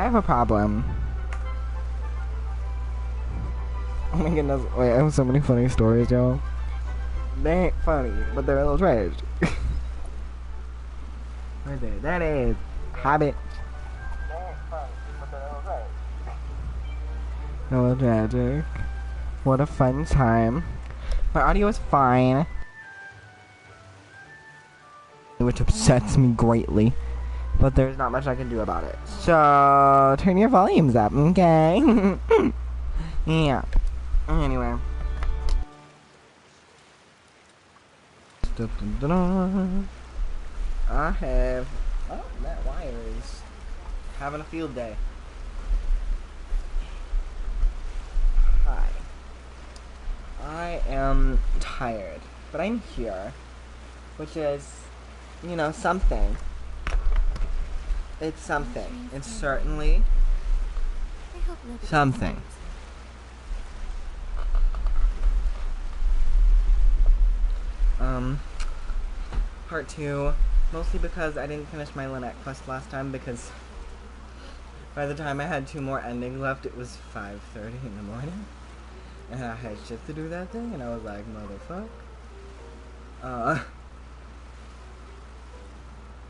have a problem. Oh my goodness. Wait, I have so many funny stories, y'all. They ain't funny, but they're a little trash. Right there. That is Hobbit. They ain't funny, but they're a little trash. A little tragic. What a fun time. My audio is fine, which upsets me greatly, but there's not much I can do about it. So, turn your volumes up, okay? Yeah. Anyway. I have... Oh, that wire is having a field day. Hi. I am tired, but I'm here, which is, you know, something. It's something. It's certainly something. Part 2, mostly because I didn't finish my Lynette quest last time, because by the time I had 2 more endings left, it was 5:30 in the morning. And I had shit to do that day, and I was like, motherfuck.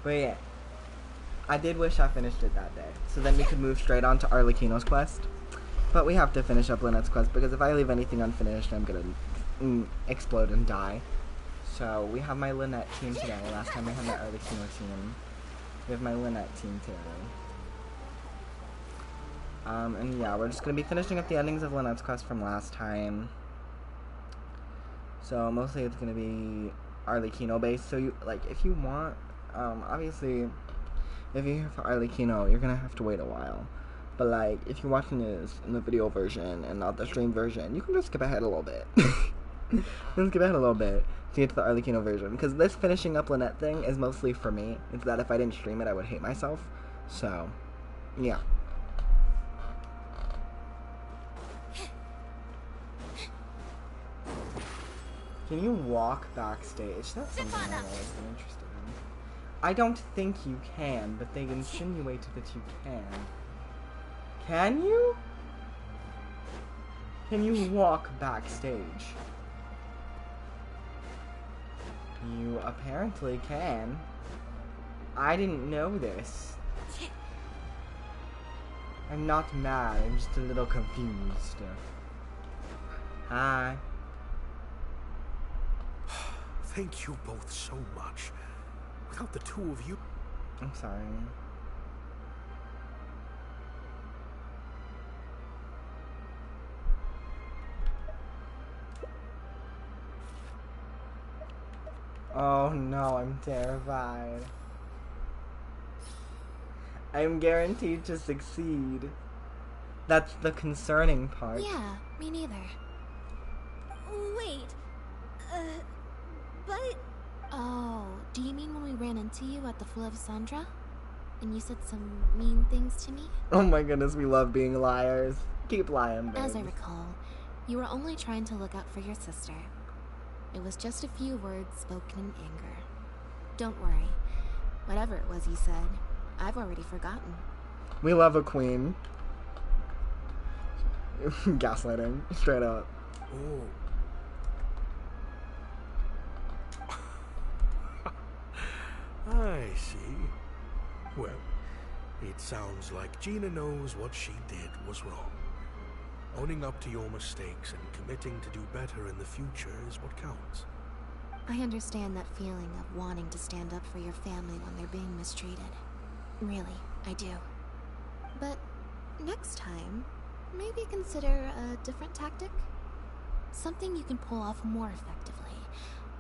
But yeah. I did wish I finished it that day, so then we could move straight on to Arlechinno's quest. But we have to finish up Lynette's quest, because if I leave anything unfinished, I'm gonna explode and die. So, we have my Lynette team today. Last time I had my Arlechinno team. We have my Lynette team today. And yeah, we're just gonna be finishing up the endings of Lynette's quest from last time. So, mostly it's gonna be Arlechinno based. So, you, like, if you want, obviously, if you're here for Arlechinno, you're gonna have to wait a while. But, like, if you're watching this in the video version and not the stream version, you can just skip ahead a little bit. Let's skip ahead a little bit to get to the Arlechinno version, because this finishing up Lynette thing is mostly for me. It's that if I didn't stream it, I would hate myself. So, yeah. Can you walk backstage? That's something I've always been interested in. I don't think you can, but they insinuated that you can. Can you? Can you walk backstage? You apparently can. I didn't know this. I'm not mad, I'm just a little confused. Hi. Thank you both so much. Without the two of you... I'm sorry. Oh no, I'm terrified. I'm guaranteed to succeed. That's the concerning part. Yeah, me neither. Wait, but... Oh, do you mean when we ran into you at the Flow of Sandra? And you said some mean things to me? Oh my goodness, we love being liars. Keep lying, babe. As I recall, you were only trying to look out for your sister. It was just a few words spoken in anger. Don't worry. Whatever it was you said, I've already forgotten. We love a queen. Gaslighting, straight up. Oh. I see. Well, it sounds like Gina knows what she did was wrong. Owning up to your mistakes and committing to do better in the future is what counts. I understand that feeling of wanting to stand up for your family when they're being mistreated. Really, I do. But next time, maybe consider a different tactic? Something you can pull off more effectively,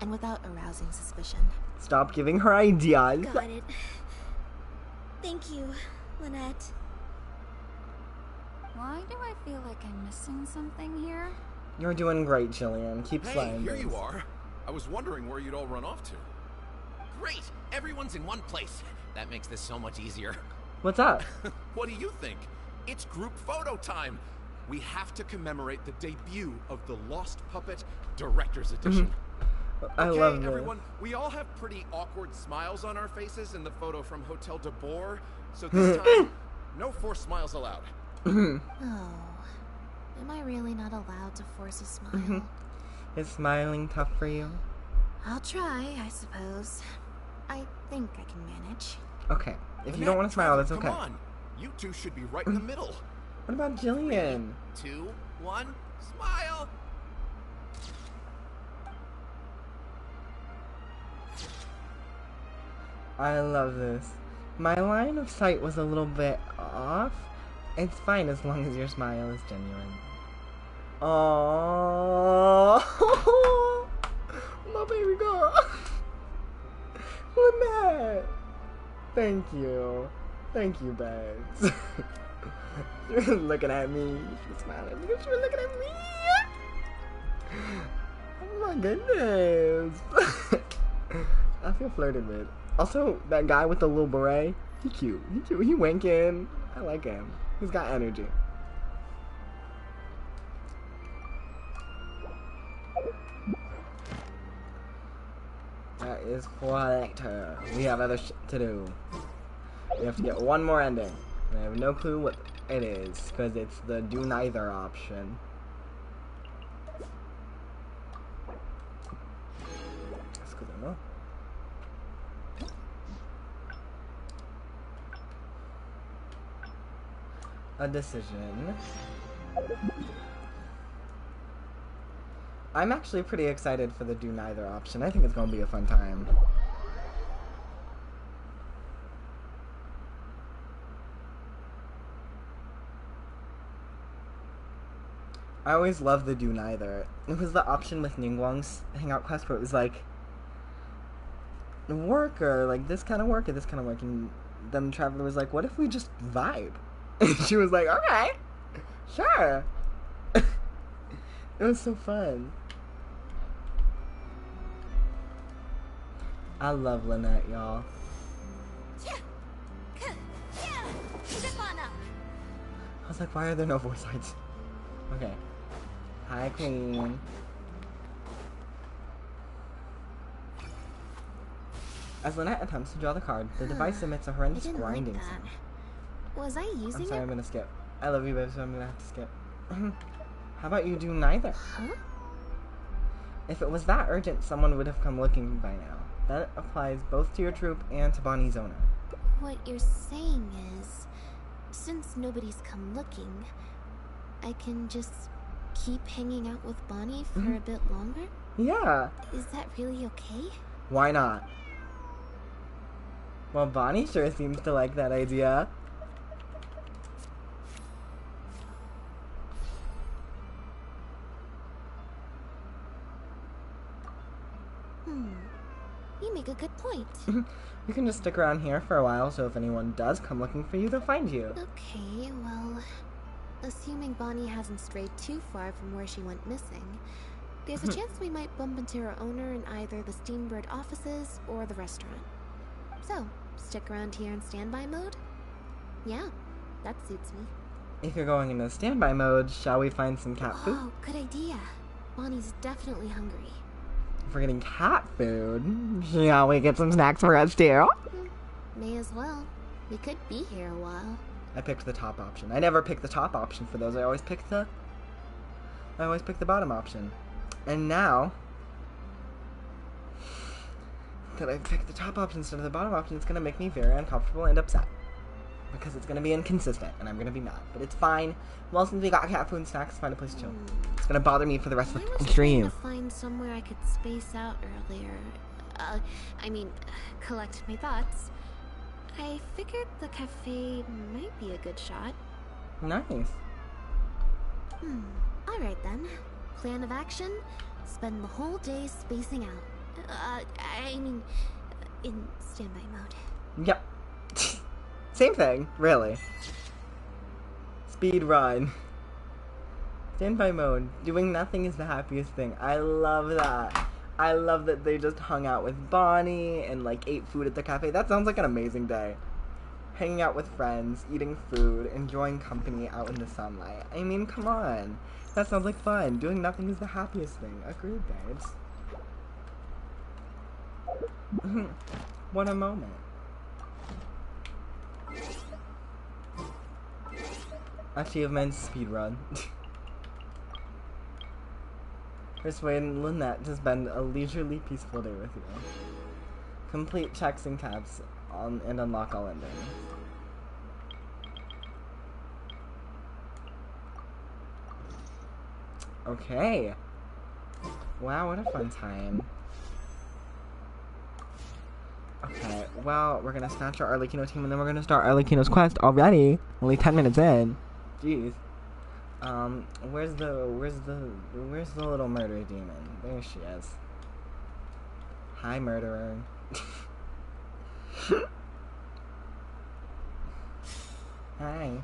and without arousing suspicion. Stop giving her ideas. Got it. Thank you, Lynette. Why do I feel like I'm missing something here? You're doing great, Jillian. Keep slaying. Hey, here you are. I was wondering where you'd all run off to. Great! Everyone's in one place. That makes this so much easier. What's up? What do you think? It's group photo time. We have to commemorate the debut of the Lost Puppet Director's Edition. I okay, love this. Everyone, we all have pretty awkward smiles on our faces in the photo from Hotel de Boer. So this time, No forced smiles allowed. Oh. Am I really not allowed to force a smile? Is smiling tough for you? I'll try, I suppose. I think I can manage. Okay. If you don't want to smile, that's okay. Come on. You two should be right in the middle. What about Jillian? 2, 1, smile! I love this. My line of sight was a little bit off. It's fine as long as your smile is genuine. Oh, my baby girl. Lynette. Thank you. Thank you, babes. She was looking at me. She was smiling because she was looking at me. Oh my goodness. I feel flirted with. Also, that guy with the little beret, he cute. He cute. He winking. I like him. He's got energy. That is quite her. We have other shit to do. We have to get one more ending. I have no clue what it is, because it's the do neither option. That's good enough. A decision. I'm actually pretty excited for the do neither option. I think it's going to be a fun time. I always loved the do neither. It was the option with Ningguang's hangout quest where it was like work or like this kind of work or this kind of work, and then Traveler was like, what if we just vibe? And she was like, okay, sure. It was so fun. I love Lynette, y'all. I was like, why are there no voice lines? Okay. Hi, Queen. As Lynette attempts to draw the card, the device emits a horrendous grinding sound. Was I using I'm sorry, it? I'm gonna skip. I love you, babe, so I'm gonna have to skip. How about you do neither? Huh? If it was that urgent, someone would have come looking by now. That applies both to your troop and to Bonnie's owner. What you're saying is, since nobody's come looking, I can just keep hanging out with Bonnie for a bit longer? Yeah. Is that really okay? Why not? Well, Bonnie sure seems to like that idea. You make a good point. You can just stick around here for a while, so if anyone does come looking for you, they'll find you. Okay, well, assuming Bonnie hasn't strayed too far from where she went missing, there's a chance we might bump into her owner in either the Steambird offices or the restaurant. So, stick around here in standby mode? Yeah, that suits me. If you're going into standby mode, shall we find some cat food? Oh, good idea. Bonnie's definitely hungry. If we're getting cat food, shall we get some snacks for us too? May as well. We could be here a while. I picked the top option. I never pick the top option for those. I always pick the bottom option. And now that I've picked the top option instead of the bottom option, it's gonna make me very uncomfortable and upset. Because it's gonna be inconsistent, and I'm gonna be mad. But it's fine. Well, since we got cat food and snacks, find a place to chill. It's gonna bother me for the rest of the stream. I was trying to find somewhere I could space out earlier. Collect my thoughts. I figured the cafe might be a good shot. Nice. Alright then. Plan of action? Spend the whole day spacing out. In standby mode. Yep. Same thing, really. Speed run. Standby mode. Doing nothing is the happiest thing. I love that. I love that they just hung out with Bonnie and like ate food at the cafe. That sounds like an amazing day. Hanging out with friends, eating food, enjoying company out in the sunlight. I mean, come on. That sounds like fun. Doing nothing is the happiest thing. Agreed, babes. What a moment. Achievement speedrun. Persuade Lynette to spend a leisurely, peaceful day with you. Complete checks and caps and unlock all endings. Okay. Wow, what a fun time. Okay, well, we're gonna snatch our Arlecchino team and then we're gonna start Arlecchino's quest already. Only 10 minutes in. Jeez. Where's the little murder demon? There she is. Hi, murderer. Hi.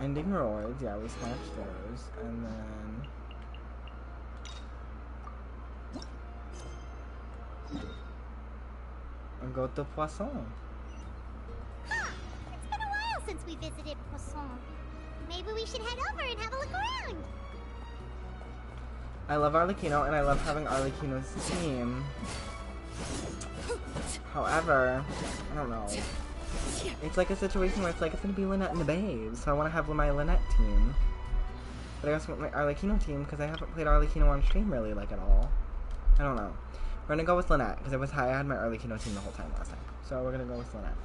Ending rewards, yeah, we snatched those, and then and go to Poisson. Huh, it's been a while since we visited Poisson. Maybe we should head over and have a look around. I love Arlecchino, and I love having Arlecchino's team. However, I don't know. It's like a situation where it's like, it's gonna be Lynette and the Babes, so I want to have my Lynette team. But I also want my Arlecchino team, because I haven't played Arlecchino on stream really, like, at all. I don't know. We're gonna go with Lynette, because I had my Arlecchino team the whole time last time. So we're gonna go with Lynette.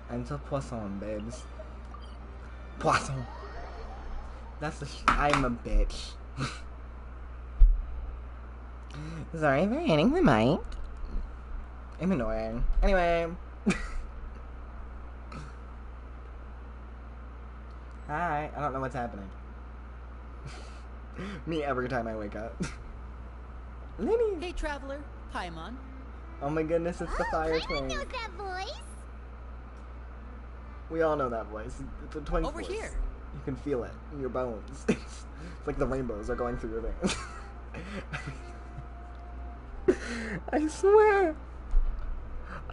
Until Poisson, babes. Poisson! That's I'm a bitch. Sorry for hitting the mic. I'm annoying. Anyway. Hi. I don't know what's happening. Me every time I wake up. Lenny! Hey, traveler. Paimon. Oh my goodness, it's the Fire Twin. Paimon knows that voice. We all know that voice. It's a twin Over voice. here. You can feel it in your bones. It's like the rainbows are going through your veins. I swear.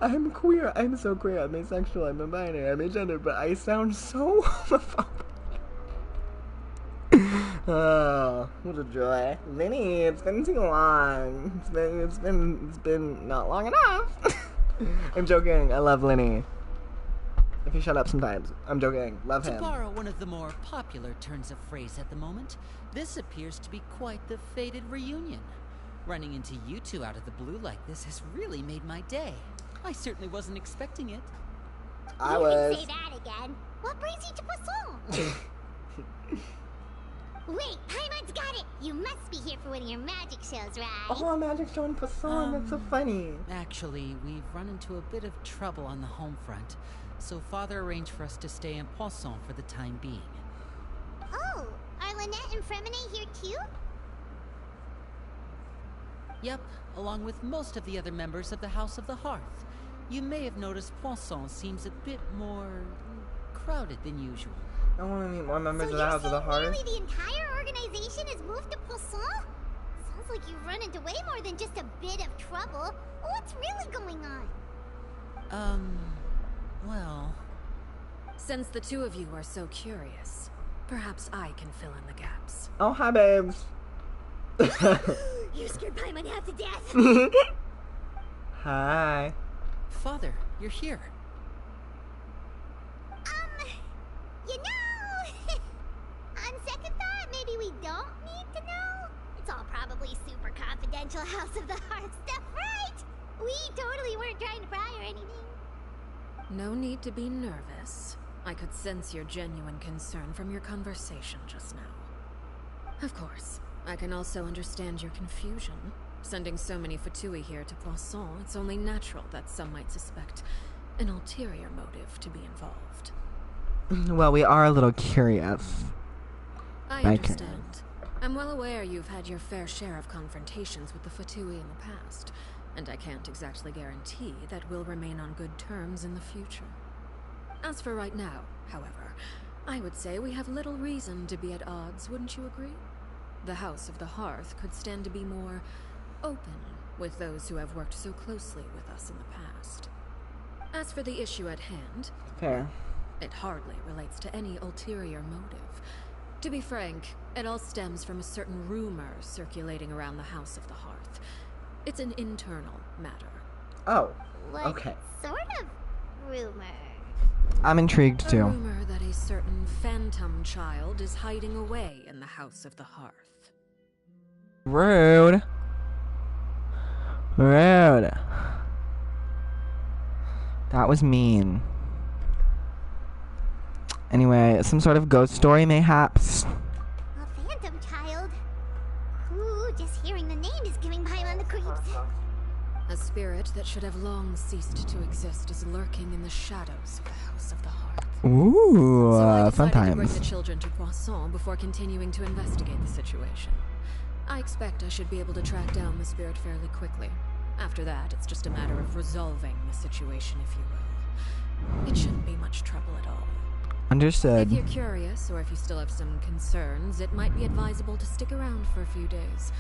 I'm queer. I'm so queer. I'm asexual. I'm non-binary. I'm agender. But I sound so homophobic. Oh, what a joy, Lenny. It's been too long. It's been not long enough. I'm joking. I love Lenny. If you shut up sometimes. I'm joking. Love him. To borrow one of the more popular turns of phrase at the moment, this appears to be quite the fated reunion. Running into you two out of the blue like this has really made my day. I certainly wasn't expecting it. I was. You can say that again. What brings you to Poisson? Wait, Paimon's got it! You must be here for one of your magic shows, right? Oh, a magic show in Poisson. That's so funny. Actually, we've run into a bit of trouble on the home front, so Father arranged for us to stay in Poisson for the time being. Oh, are Lynette and Fremine here too? Yep, along with most of the other members of the House of the Hearth. You may have noticed Poisson seems a bit more crowded than usual. I want to meet more members So of the House of the Hearth. Literally the entire organization has moved to Poisson? Sounds like you've run into way more than just a bit of trouble. What's really going on? Well... Since the two of you are so curious, perhaps I can fill in the gaps. Oh, hi, babes. You scared Paimon half to death. Hi. Father, you're here. You know, on second thought, maybe we don't need to know. It's all probably super confidential House of the Hearth stuff, right? We totally weren't trying to pry or anything. No need to be nervous. I could sense your genuine concern from your conversation just now. Of course, I can also understand your confusion. Sending so many Fatui here to Poisson, it's only natural that some might suspect an ulterior motive to be involved. Well, we are a little curious. I understand. I'm well aware you've had your fair share of confrontations with the Fatui in the past, and I can't exactly guarantee that we'll remain on good terms in the future. As for right now, however, I would say we have little reason to be at odds, wouldn't you agree? the House of the Hearth could stand to be more open with those who have worked so closely with us in the past. As for the issue at hand, Fair. it hardly relates to any ulterior motive. To be frank, it all stems from a certain rumor circulating around the House of the Hearth. It's an internal matter. Oh, What okay. sort of rumor? I'm intrigued A too. rumor that a certain phantom child is hiding away in the House of the Hearth. Rude. Rude. That was mean. Anyway, some sort of ghost story mayhaps. A phantom child? Ooh, just hearing the name is giving Paimon the creeps. A spirit that should have long ceased to exist is lurking in the shadows of the House of the Hearth. Ooh, So I fun decided to bring the times. children to Poisson before continuing to investigate the situation. I expect I should be able to track down the spirit fairly quickly. After that, it's just a matter of resolving the situation, if you will. It shouldn't be much trouble at all. Understood. If you're curious, or if you still have some concerns, it might be advisable to stick around for a few days.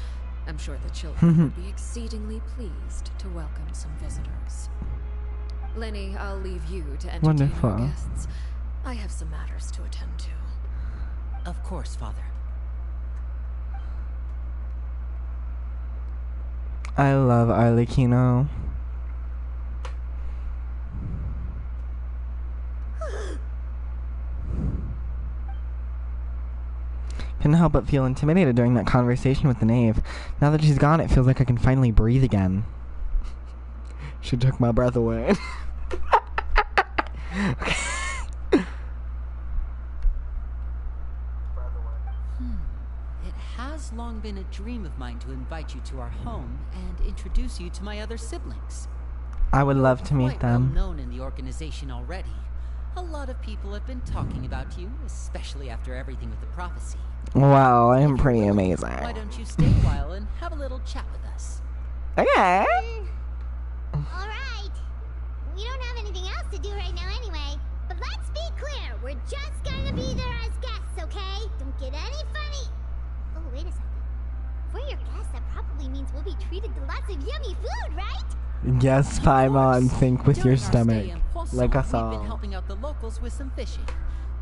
I'm sure the children would be exceedingly pleased to welcome some visitors. Lenny, I'll leave you to entertain Wonderful. our guests. I have some matters to attend to. Of course, Father. I love Arlechinno. Couldn't help but feel intimidated during that conversation with the knave. Now that she's gone, it feels like I can finally breathe again. She took my breath away. It has long been a dream of mine to invite you to our home and introduce you to my other siblings. I would love to meet Quite them. well known in the organization already. A lot of people have been talking about you, especially after everything with the prophecy. Wow, I am If you're pretty willing, amazing. Why don't you stay a while and have a little chat with us? Okay. Alright. We don't have anything else to do right now anyway. But let's be clear, we're just gonna be there as guests, okay? Don't get any funny. Oh, wait a second. For your guests, that probably means we'll be treated to lots of yummy food, right? Yes, Paimon, think with your During our stomach. stay in Poisson, Like us we've all. been helping out the locals with some fishing.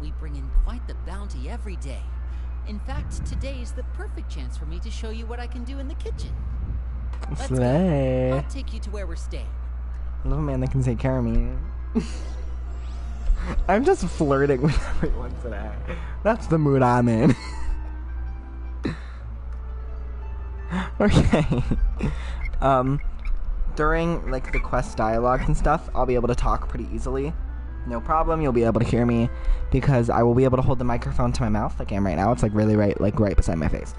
We bring in quite the bounty every day. In fact, today is the perfect chance for me to show you what I can do in the kitchen. Let's go. Slay. I'll take you to where we're staying. I love a man that can take care of me. I'm just flirting with everyone today. That's the mood I'm in. Okay. During like the quest dialogues and stuff, I'll be able to talk pretty easily. No problem, you'll be able to hear me because I will be able to hold the microphone to my mouth like I am right now. It's like really right beside my face.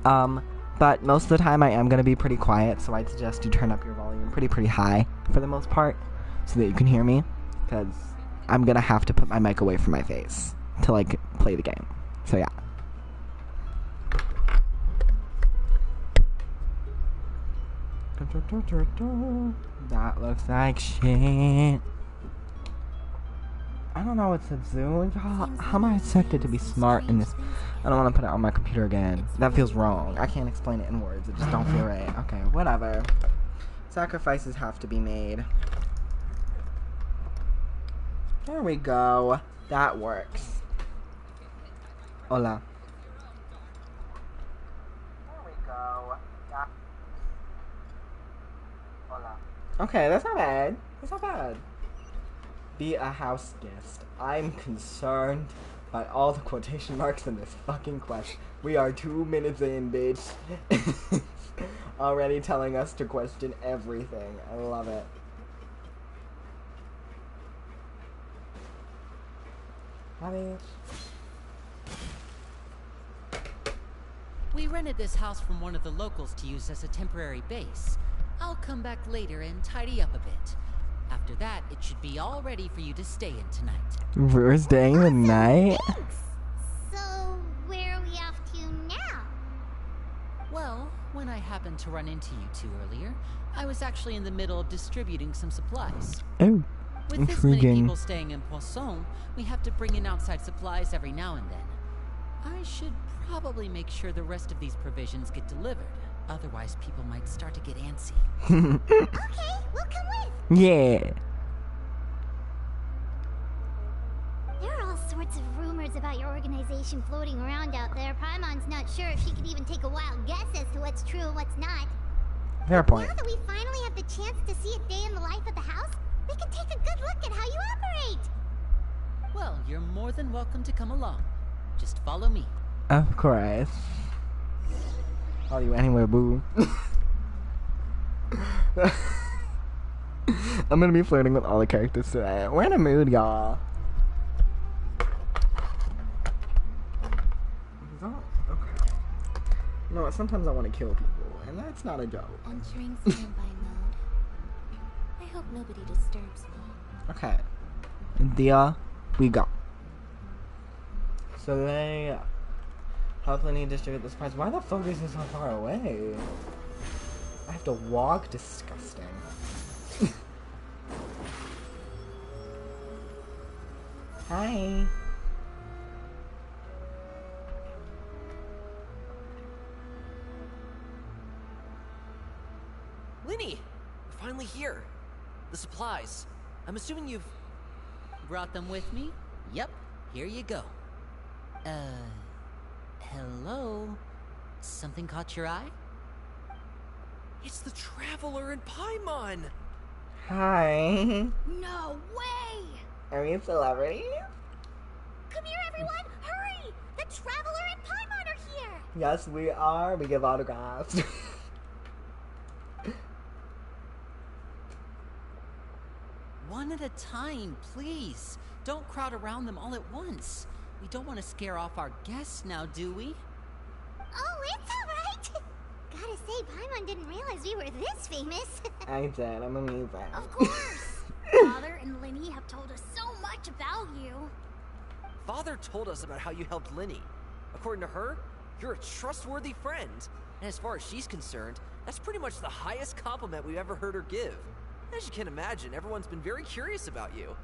But most of the time I am going to be pretty quiet, so I'd suggest you turn up your volume pretty high for the most part so that you can hear me, because I'm going to have to put my mic away from my face to like play the game. So yeah. That looks like shit. I don't know what to do, y'all. How am I expected to be smart in this? I don't want to put it on my computer again. That feels wrong. I can't explain it in words. It just don't feel right. Okay, whatever. Sacrifices have to be made. There we go. That works. Hola. There we go. Hola. Okay, that's not bad. That's not bad. Be a house guest. I'm concerned by all the quotation marks in this fucking quest. We are 2 minutes in, bitch. Already telling us to question everything. I love it. Hi, bitch. We rented this house from one of the locals to use as a temporary base. I'll come back later and tidy up a bit. After that, it should be all ready for you to stay in tonight. We're staying the night? Thanks. So, where are we off to now? Well, when I happened to run into you two earlier, I was actually in the middle of distributing some supplies. Oh, With this many intriguing. people staying in Poisson, we have to bring in outside supplies every now and then. I should probably make sure the rest of these provisions get delivered. Otherwise, people might start to get antsy. Okay, we'll come with. Yeah. There are all sorts of rumors about your organization floating around out there. Paimon's not sure if she could even take a wild guess as to what's true and what's not. Fair point. Now that we finally have the chance to see a day in the life of the house, we can take a good look at how you operate. Well, you're more than welcome to come along. Just follow me. Of course. Follow you anywhere, boo. I'm gonna be flirting with all the characters today. We're in a mood, y'all. Okay. You know what? Sometimes I want to kill people, and that's not a joke. Entering standby mode. I hope nobody disturbs me. Okay. There we go. So they hopefully need to distribute this prize. Why the fuck is this so far away? I have to walk? Disgusting. Hi. Linny! We're finally here. The supplies. I'm assuming you've... Brought them with me? Yep, here you go. Hello? Something caught your eye? It's the Traveler and Paimon! Hi. No way! Are we celebrities? Come here, everyone! Hurry! The Traveler and Paimon are here! Yes, we are. We give autographs. One at a time, please. Don't crowd around them all at once. We don't want to scare off our guests now, do we? Oh, it's alright! Gotta say, Paimon didn't realize we were this famous. I did. I'm amazing. Of course! Father and Linny have told us so much about you. Father told us about how you helped Linny. According to her, you're a trustworthy friend. And as far as she's concerned, that's pretty much the highest compliment we've ever heard her give. As you can imagine, everyone's been very curious about you.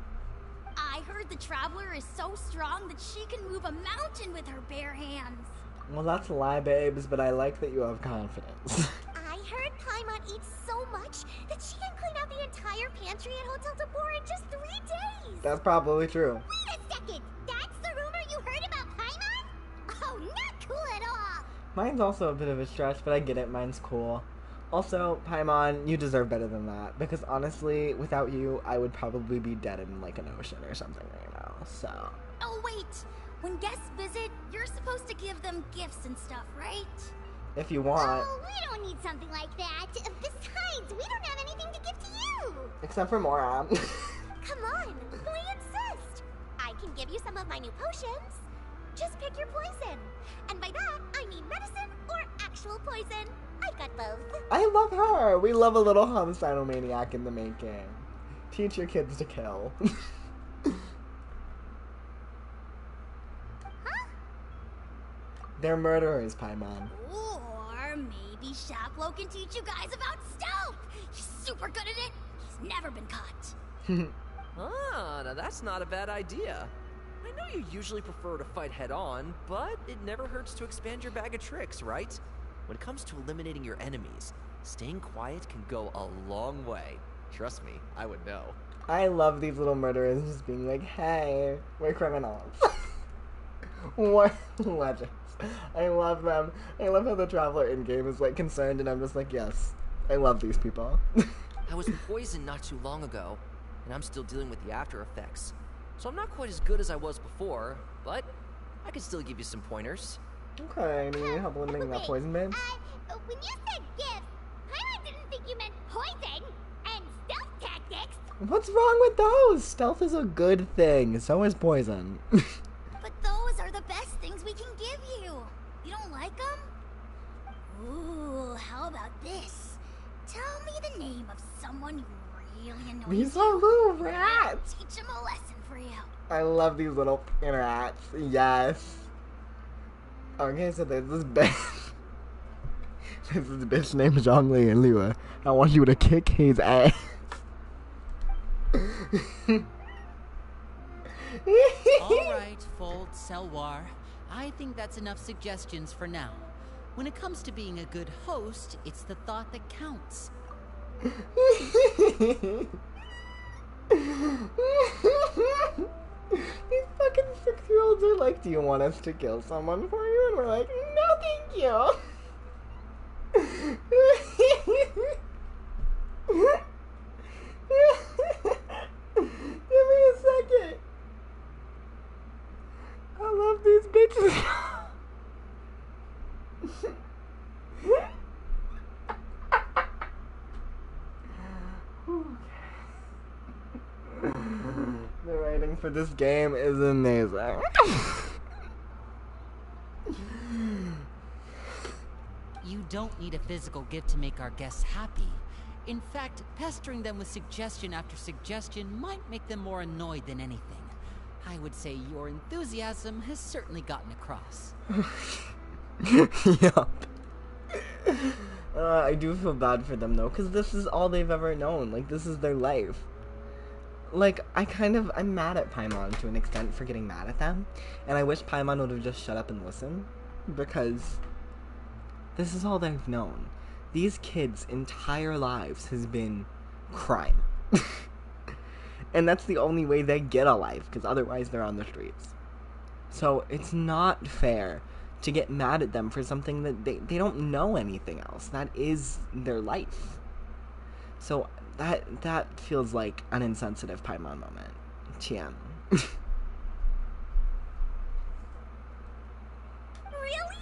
I heard the Traveler is so strong that she can move a mountain with her bare hands. Well, that's a lie, babes, but I like that you have confidence. I heard Paimon eats so much that she can clean out the entire pantry at Hotel Tabor in just 3 days. That's probably true. Wait a second! That's the rumor you heard about Paimon? Oh, not cool at all! Mine's also a bit of a stretch, but I get it. Mine's cool. Also, Paimon, you deserve better than that. Because honestly, without you, I would probably be dead in like an ocean or something right now. So. Oh, wait! When guests visit, you're supposed to give them gifts and stuff, right? If you want. Oh, we don't need something like that. Besides, we don't have anything to give to you. Except for Mora. Come on, we insist. I can give you some of my new potions. Just pick your poison. And by that, I mean medicine or actual poison. I got both. I love her. We love a little homicidal maniac in the making. Teach your kids to kill. Huh? They're murderers, Paimon. Or maybe Shaplo can teach you guys about stealth. He's super good at it. He's never been caught. Ah, now that's not a bad idea. I know you usually prefer to fight head-on, but it never hurts to expand your bag of tricks, right? When it comes to eliminating your enemies, staying quiet can go a long way. Trust me, I would know. I love these little murderers just being like, hey, we're criminals. What legends. I love them. I love how the Traveler in-game is like concerned and I'm just like, yes, I love these people. I was poisoned not too long ago, and I'm still dealing with the after effects. So I'm not quite as good as I was before, but I can still give you some pointers. Okay, do you need help eliminating that poison, babe? When you said gift, I didn't think you meant poison and stealth tactics. What's wrong with those? Stealth is a good thing. So is poison. But those are the best things we can give you. You don't like them? Ooh, how about this? Tell me the name of someone who really annoys These you. are little and rats. I'll teach them a lesson for you. I love these little rats. Yes. Okay, so there's this bitch. There's this bitch named Zhongli and Liu. I want you to kick his ass. Alright, Fold, Selwar. I think that's enough suggestions for now. When it comes to being a good host, it's the thought that counts. These fucking 6-year-olds are like, do you want us to kill someone for you? And we're like, no thank you. Give me a second. I love these bitches. The writing for this game is amazing. You don't need a physical gift to make our guests happy. In fact, pestering them with suggestion after suggestion might make them more annoyed than anything. I would say your enthusiasm has certainly gotten across. Yup. I do feel bad for them though, because this is all they've ever known. Like, this is their life. Like, I'm mad at Paimon to an extent for getting mad at them. And I wish Paimon would have just shut up and listened. Because this is all they've known. These kids' entire lives has been crime. And that's the only way they get a life, because otherwise they're on the streets. So it's not fair to get mad at them for something that they don't know anything else. That is their life. So that feels like an insensitive Paimon moment. TM. Really?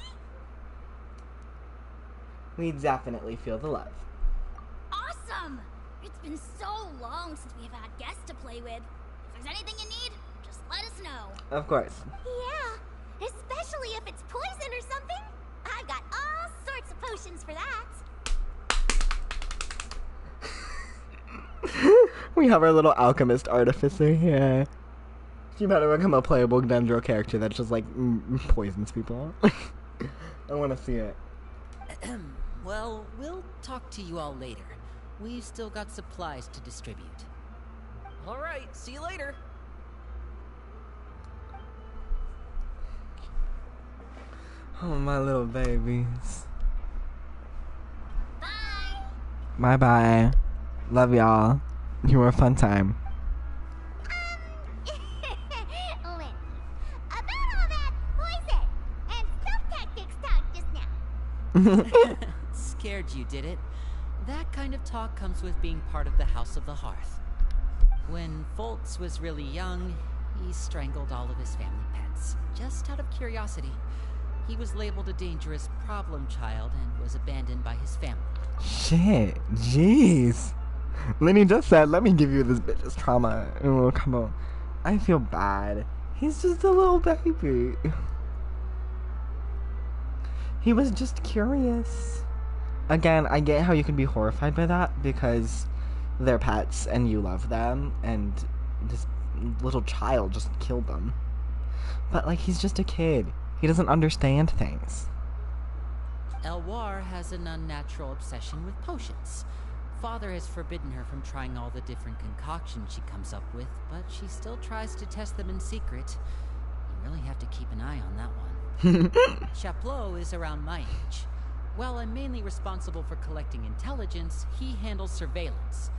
We definitely feel the love. Awesome! It's been so long since we've had guests to play with. If there's anything you need, just let us know. Of course. Yeah, especially if it's poison or something. I've got all sorts of potions for that. We have our little alchemist artificer here. She better become a playable Dendro character that just, like, poisons people. I want to see it. Well, we'll talk to you all later. We've still got supplies to distribute. Alright, see you later. Oh, my little babies. Bye! Bye-bye. Love y'all. You were a fun time. Lynn, about all that poison and stuff tactics talk just now. Scared you, did it? That kind of talk comes with being part of the House of the Hearth. When Foltz was really young, he strangled all of his family pets, just out of curiosity. He was labeled a dangerous problem child and was abandoned by his family. Shit. Jeez. Lenny just said, let me give you this bitch's trauma. Oh, come on. I feel bad. He's just a little baby. He was just curious. Again, I get how you can be horrified by that because they're pets and you love them and this little child just killed them. But, like, he's just a kid. He doesn't understand things. Elwar has an unnatural obsession with potions. Father has forbidden her from trying all the different concoctions she comes up with, but she still tries to test them in secret. You really have to keep an eye on that one. Chaplot is around my age. While I'm mainly responsible for collecting intelligence, he handles surveillance.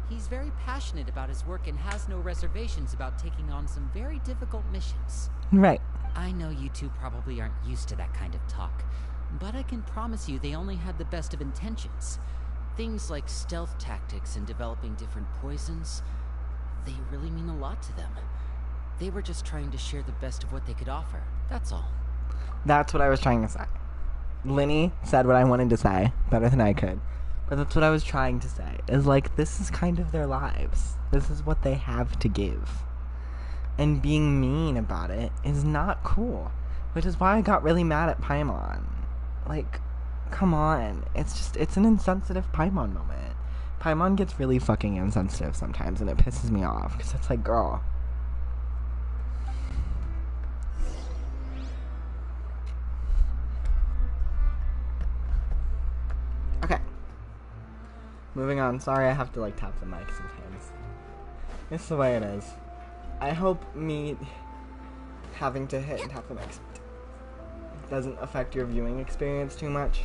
He's very passionate about his work and has no reservations about taking on some very difficult missions. Right. I know you two probably aren't used to that kind of talk, but I can promise you they only had the best of intentions. Things like stealth tactics and developing different poisons, they really mean a lot to them. They were just trying to share the best of what they could offer, that's all. That's what I was trying to say. Lenny said what I wanted to say better than I could. But that's what I was trying to say. Is like, this is kind of their lives. This is what they have to give. And being mean about it is not cool. Which is why I got really mad at Paimon. Like, come on. It's an insensitive Paimon moment. Paimon gets really fucking insensitive sometimes, and it pisses me off. Because it's like, girl. Okay. Moving on. Sorry I have to, like, tap the mic sometimes. It's the way it is. I hope me having to hit and tap the mic doesn't affect your viewing experience too much.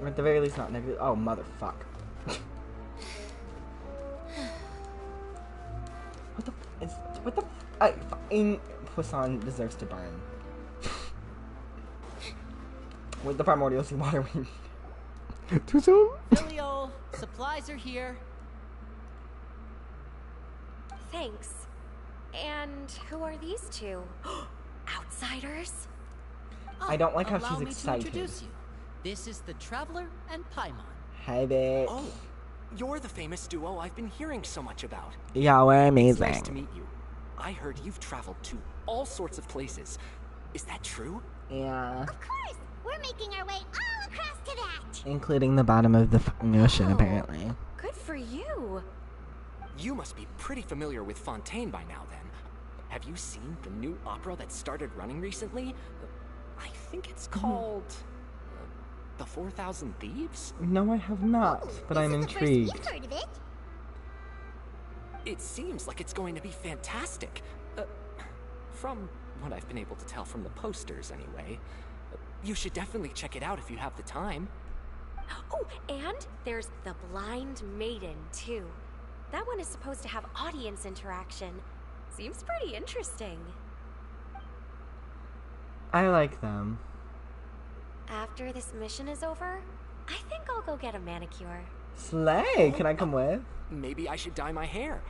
Or at the very least not negative. Oh, motherfuck. What the fucking Poisson deserves to burn. With the primordial seawater we too soon? Filial, supplies are here. Thanks. And who are these two? Outsiders? I don't like how Allow she's me excited. to introduce you. This is the Traveler and Paimon. Hey, bitch. Oh, you're the famous duo I've been hearing so much about. Yeah, we're amazing. It's nice to meet you. I heard you've traveled to all sorts of places. Is that true? Yeah. Of course! We're making our way all across to that! Including the bottom of the fucking ocean, apparently. Good for you. You must be pretty familiar with Fontaine by now, then. Have you seen the new opera that started running recently? I think it's called... The 4,000 Thieves? No, I have not, but I'm intrigued. You've heard of it? It seems like it's going to be fantastic. From what I've been able to tell from the posters, anyway. You should definitely check it out if you have the time. Oh, and there's The Blind Maiden, too. That one is supposed to have audience interaction. Seems pretty interesting. I like them. After this mission is over, I think I'll go get a manicure. Slay! Can I come with? Maybe I should dye my hair.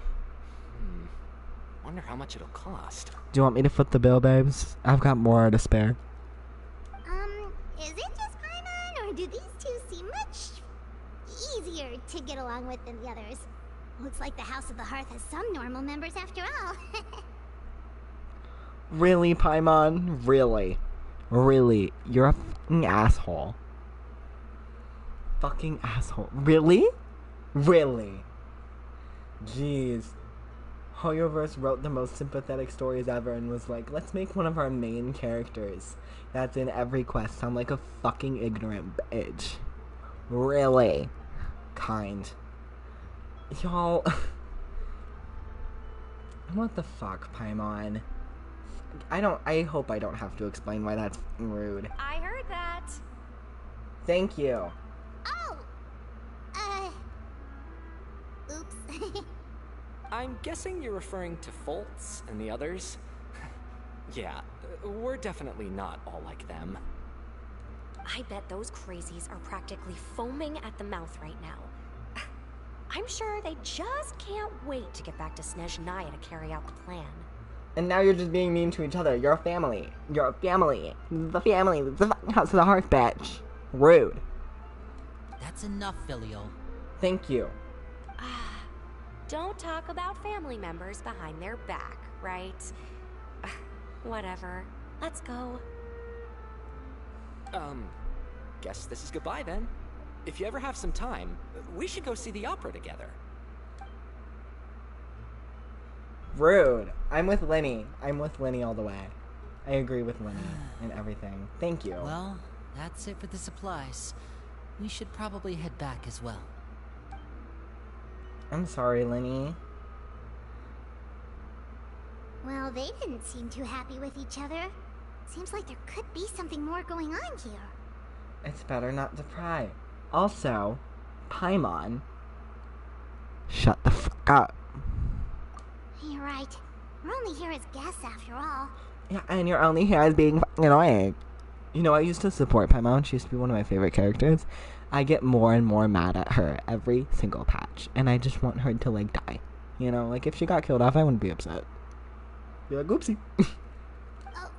Wonder how much it'll cost. Do you want me to foot the bill, babes? I've got more to spare. Is it just Paimon, or do these two seem much easier to get along with than the others? Looks like the House of the Hearth has some normal members after all. Really, Paimon? Really? Really? You're a fucking asshole. Fucking asshole. Really? Really? Jeez. Hoyoverse wrote the most sympathetic stories ever and was like, let's make one of our main characters that's in every quest sound like a fucking ignorant bitch. Really? Kind. Y'all... What the fuck, Paimon? I hope I don't have to explain why that's rude. I heard that. Thank you. Oh! Oops. I'm guessing you're referring to Foltz and the others? Yeah, we're definitely not all like them. I bet those crazies are practically foaming at the mouth right now. I'm sure they just can't wait to get back to Snezhnaya to carry out the plan. And now you're just being mean to each other. You're a family. You're a family. The family. The fucking House of the Hearth, bitch. Rude. That's enough, Filial. Thank you. Don't talk about family members behind their back, right? Whatever. Let's go. Guess this is goodbye then. If you ever have some time, we should go see the opera together. Rude. I'm with Lenny. I'm with Lenny all the way. I agree with Lenny and everything. Thank you. Well, that's it for the supplies. We should probably head back as well. I'm sorry, Lenny. Well, they didn't seem too happy with each other. Seems like there could be something more going on here. It's better not to pry. Also, Paimon. Shut the fuck up. You're right. We're only here as guests after all. Yeah, and you're only here as being fucking annoying. You know, I used to support Paimon. She used to be one of my favorite characters. I get more and more mad at her every single patch. And I just want her to, like, die. You know, like, if she got killed off, I wouldn't be upset. Be like, oopsie. Oh,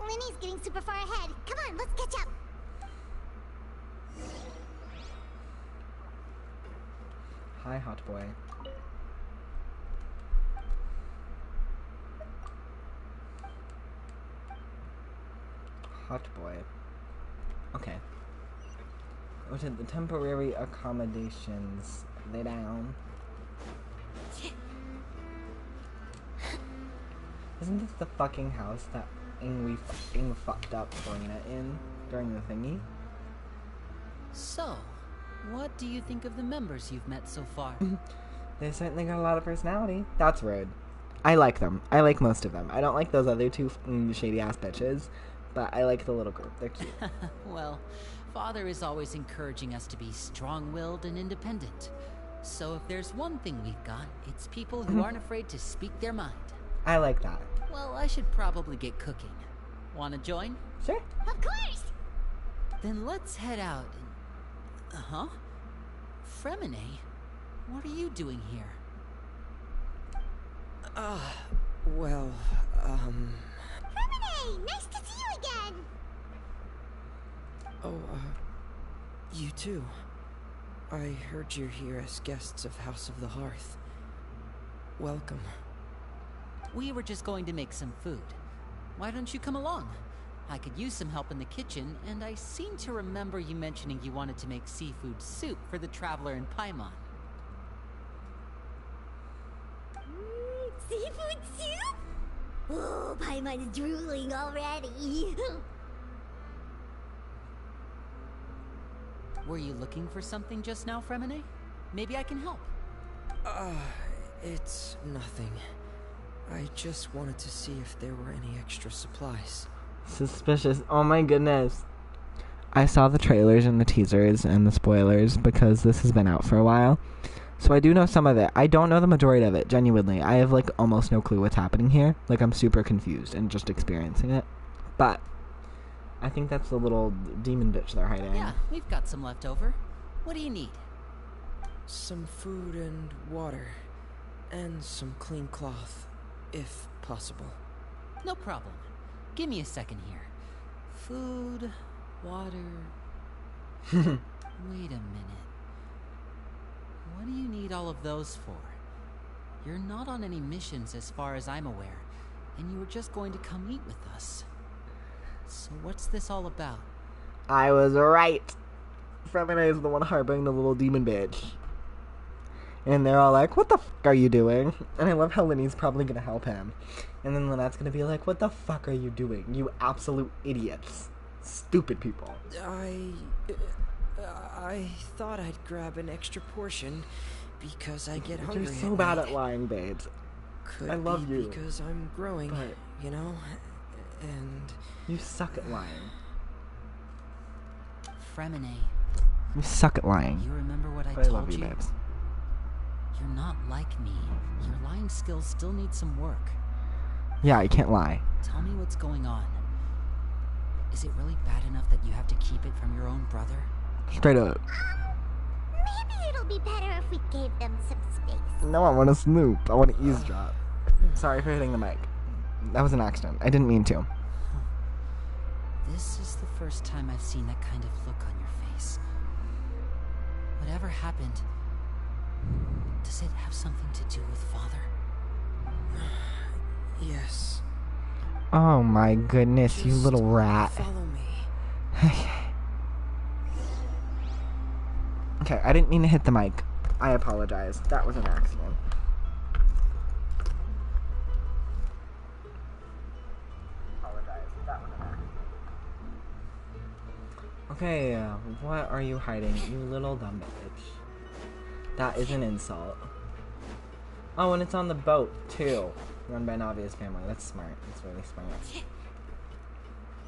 Lenny's getting super far ahead. Come on, let's catch up. Hi, hot boy. Hot boy. Okay. Go to the temporary accommodations. Lay down. Isn't this the fucking house that we fucking fucked up Serena in during the thingy? So, what do you think of the members you've met so far? They certainly got a lot of personality. That's rude. I like them. I like most of them. I don't like those other two shady-ass bitches, but I like the little group. They're cute. Well, Father is always encouraging us to be strong-willed and independent. So if there's one thing we've got, it's people who aren't afraid to speak their mind. I like that. Well, I should probably get cooking. Wanna join? Sure. Of course! Then let's head out and... Huh? Fremine? What are you doing here? Well, Fremine! Nice to see you again! Oh, you too. I heard you're here as guests of House of the Hearth. Welcome. We were just going to make some food. Why don't you come along? I could use some help in the kitchen, and I seem to remember you mentioning you wanted to make seafood soup for the traveler in Paimon. Seafood soup? Oh, Paimon's drooling already. Were you looking for something just now, Fremine? Maybe I can help. It's nothing. I just wanted to see if there were any extra supplies. Suspicious. Oh my goodness. I saw the trailers and the teasers and the spoilers because this has been out for a while. So I do know some of it. I don't know the majority of it, genuinely. I have, like, almost no clue what's happening here. Like, I'm super confused and just experiencing it. But I think that's the little demon bitch they're hiding. Yeah, we've got some left over. What do you need? Some food and water. And some clean cloth, if possible. No problem. Give me a second here. Food, water... Wait a minute. What do you need all of those for? You're not on any missions as far as I'm aware, and you were just going to come eat with us. So what's this all about? I was right. Fremine is the one harboring the little demon bitch. And they're all like, what the fuck are you doing? And I love how Linny's probably gonna help him. And then Lynette's gonna be like, what the fuck are you doing? You absolute idiots. Stupid people. I thought I'd grab an extra portion because I get hungry. You're so bad at lying, babes. I love you. Because I'm growing, but you know? And... You suck at lying. Fremine. You suck at lying. You remember what I but told I love you, babes. You're not like me. Your lying skills still need some work. Yeah, I can't lie. Tell me what's going on. Is it really bad enough that you have to keep it from your own brother? Straight up. Maybe it'll be better if we gave them some space. No, I want to snoop. I want to eavesdrop. Sorry for hitting the mic. That was an accident. I didn't mean to. This is the first time I've seen that kind of look on your face. Whatever happened, does it have something to do with Father? Yes. Oh my goodness, Just you little rat. Follow me. Okay, I didn't mean to hit the mic. I apologize. That was an accident. Okay, what are you hiding, you little dumb bitch? That is an insult. Oh, and it's on the boat, too. Run by Navia's family. That's smart. That's really smart.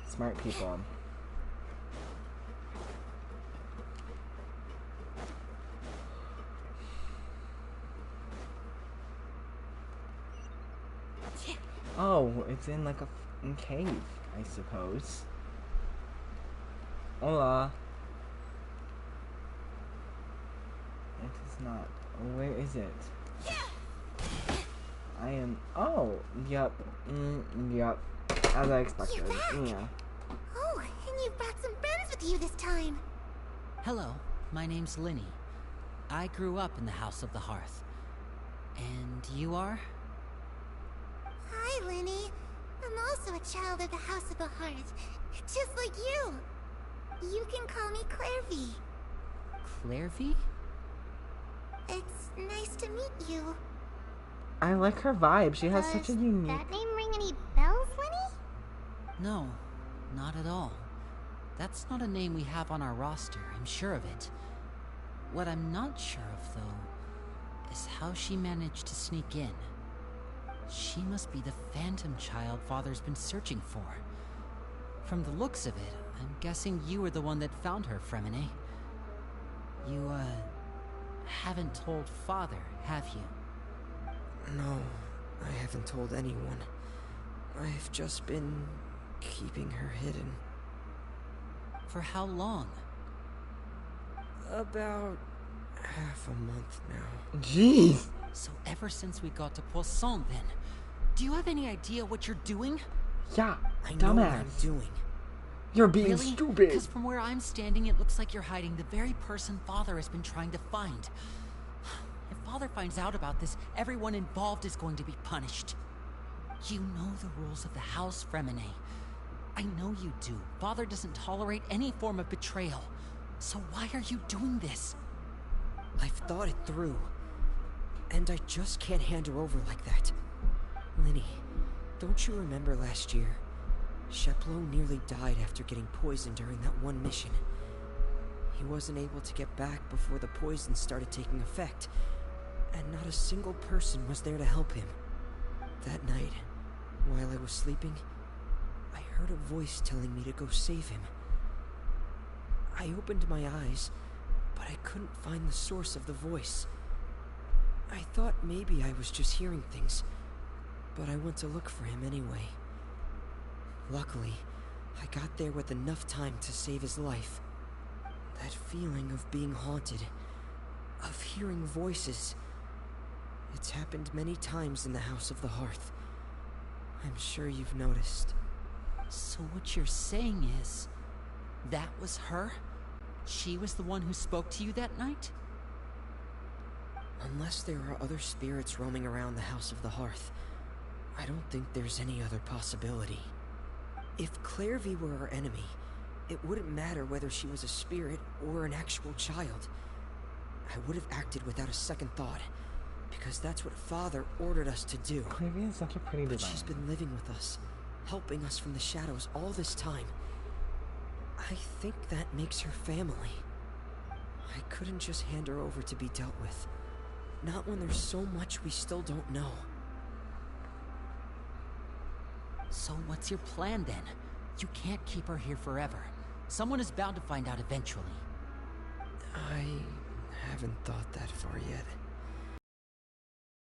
Smart people. Oh, it's in like a cave, I suppose. Hola. It is not. Where is it? I am. Oh, yep. Yep. As I expected. Yeah. Oh, and you've brought some friends with you this time. Hello, my name's Linny. I grew up in the House of the Hearth. And you are? Hi, Linny. I'm also a child of the House of the Hearth, just like you. You can call me Clairvy. Clairvy? It's nice to meet you. I like her vibe. She has such a unique... Does that name ring any bells, Linny? No, not at all. That's not a name we have on our roster, I'm sure of it. What I'm not sure of, though, is how she managed to sneak in. She must be the phantom child Father's been searching for. From the looks of it, I'm guessing you were the one that found her, Fremine. You, haven't told Father, have you? No, I haven't told anyone. I've just been keeping her hidden. For how long? About half a month now. Jeez! So ever since we got to Poisson, then, do you have any idea what you're doing? Yeah, I know what dumbass. I'm doing. You're being really? stupid. Because from where I'm standing, it looks like you're hiding the very person Father has been trying to find. If Father finds out about this, everyone involved is going to be punished. You know the rules of the house, Fremine. I know you do. Father doesn't tolerate any form of betrayal. So why are you doing this? I've thought it through. And I just can't hand her over like that. Linny, don't you remember last year? Sheplo nearly died after getting poisoned during that one mission. He wasn't able to get back before the poison started taking effect, and not a single person was there to help him. That night, while I was sleeping, I heard a voice telling me to go save him. I opened my eyes, but I couldn't find the source of the voice. I thought maybe I was just hearing things, but I went to look for him anyway. Luckily, I got there with enough time to save his life. That feeling of being haunted, of hearing voices, it's happened many times in the House of the Hearth. I'm sure you've noticed. So what you're saying is, that was her? She was the one who spoke to you that night? Unless there are other spirits roaming around the House of the Hearth, I don't think there's any other possibility. If Clairvy were our enemy, it wouldn't matter whether she was a spirit or an actual child. I would have acted without a second thought, because that's what Father ordered us to do. Clairvy is such a pretty But design. she's been living with us, helping us from the shadows all this time. I think that makes her family. I couldn't just hand her over to be dealt with. Not when there's so much we still don't know. So what's your plan then? You can't keep her here forever. Someone is bound to find out eventually. I haven't thought that far yet.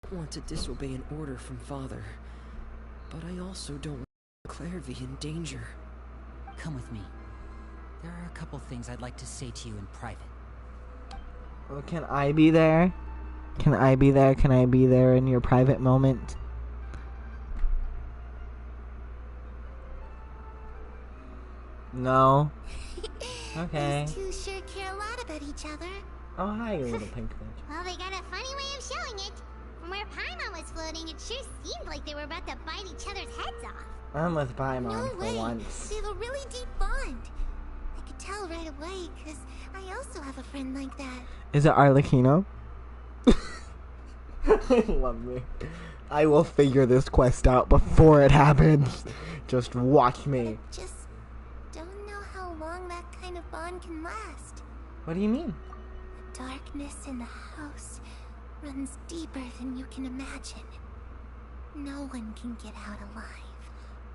I don't want to disobey an order from Father, but I also don't want Clairvy in danger. Come with me. There are a couple things I'd like to say to you in private. Well, can I be there? Can I be there? Can I be there in your private moment? No? Okay. Those two sure care a lot about each other. Oh, hi, you little pink bitch. Well, they got a funny way of showing it. From where Paimon was floating, it sure seemed like they were about to bite each other's heads off. I'm with Paimon No for way. once. They have a really deep bond. I could tell right away, because I also have a friend like that. Is it Arlechinno? Love me. I will figure this quest out before it happens. Just watch me. Just don't know how long that kind of bond can last. What do you mean? The darkness in the house runs deeper than you can imagine. No one can get out alive.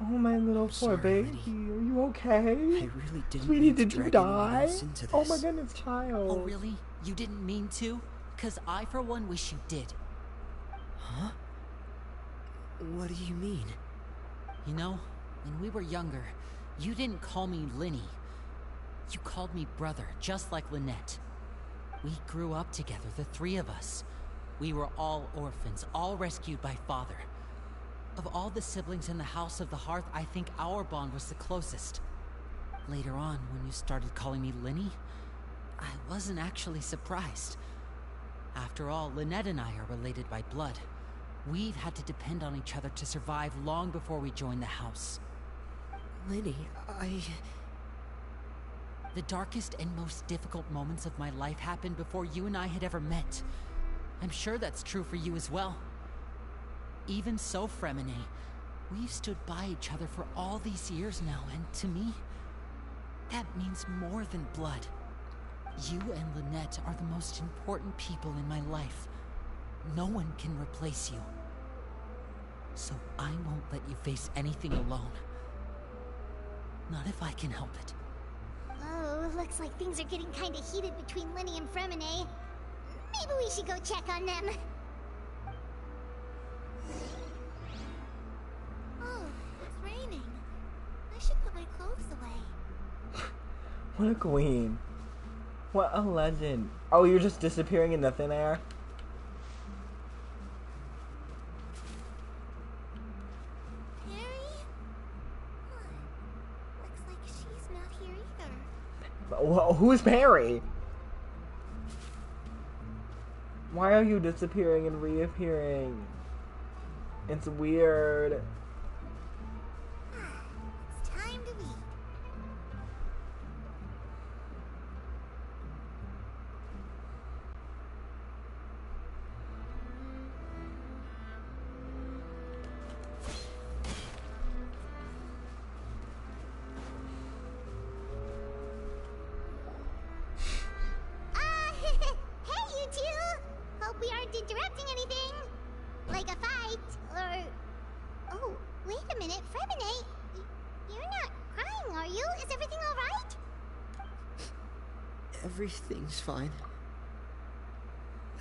Oh, my little poor baby. Are you okay? I really didn't Sweetie, mean to did you drag anyone die? else into this. Oh my goodness, child. Oh really? You didn't mean to? 'Cause I for one wish you did. Huh? What do you mean? You know, when we were younger, you didn't call me Linny. You called me brother, just like Lynette. We grew up together, the three of us. We were all orphans, all rescued by Father. Of all the siblings in the House of the Hearth, I think our bond was the closest. Later on, when you started calling me Linny, I wasn't actually surprised. After all, Lynette and I are related by blood. We've had to depend on each other to survive long before we joined the house. Linny, The darkest and most difficult moments of my life happened before you and I had ever met. I'm sure that's true for you as well. Even so, Fremine, we've stood by each other for all these years now, and to me, that means more than blood. You and Lynette are the most important people in my life. No one can replace you. So I won't let you face anything alone. Not if I can help it. Oh, looks like things are getting kind of heated between Lenny and Fremine. Maybe we should go check on them. Oh, it's raining. I should put my clothes away. What a queen. What a legend. Oh, you're just disappearing in the thin air? Harry? Huh. Looks like she's not here either. Well, who's Perry? Why are you disappearing and reappearing? It's weird. It's time to eat. Hey, you two! Hope we aren't interrupting anything. Like a fight, or... Oh, wait a minute, Fremine. You're not crying, are you? Is everything alright? Everything's fine.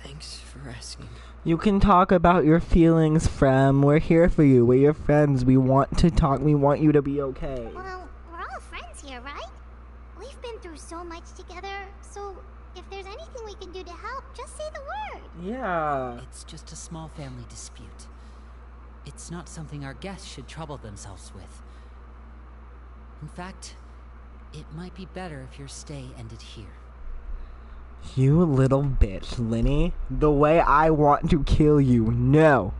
Thanks for asking. You can talk about your feelings, Frem. We're here for you. We're your friends. We want to talk. We want you to be okay. Well, we're all friends here, right? We've been through so much together, so if there's anything we can do to help, just say the word. Yeah. It's just a small family dispute. It's not something our guests should trouble themselves with. In fact, it might be better if your stay ended here. You little bitch, Lenny. The way I want to kill you. No.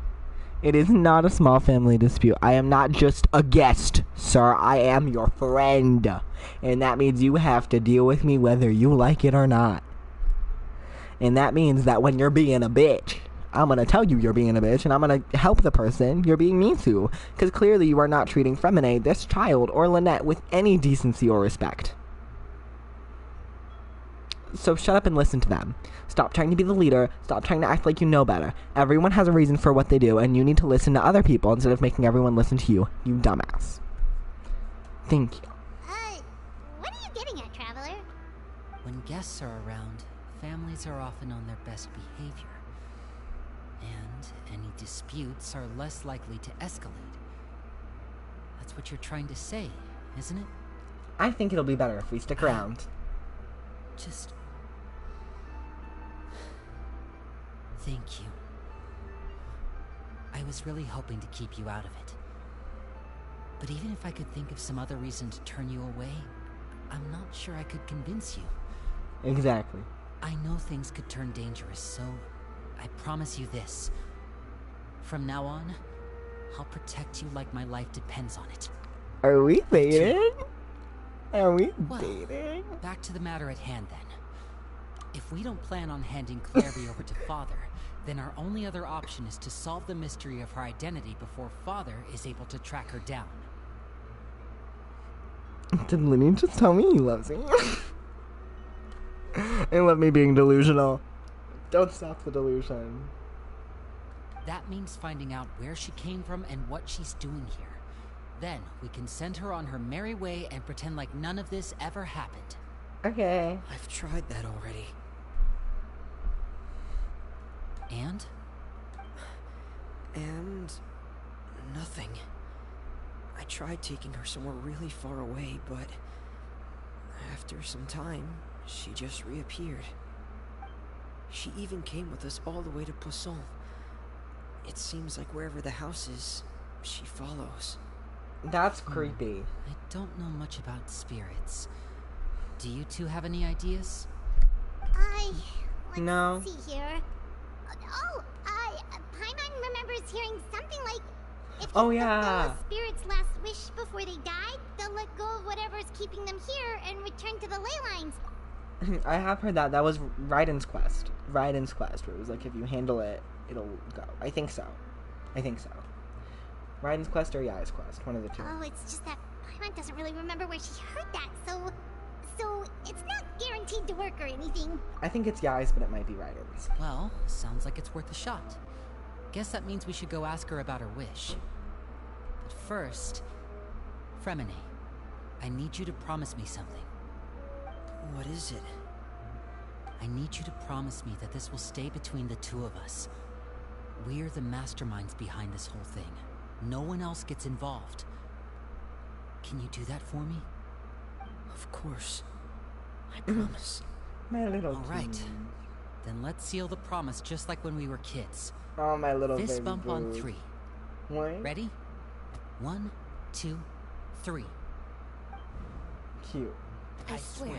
It is not a small family dispute. I am not just a guest, sir. I am your friend. And that means you have to deal with me whether you like it or not. And that means that when you're being a bitch, I'm gonna tell you you're being a bitch, and I'm gonna help the person you're being mean to. Because clearly you are not treating Fremine, this child, or Lynette with any decency or respect. So shut up and listen to them. Stop trying to be the leader. Stop trying to act like you know better. Everyone has a reason for what they do, and you need to listen to other people instead of making everyone listen to you, you dumbass. Thank you. What are you getting at, Traveler? When guests are around, families are often on their best behavior. And any disputes are less likely to escalate. That's what you're trying to say, isn't it? I think it'll be better if we stick around. Just... thank you. I was really hoping to keep you out of it. But even if I could think of some other reason to turn you away, I'm not sure I could convince you. Exactly. I know things could turn dangerous, so I promise you this. From now on, I'll protect you like my life depends on it. Are we dating? Are we dating? Back to the matter at hand then. If we don't plan on handing Clary over to Father, then our only other option is to solve the mystery of her identity before Father is able to track her down. Did Lenny just tell me he loves me? And love me being delusional. Don't stop the delusion. That means finding out where she came from and what she's doing here. Then we can send her on her merry way and pretend like none of this ever happened. Okay. I've tried that already. And? And... nothing. I tried taking her somewhere really far away, but... after some time, she just reappeared. She even came with us all the way to Poisson. It seems like wherever the house is, she follows. That's creepy. I don't know much about spirits. Do you two have any ideas? No. Let's see here. Paimon remembers hearing something like, if you fulfill a spirit's last wish before they die, they'll let go of whatever's keeping them here and return to the ley lines. I have heard that. That was Raiden's quest. Raiden's quest, where it was like, if you handle it, it'll go. I think so. Raiden's quest or Yai's quest, one of the two. Oh, it's just that Paimon doesn't really remember where she heard that, so it's not guaranteed to work or anything. I think it's Yai's, but it might be Raiden's. Well, sounds like it's worth a shot. Guess that means we should go ask her about her wish. But first, Fremine, I need you to promise me something. What is it? I need you to promise me that this will stay between the two of us. We're the masterminds behind this whole thing. No one else gets involved. Can you do that for me? Of course. I promise. My little All right. Then let's seal the promise just like when we were kids. Oh, my little Fist baby bump on boo. 3. What? Ready? 1, 2, 3. Cute. I swear.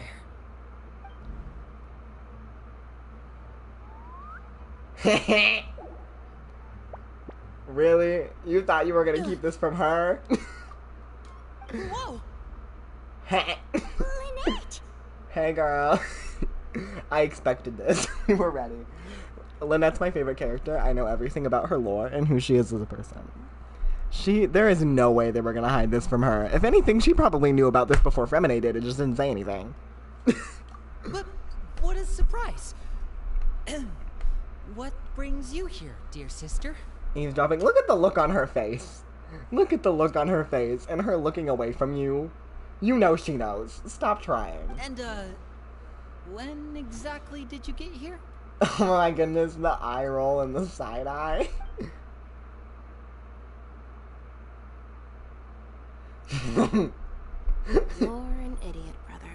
Really? You thought you were gonna keep this from her? Whoa! Lynette! Hey, girl. I expected this. We were ready. Lynette's my favorite character. I know everything about her lore and who she is as a person. There is no way they were gonna hide this from her. If anything, she probably knew about this before Fremine did. It just didn't say anything. But what a surprise! What brings you here, dear sister? Eavesdropping. Look at the look on her face. Look at the look on her face and her looking away from you. You know she knows. Stop trying. And, when exactly did you get here? Oh my goodness, the eye roll and the side eye. You're an idiot, brother.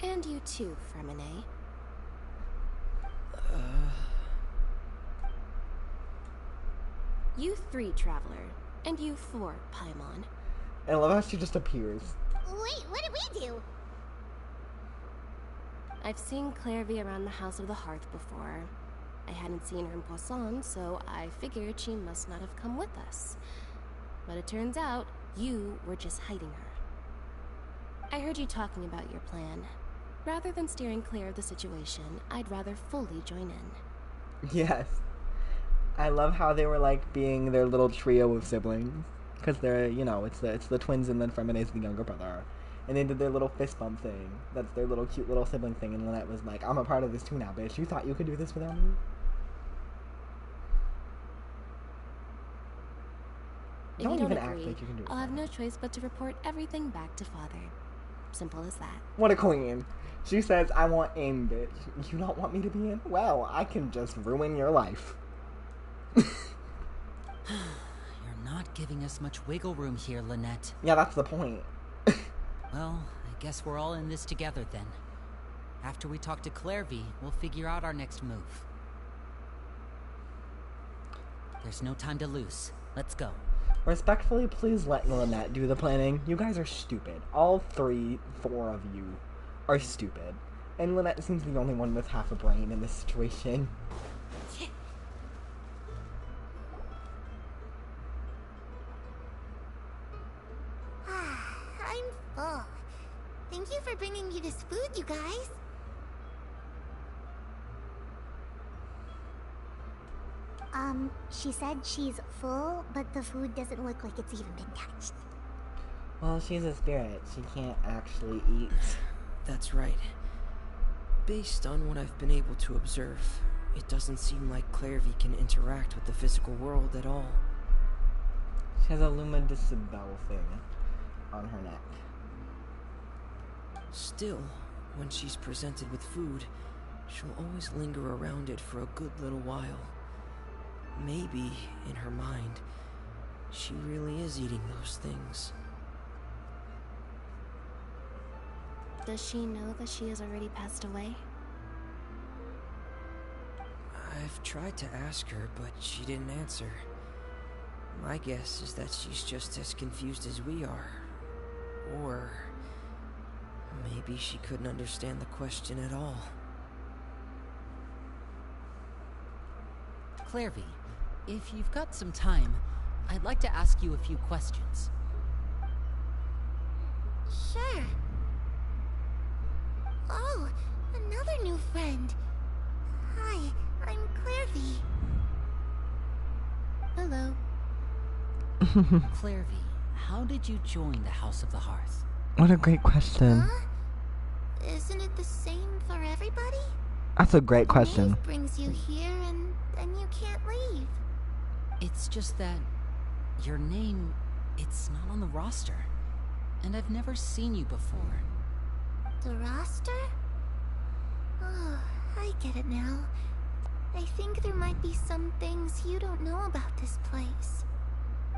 And you too, Fremine. You 3, Traveler. And you 4, Paimon. I love how she just appears. Wait, what did we do? I've seen Clairvy around the House of the Hearth before. I hadn't seen her in Poisson, so I figured she must not have come with us. But it turns out, you were just hiding her. I heard you talking about your plan. Rather than steering clear of the situation, I'd rather fully join in. Yes. I love how they were like being their little trio of siblings. Because they're, you know, it's the twins and then Fremine's the younger brother. And they did their little fist bump thing. That's their little cute little sibling thing. And Lynette was like, I'm a part of this too now, bitch. You thought you could do this without me? If Don't you even don't act agree, like you can do it. I'll have no choice but to report everything back to Father. Simple as that. What a queen. She says, I want in, bitch. You don't want me to be in? Well, I can just ruin your life. You're not giving us much wiggle room here, Lynette. Yeah, that's the point. Well, I guess we're all in this together then. After we talk to Clairvy, we'll figure out our next move. There's no time to lose. Let's go. Respectfully, please let Lynette do the planning. You guys are stupid. All 4 of you are stupid. And Lynette seems the only one with half a brain in this situation. I'm full. Thank you for bringing me this food, you guys. She said she's full, but the food doesn't look like it's even been touched. Well, she's a spirit. She can't actually eat. That's right. Based on what I've been able to observe, it doesn't seem like Clairvy can interact with the physical world at all. She has a Lumadisabel thing on her neck. Still, when she's presented with food, she'll always linger around it for a good little while. Maybe, in her mind, she really is eating those things. Does she know that she has already passed away? I've tried to ask her, but she didn't answer. My guess is that she's just as confused as we are. Or maybe she couldn't understand the question at all. Clairvy, if you've got some time, I'd like to ask you a few questions. Sure. Oh, another new friend. Hi, I'm Clairvy. Hello. Clairvy, how did you join the House of the Hearth? What a great question. Huh? Isn't it the same for everybody? That's a great question. Nave brings you here and then you can't leave. It's just that your name, it's not on the roster. And I've never seen you before. The roster? Oh, I get it now. I think there might be some things you don't know about this place.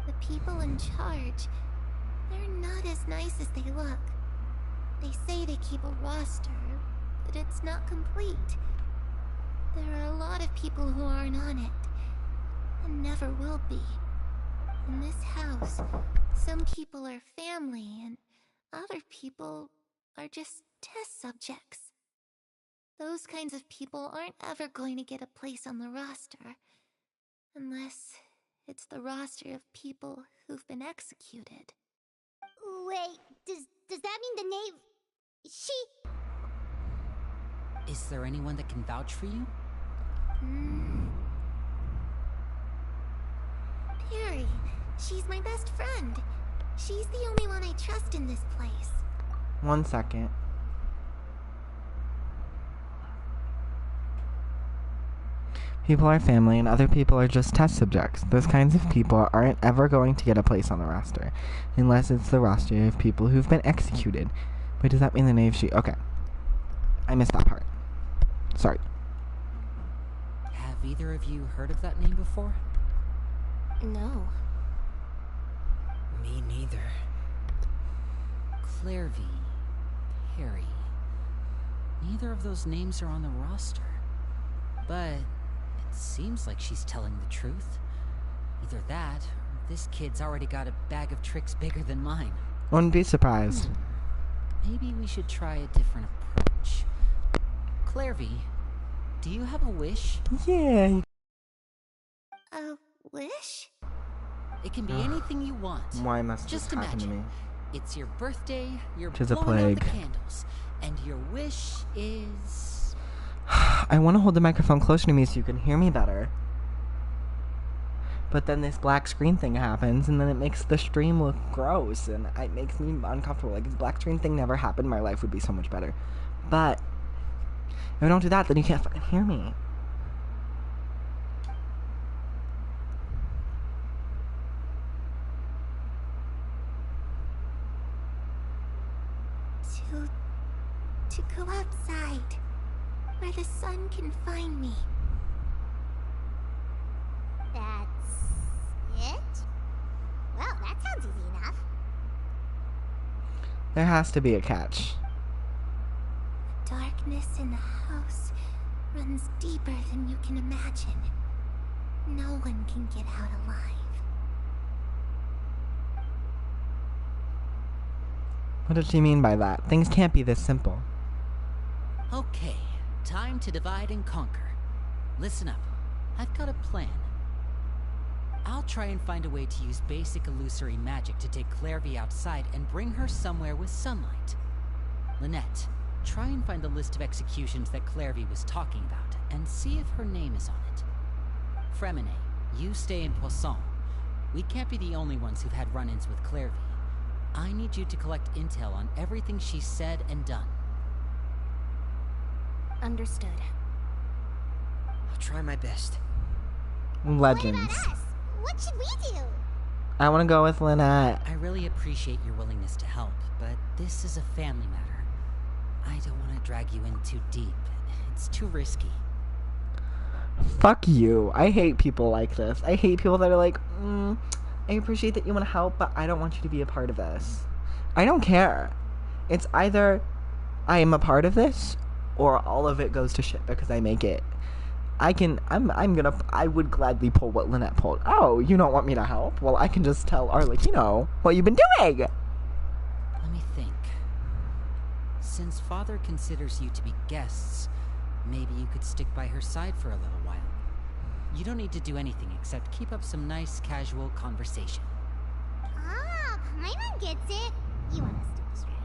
The people in charge, they're not as nice as they look. They say they keep a roster, but it's not complete. There are a lot of people who aren't on it, and never will be. In this house, some people are family, and other people are just test subjects. Those kinds of people aren't ever going to get a place on the roster, unless it's the roster of people who've been executed. Wait, does that mean the Knave... She... Is there anyone that can vouch for you? Perry. She's my best friend. She's the only one I trust in this place. 1 second. People are family and other people are just test subjects. Those kinds of people aren't ever going to get a place on the roster, unless it's the roster of people who've been executed. Wait, does that mean the Knave she... Okay. I missed that part. Sorry. Have either of you heard of that name before? No. Me neither. Clairvy, Perry. Neither of those names are on the roster. But it seems like she's telling the truth. Either that, or this kid's already got a bag of tricks bigger than mine. Wouldn't be surprised. Maybe we should try a different approach. Clairvy, do you have a wish? Yeah. A wish? It can be anything you want. Why must Just this happen to imagine. me? It's your birthday, you're 'Tis a blowing out plague. the candles, and your wish is... I want to hold the microphone closer to me so you can hear me better. But then this black screen thing happens, and then it makes the stream look gross, and it makes me uncomfortable. Like, if the black screen thing never happened, my life would be so much better. But if I don't do that, then you can't fucking hear me. To go outside, where the sun can find me. That's it? Well, that sounds easy enough. There has to be a catch. The darkness in the house runs deeper than you can imagine. No one can get out alive. What does she mean by that? Things can't be this simple. Okay, time to divide and conquer. Listen up, I've got a plan. I'll try and find a way to use basic illusory magic to take Clairvy outside and bring her somewhere with sunlight. Lynette, try and find the list of executions that Clairvy was talking about, and see if her name is on it. Fremine, you stay in Poisson. We can't be the only ones who've had run-ins with Clairvy. I need you to collect intel on everything she's said and done. Understood. I'll try my best. Legends. What about us? What should we do? I want to go with Lynette. I really appreciate your willingness to help, but this is a family matter. I don't want to drag you in too deep. It's too risky. Fuck you. I hate people like this. I hate people that are like, I appreciate that you want to help, but I don't want you to be a part of this. I don't care. It's either I am a part of this, or all of it goes to shit because I make it. I would gladly pull what Lynette pulled. Oh, you don't want me to help? Well, I can just tell Arlechinno what you've been doing! Let me think. Since Father considers you to be guests, maybe you could stick by her side for a little while. You don't need to do anything except keep up some nice, casual conversation. Ah, Paimon gets it. You want us to distract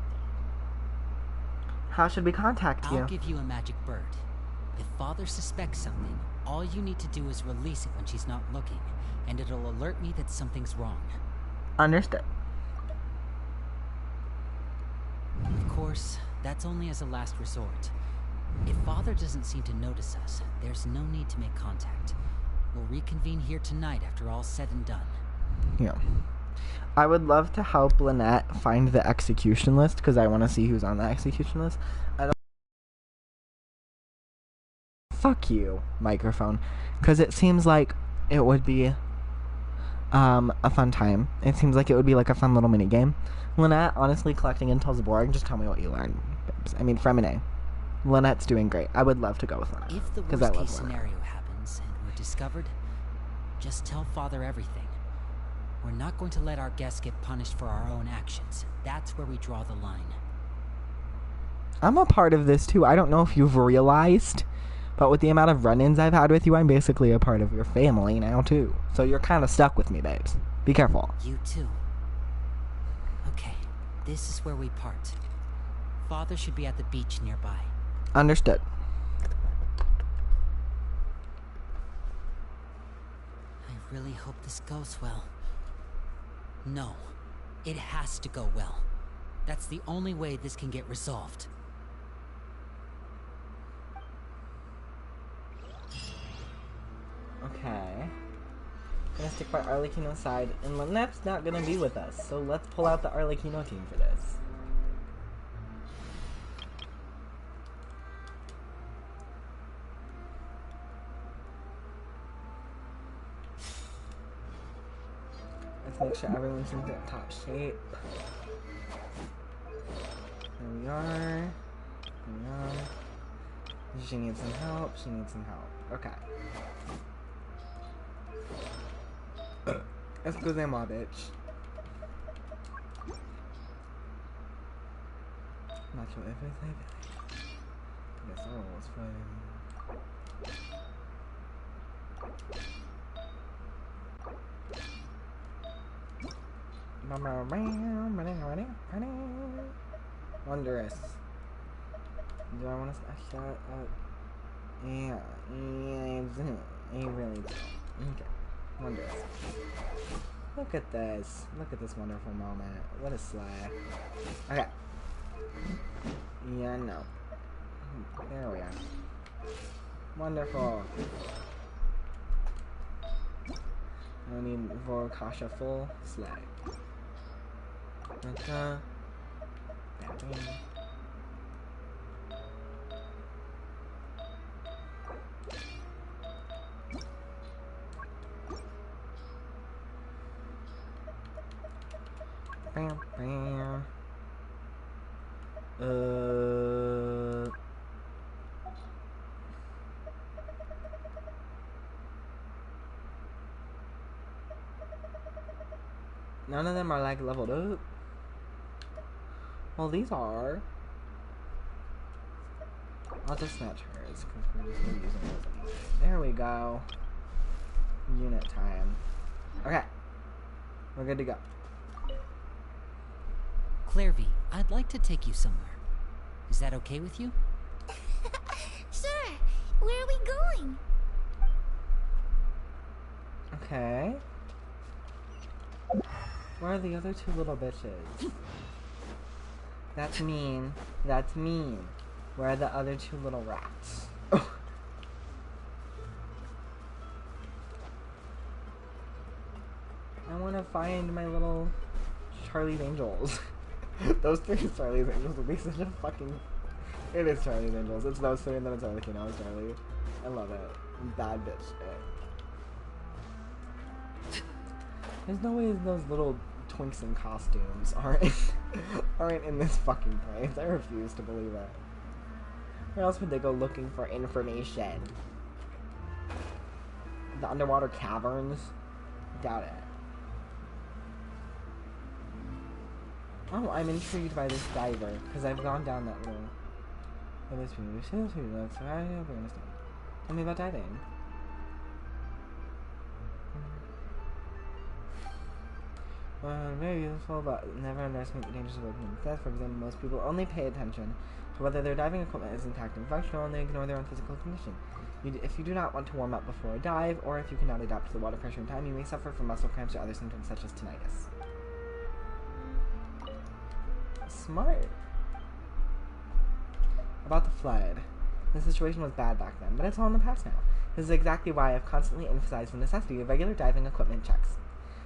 How should we contact you? I'll give you a magic bird. If Father suspects something, all you need to do is release it when she's not looking, and it'll alert me that something's wrong. Understood. Of course, that's only as a last resort. If Father doesn't seem to notice us, there's no need to make contact. We'll reconvene here tonight after all's said and done. Yeah. I would love to help Lynette find the execution list, because I want to see who's on the execution list. I don't... Fuck you, microphone. Because it seems like it would be a fun time. It seems like it would be like a fun little mini game. Lynette, honestly, collecting intel's boring. Just tell me what you learned. I mean, from an A. Lynette's doing great. I would love to go with Lynette. If the worst case scenario happens and we're discovered, just tell Father everything. We're not going to let our guests get punished for our own actions. That's where we draw the line. I'm a part of this too. I don't know if you've realized, but with the amount of run-ins I've had with you, I'm basically a part of your family now too. So you're kind of stuck with me, babes. Be careful. You too. Okay, this is where we part. Father should be at the beach nearby. Understood. I really hope this goes well. No, it has to go well. That's the only way this can get resolved. Okay. Gonna stick by Arlecchino's side, and Lynette's not gonna be with us, so let's pull out the Arlecchino team for this. Let's make sure everyone's in top shape. There we are. There we are. She needs some help. She needs some help. Okay. Excusez-moi, bitch. Not sure if it's like I guess all was fine. Wondrous. Do I want to shut up? Yeah, I really do. Okay. Wondrous. Look at this. Look at this wonderful moment. What a slay. Okay. Yeah, no. There we are. Wonderful. I need Vorkasha full slay. Bam, bam. None of them are like leveled up. Well, these are. I'll just snatch hers because we're just using those. There we go. Unit time. Okay. We're good to go. Clairvy, I'd like to take you somewhere. Is that okay with you? Sure. Where are we going? Okay. Where are the other two little bitches? That's mean. That's mean. Where are the other two little rats? I want to find my little Charlie's Angels. Those three Charlie's Angels would be such a fucking... It is Charlie's Angels. It's those three and then it's Arlecchino and Charlie. I love it. Bad bitch shit. There's no way those little twinks in costumes aren't in this fucking place. I refuse to believe it. Where else would they go looking for information? The underwater caverns? Doubt it. Oh, I'm intrigued by this diver, because I've gone down that little... Tell me about diving. Very useful, but never underestimate the dangers of opening death. For example, most people only pay attention to whether their diving equipment is intact and functional, and they ignore their own physical condition. If you do not want to warm up before a dive, or if you cannot adapt to the water pressure in time, you may suffer from muscle cramps or other symptoms such as tinnitus. Smart. About the flood. The situation was bad back then, but it's all in the past now. This is exactly why I've constantly emphasized the necessity of regular diving equipment checks.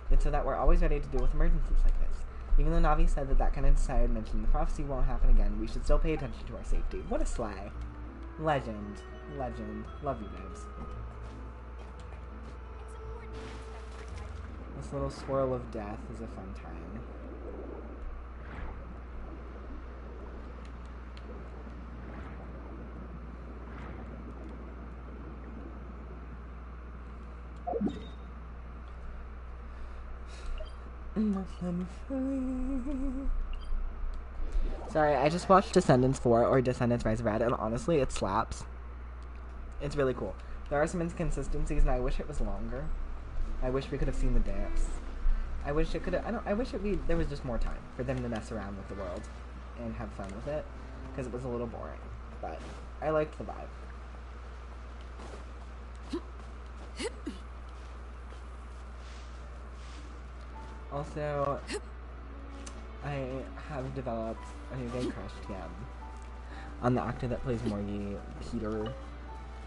It's so that we're always ready to deal with emergencies like this. Even though Navi said that kind of decided mentioned the prophecy won't happen again, we should still pay attention to our safety. What a slay. Legend. Legend. Love you, babes. This little swirl of death is a fun time. Sorry, I just watched Descendants 4 or Descendants Rise of Red, and honestly, it slaps. It's really cool. There are some inconsistencies, and I wish it was longer. I wish we could have seen the dance. I wish it could have. I wish there was just more time for them to mess around with the world and have fun with it, because it was a little boring. But I liked the vibe. Also, I have developed a new gay crush on the actor that plays Morgie, Peter,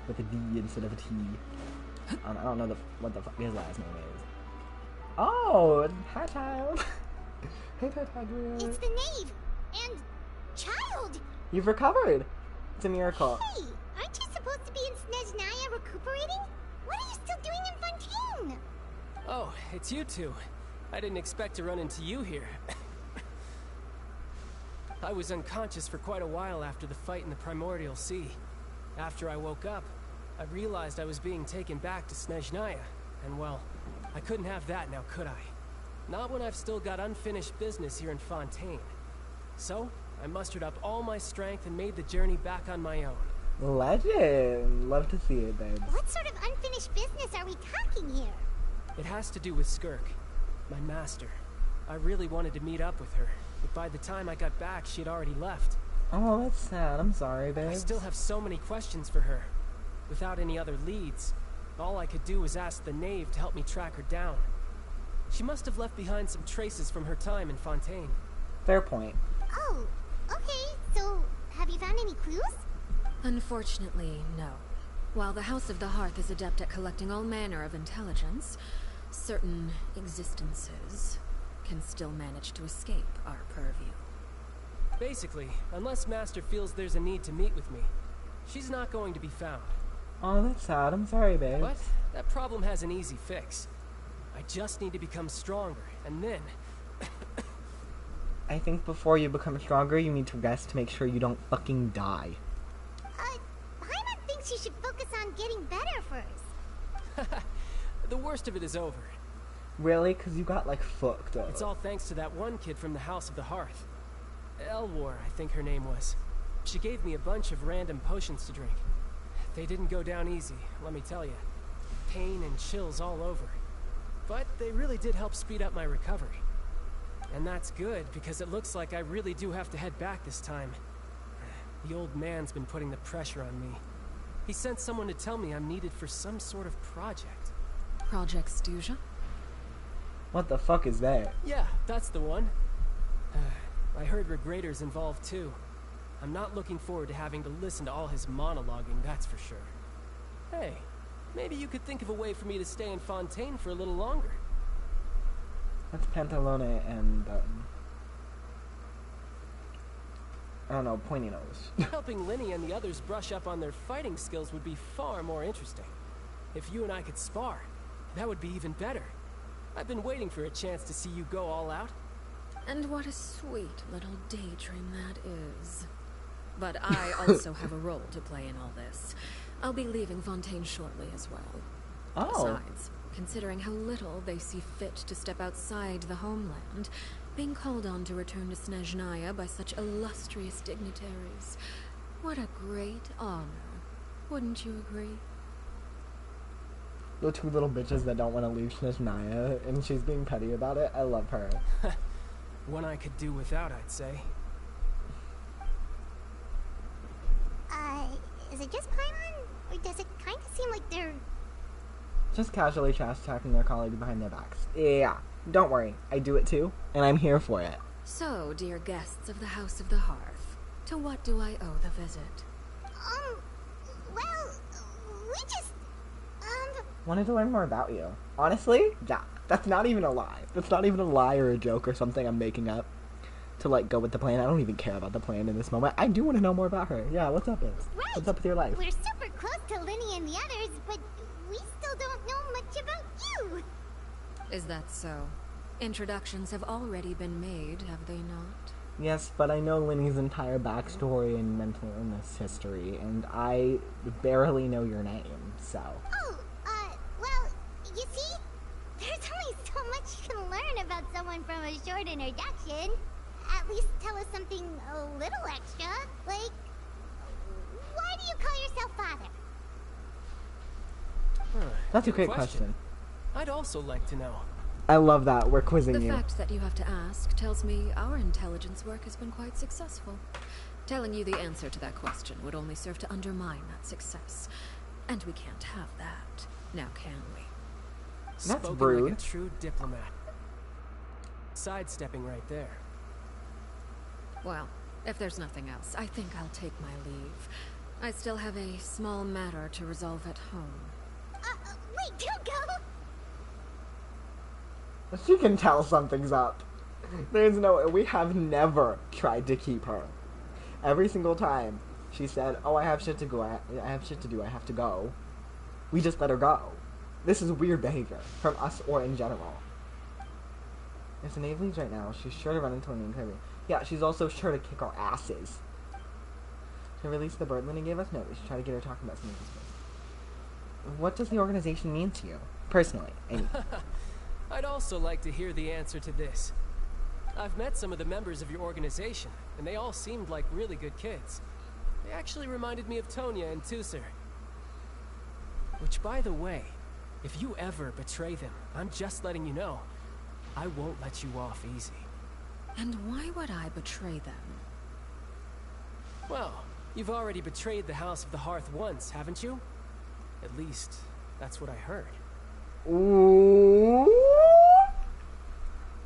with a D instead of a T. I don't know what the fuck his last name is. Oh, hi, child. Hey, Pythagorean. It's the Knave and Child. You've recovered. It's a miracle. Hey, aren't you supposed to be in Snezhnaya recuperating? What are you still doing in Fontaine? Oh, it's you two. I didn't expect to run into you here. I was unconscious for quite a while after the fight in the Primordial Sea. After I woke up, I realized I was being taken back to Snezhnaya, and well, I couldn't have that now, could I? Not when I've still got unfinished business here in Fontaine. So, I mustered up all my strength and made the journey back on my own. Legend! Love to see it, babe. What sort of unfinished business are we talking here? It has to do with Skirk, my master. I really wanted to meet up with her, but by the time I got back, she'd already left. Oh, that's sad. I'm sorry, babe. I still have so many questions for her. Without any other leads, all I could do was ask the Knave to help me track her down. She must have left behind some traces from her time in Fontaine. Fair point. Oh, okay. So, have you found any clues? Unfortunately, no. While the House of the Hearth is adept at collecting all manner of intelligence, certain existences can still manage to escape our purview. Basically, unless Master feels there's a need to meet with me, she's not going to be found. Oh, that's sad. I'm sorry, babe. But that problem has an easy fix. I just need to become stronger, and then... I think before you become stronger, you need to rest to make sure you don't fucking die. Paimon thinks you should focus on getting better first. The worst of it is over. Really? Because you got, like, fucked up. It's all thanks to that one kid from the House of the Hearth. Elwar, I think her name was. She gave me a bunch of random potions to drink. They didn't go down easy, let me tell you. Pain and chills all over. But they really did help speed up my recovery. And that's good, because it looks like I really do have to head back this time. The old man's been putting the pressure on me. He sent someone to tell me I'm needed for some sort of project. Project Stuja? What the fuck is that? Yeah, that's the one. I heard Regrader's involved too. I'm not looking forward to having to listen to all his monologuing, that's for sure. Hey, maybe you could think of a way for me to stay in Fontaine for a little longer. That's Pantalone and, I don't know, Pointy Nose. Helping Linny and the others brush up on their fighting skills would be far more interesting. If you and I could spar, that would be even better. I've been waiting for a chance to see you go all out. And what a sweet little daydream that is. But I also have a role to play in all this. I'll be leaving Fontaine shortly as well. Oh. Besides, considering how little they see fit to step outside the homeland, being called on to return to Snezhnaya by such illustrious dignitaries, what a great honor. Wouldn't you agree? The two little bitches that don't want to leave Snezhnaya, and she's being petty about it. I love her. One I could do without, I'd say. Is it just Paimon? Or does it kind of seem like they're... Just casually trash-talking their colleagues behind their backs. Yeah, don't worry. I do it too, and I'm here for it. So, dear guests of the House of the Hearth, to what do I owe the visit? just, wanted to learn more about you. Honestly, yeah, that's not even a lie. That's not even a lie or a joke or something I'm making up to, like, go with the plan. I don't even care about the plan in this moment. I do want to know more about her. Yeah, what's up, Iz? right. What's up with your life? We're super close to Linny and the others, but we still don't know much about you. Is that so? Introductions have already been made, have they not? Yes, but I know Linny's entire backstory and mental illness history, and I barely know your name, so... Oh, well, you see? There's only so much you can learn about someone from a short introduction. At least tell us something a little extra, like... Why do you call yourself father? That's a great question. I'd also like to know. I love that. We're quizzing The you. fact that you have to ask tells me our intelligence work has been quite successful. Telling you the answer to that question would only serve to undermine that success. And we can't have that. Now can we? That's Spoken rude. like a true diplomat. Sidestepping right there. Well, if there's nothing else, I think I'll take my leave. I still have a small matter to resolve at home. Wait, don't go! She can tell something's up. There's no... We have never tried to keep her. Every single time she said, oh, I have shit to go. I have shit to do. I have to go. We just let her go. This is weird behavior from us or in general. If the Knave leaves right now, she's sure to run into Linny and Kirby. Yeah, she's also sure to kick our asses. To release the bird Linny gave us? No, we should try to get her talking about something this way. What does the organization mean to you? Personally, Amy. I'd also like to hear the answer to this. I've met some of the members of your organization, and they all seemed like really good kids. They actually reminded me of Tonya and Tusser. Which, by the way, if you ever betray them, I'm just letting you know, I won't let you off easy. And why would I betray them? Well, you've already betrayed the House of the Hearth once, haven't you? At least, that's what I heard. Ooh.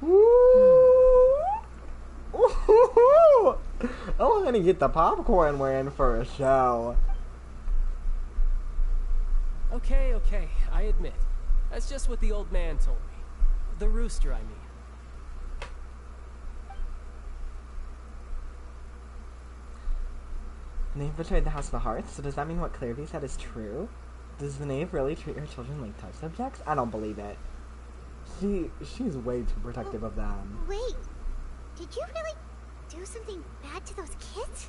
Ooh. I'm gonna get the popcorn we're in for a show. Okay, I admit. That's just what the old man told me. The rooster, I mean. Knave betrayed the House of the Hearth, so does that mean what Clairvy said is true? Does the Knave really treat her children like touch subjects? I don't believe it. She's way too protective of them. Wait, did you really do something bad to those kids?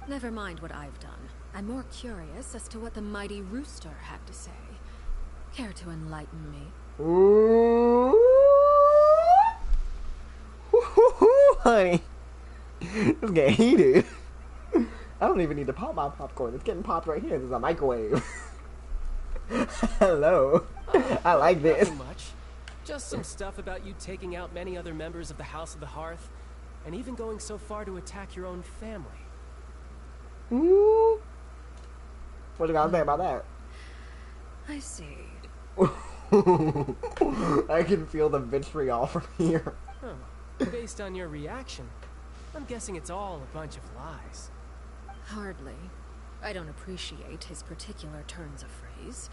Never mind what I've done. I'm more curious as to what the mighty rooster had to say. Care to enlighten me? Ooh. Honey. It's getting heated. I don't even need to pop my popcorn. It's getting popped right here. There's a microwave. Hello. I like this. Nothing much. Just some stuff about you taking out many other members of the House of the Hearth, and even going so far to attack your own family. Ooh. What you gotta say about that? I see. I can feel the vitriol from here. Huh. Based on your reaction, I'm guessing it's all a bunch of lies. Hardly. I don't appreciate his particular turns of phrase,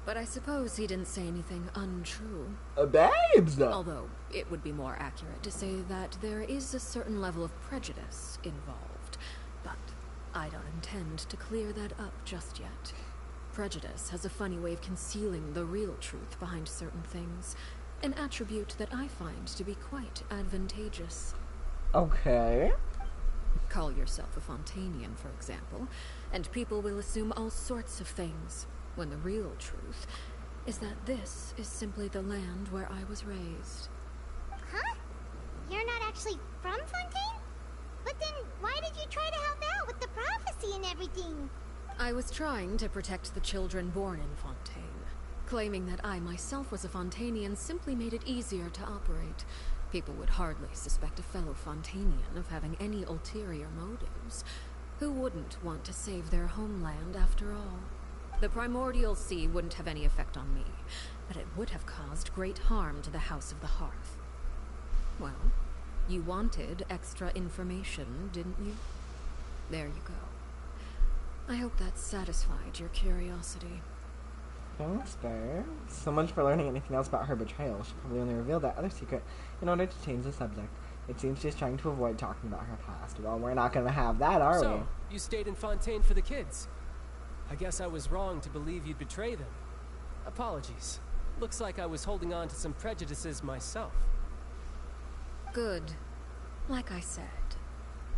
but I suppose he didn't say anything untrue. Babes! Although, it would be more accurate to say that there is a certain level of prejudice involved, but I don't intend to clear that up just yet. Prejudice has a funny way of concealing the real truth behind certain things, an attribute that I find to be quite advantageous. Okay. Call yourself a Fontainian, for example, and people will assume all sorts of things, when the real truth is that this is simply the land where I was raised. Huh? You're not actually from Fontaine? But then, why did you try to help out with the prophecy and everything? I was trying to protect the children born in Fontaine. Claiming that I myself was a Fontainian simply made it easier to operate. People would hardly suspect a fellow Fontainian of having any ulterior motives. Who wouldn't want to save their homeland after all? The primordial sea wouldn't have any effect on me, but it would have caused great harm to the House of the Hearth. Well, you wanted extra information, didn't you? There you go. I hope that satisfied your curiosity. Thanks, babe. So much for learning anything else about her betrayal. She probably only revealed that other secret in order to change the subject. It seems she's trying to avoid talking about her past. Well, we're not gonna have that, are we? So, you stayed in Fontaine for the kids. I guess I was wrong to believe you'd betray them. Apologies. Looks like I was holding on to some prejudices myself. Good. Like I said,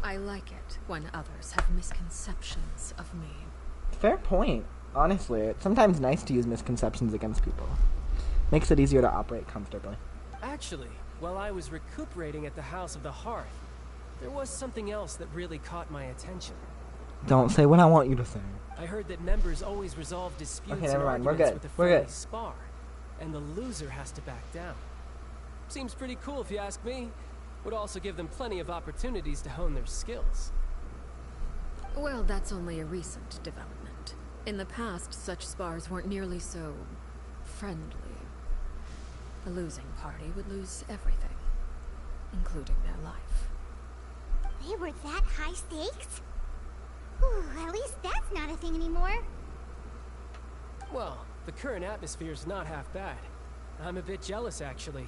I like it when others have misconceptions of me. Fair point. Honestly, it's sometimes nice to use misconceptions against people. Makes it easier to operate comfortably. Actually, while I was recuperating at the House of the Hearth, there was something else that really caught my attention. Don't say what I want you to say. I heard that members always resolve disputes Okay, and never mind. We're arguments good. with a We're friendly good. spar, and the loser has to back down. Seems pretty cool if you ask me. Would also give them plenty of opportunities to hone their skills. Well, that's only a recent development. In the past, such spars weren't nearly so friendly. The losing party would lose everything, including their life. They were that high stakes? Whew, at least that's not a thing anymore. Well, the current atmosphere's not half bad. I'm a bit jealous, actually.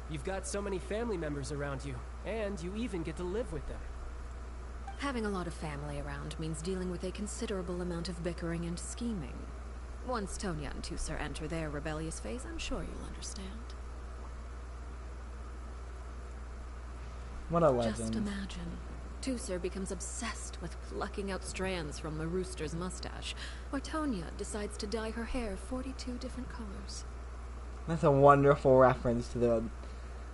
You've got so many family members around you, and you even get to live with them. Having a lot of family around means dealing with a considerable amount of bickering and scheming. Once Tonya and Tusser enter their rebellious phase, I'm sure you'll understand. What a legend. Just imagine. Tusser becomes obsessed with plucking out strands from the rooster's mustache, while Tonya decides to dye her hair 42 different colors. That's a wonderful reference to the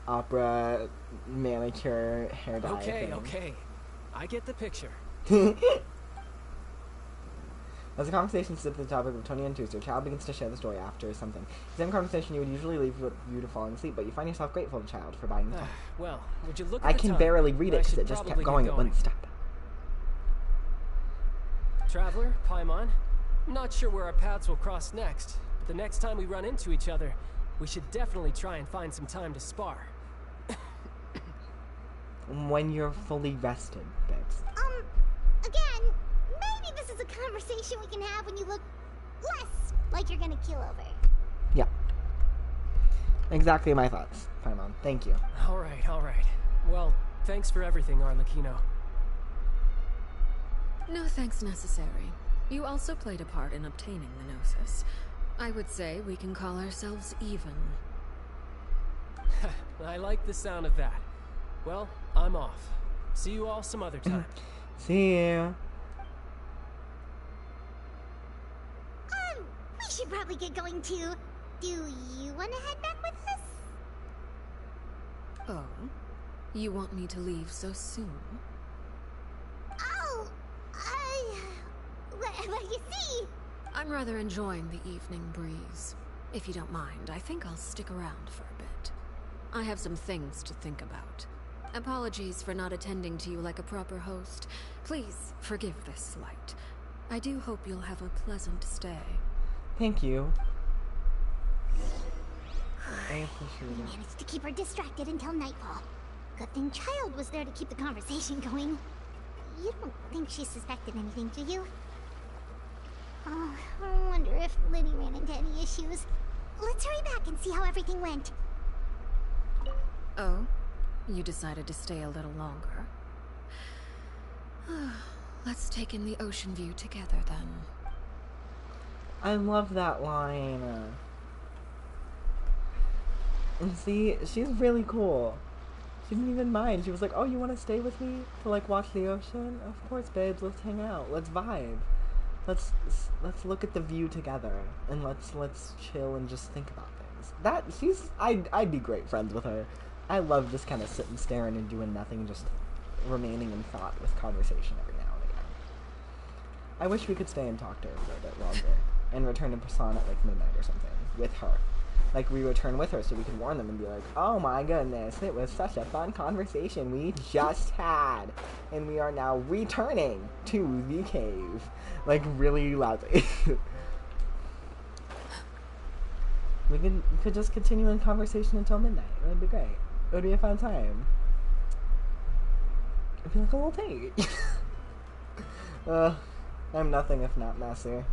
opera manicure hair dye Okay, thing. okay. I get the picture. As the conversation shifts to the topic of Tony and Tusser, Child begins to share the story after something. The same conversation you would usually leave you to falling asleep, but you find yourself grateful to Child for buying the time. Well, would you look at I the can time? barely read it I because should it just kept probably going. get It wouldn't stop. Traveler, Paimon, I'm not sure where our paths will cross next, but the next time we run into each other, we should definitely try and find some time to spar. When you're fully rested, Bix. Again, maybe this is a conversation we can have when you look less like you're gonna keel over. Yeah. Exactly my thoughts, Paimon. Thank you. Alright, alright. Well, thanks for everything, Arlechinno. No thanks necessary. You also played a part in obtaining the Gnosis. I would say we can call ourselves even. I like the sound of that. Well, I'm off. See you all some other time. See you. We should probably get going too. Do you want to head back with us? Oh? You want me to leave so soon? Oh, well, you see. I'm rather enjoying the evening breeze. If you don't mind, I think I'll stick around for a bit. I have some things to think about. Apologies for not attending to you like a proper host. Please forgive this slight. I do hope you'll have a pleasant stay. Thank you. I appreciate it. Managed to keep her distracted until nightfall. Good thing Child was there to keep the conversation going. You don't think she suspected anything, do you? Oh, I wonder if Liddy ran into any issues. Let's hurry back and see how everything went. Oh? You decided to stay a little longer. Let's take in the ocean view together, then. I love that line. And see, she's really cool. She didn't even mind. She was like, oh, you want to stay with me to, like, watch the ocean? Of course, babes. Let's hang out. Let's vibe. Let's look at the view together. And let's chill and just think about things. I'd be great friends with her. I love just kind of sitting, staring, and doing nothing, just remaining in thought with conversation every now and again. I wish we could stay and talk to her for a bit longer, and return to Prasan at, like, midnight or something, with her. Like, we return with her so we could warn them and be like, oh my goodness, it was such a fun conversation we just had, and we are now returning to the cave. Like, really loudly. We could just continue in conversation until midnight. It would be great. It would be a fun time. It'd be like a little date. I'm nothing if not messy.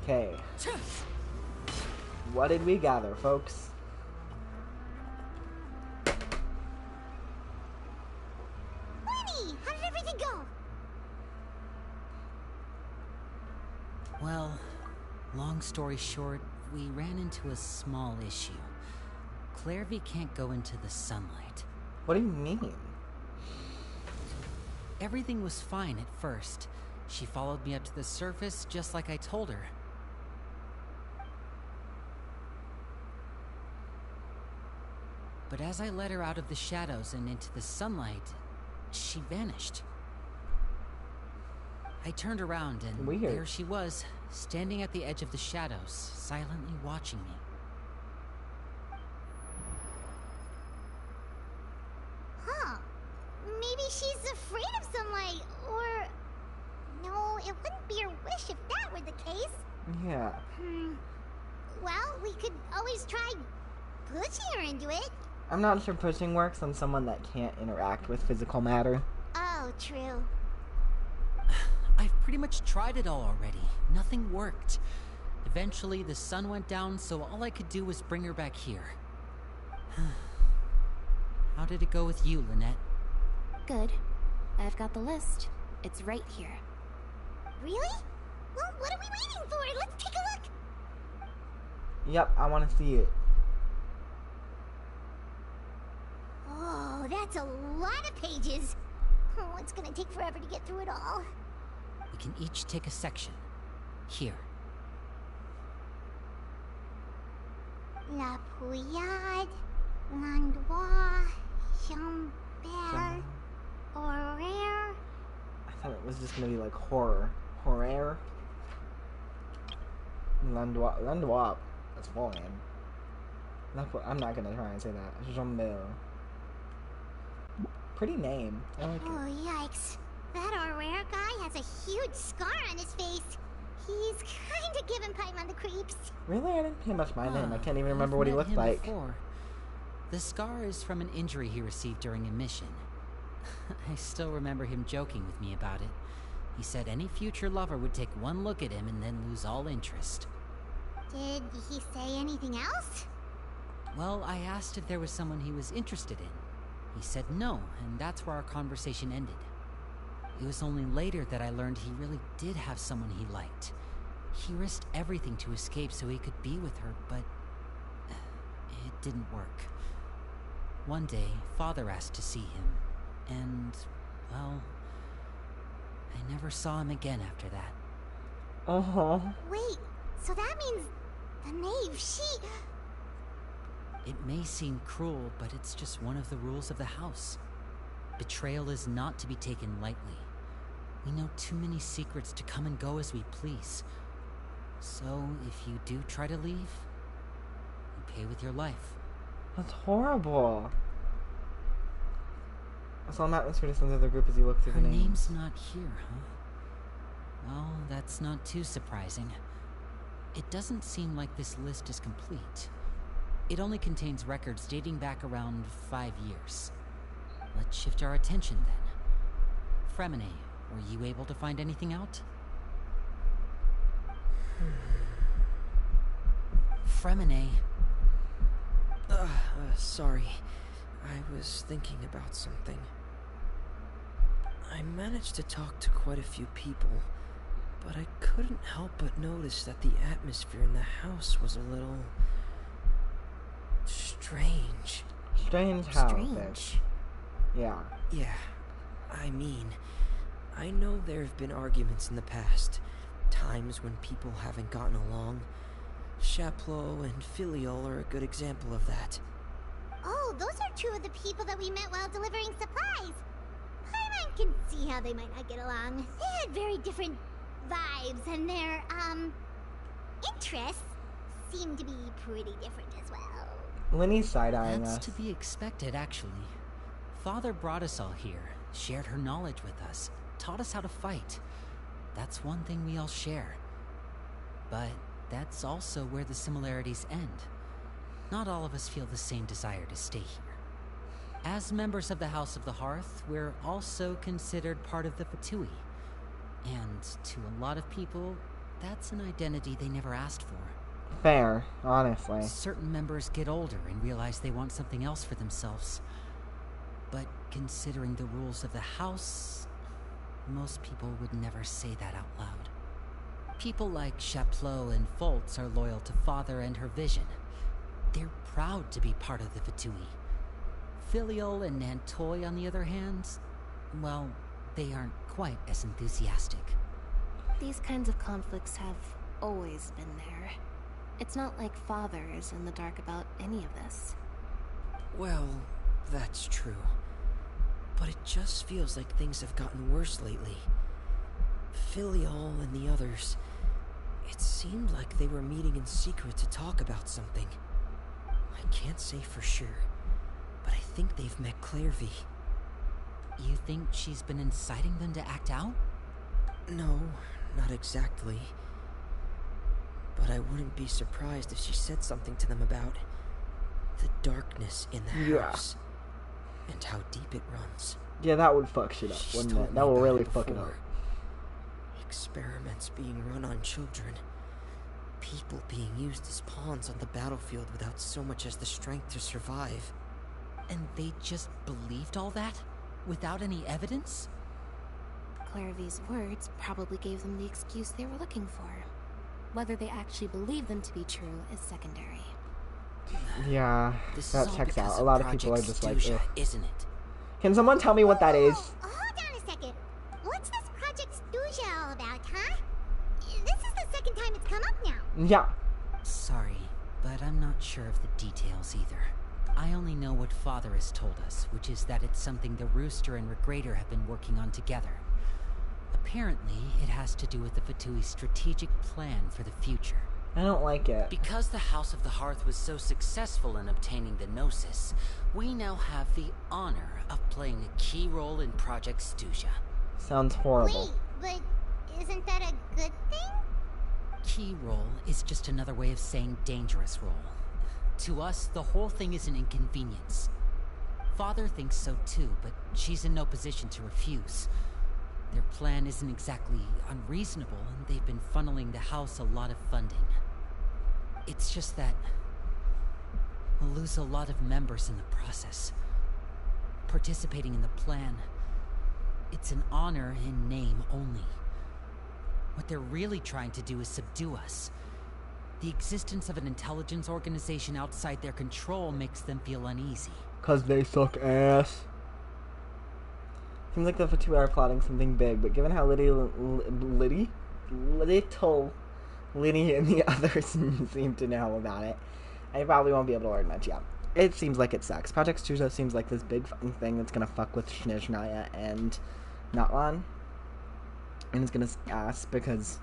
Okay. What did we gather, folks? Lenny, how did everything go? Well, long story short, we ran into a small issue. Clairvy can't go into the sunlight. What do you mean? Everything was fine at first. She followed me up to the surface just like I told her. But as I led her out of the shadows and into the sunlight, she vanished. I turned around and Weird. there she was, standing at the edge of the shadows, silently watching me. Huh. Maybe she's afraid of sunlight, or... No, it wouldn't be her wish if that were the case. Yeah. Well, we could always try pushing her into it. I'm not sure pushing works on someone that can't interact with physical matter. Oh, true. I've pretty much tried it all already. Nothing worked. Eventually, the sun went down, so all I could do was bring her back here. How did it go with you, Lynette? Good. I've got the list. It's right here. Really? Well, what are we waiting for? Let's take a look. Yep, I want to see it. Oh, that's a lot of pages. Oh, it's gonna take forever to get through it all. We can each take a section. Here. La Pouillade, L'Endroit, Chambert, Horaire. I thought it was just gonna be like horror. Horror. L'Endroit. That's full name. I'm not gonna try and say that. Chambert. Pretty name. I like it. Oh, yikes. That Horaire guy has a huge scar on his face. He's kinda giving Paimon the creeps. Really? I didn't pay much mind him. I can't even I've remember what he met looked him like. before. The scar is from an injury he received during a mission. I still remember him joking with me about it. He said any future lover would take one look at him and then lose all interest. Did he say anything else? Well, I asked if there was someone he was interested in. He said no, and that's where our conversation ended. It was only later that I learned he really did have someone he liked. He risked everything to escape so he could be with her, but it didn't work. One day, Father asked to see him, and, well, I never saw him again after that. Uh-huh. Wait, so that means the knave, she... It may seem cruel, but it's just one of the rules of the house. Betrayal is not to be taken lightly. We know too many secrets to come and go as we please. So, if you do try to leave, you pay with your life. That's horrible. So I'm not as good as some of the group as you look through Her the names. name's not here, huh? Well, that's not too surprising. It doesn't seem like this list is complete. It only contains records dating back around 5 years. Let's shift our attention then. Fremine, were you able to find anything out? Fremine. Sorry. I was thinking about something. I managed to talk to quite a few people, but I couldn't help but notice that the atmosphere in the house was a little... strange. Strange how? Strange. Yeah. Yeah. I mean, I know there have been arguments in the past. Times when people haven't gotten along. Chaplot and Filial are a good example of that. Oh, those are two of the people that we met while delivering supplies. Paimon can see how they might not get along. They had very different vibes, and their, interests seem to be pretty different as well. Lenny's side-eyeing That's us. to be expected, actually. Father brought us all here, shared her knowledge with us, taught us how to fight. That's one thing we all share. But that's also where the similarities end. not all of us feel the same desire to stay here. As members of the House of the Hearth, we're also considered part of the Fatui. And to a lot of people, that's an identity they never asked for. Fair, honestly. Certain members get older and realize they want something else for themselves. But considering the rules of the House, most people would never say that out loud. People like Chaplot and Foltz are loyal to Father and her vision. They're proud to be part of the Fatui. Filial and Nantoy, on the other hand, well, they aren't quite as enthusiastic. These kinds of conflicts have always been there. It's not like Father is in the dark about any of this. Well, that's true. But it just feels like things have gotten worse lately. Filial and the others, it seemed like they were meeting in secret to talk about something. I can't say for sure, but I think they've met Clairvy. You think she's been inciting them to act out? No, not exactly. But I wouldn't be surprised if she said something to them about the darkness in the house and how deep it runs. Yeah, that would fuck shit up, wouldn't it? That would really fuck it up. Experiments being run on children. People being used as pawns on the battlefield without so much as the strength to survive. And they just believed all that? Without any evidence? Clairvy's words probably gave them the excuse they were looking for. Whether they actually believe them to be true is secondary. Yeah, that checks out. A lot of people are just like, ugh. Isn't it? Can someone tell me what that is? Hold on a second. What's this Project Stuja all about, huh? This is the second time it's come up now. Yeah. Sorry, but I'm not sure of the details either. I only know what Father has told us, which is that it's something the Rooster and Regrator have been working on together. Apparently, it has to do with the Fatui's strategic plan for the future. I don't like it. Because the House of the Hearth was so successful in obtaining the Gnosis, we now have the honor of playing a key role in Project Stuja. Sounds horrible. Wait, but isn't that a good thing? Key role is just another way of saying dangerous role. To us, the whole thing is an inconvenience. Father thinks so too, but she's in no position to refuse. Their plan isn't exactly unreasonable, and they've been funneling the house a lot of funding. It's just that we'll lose a lot of members in the process. Participating in the plan, it's an honor in name only. What they're really trying to do is subdue us. The existence of an intelligence organization outside their control makes them feel uneasy. 'Cause they suck ass. Seems like the Fatui are plotting something big, but given how little Liddy and the others seem to know about it, I probably won't be able to learn much yet. It seems like it sucks. Project Stuja seems like this big fucking thing that's gonna fuck with Snezhnaya and Natlan. And it's gonna ass because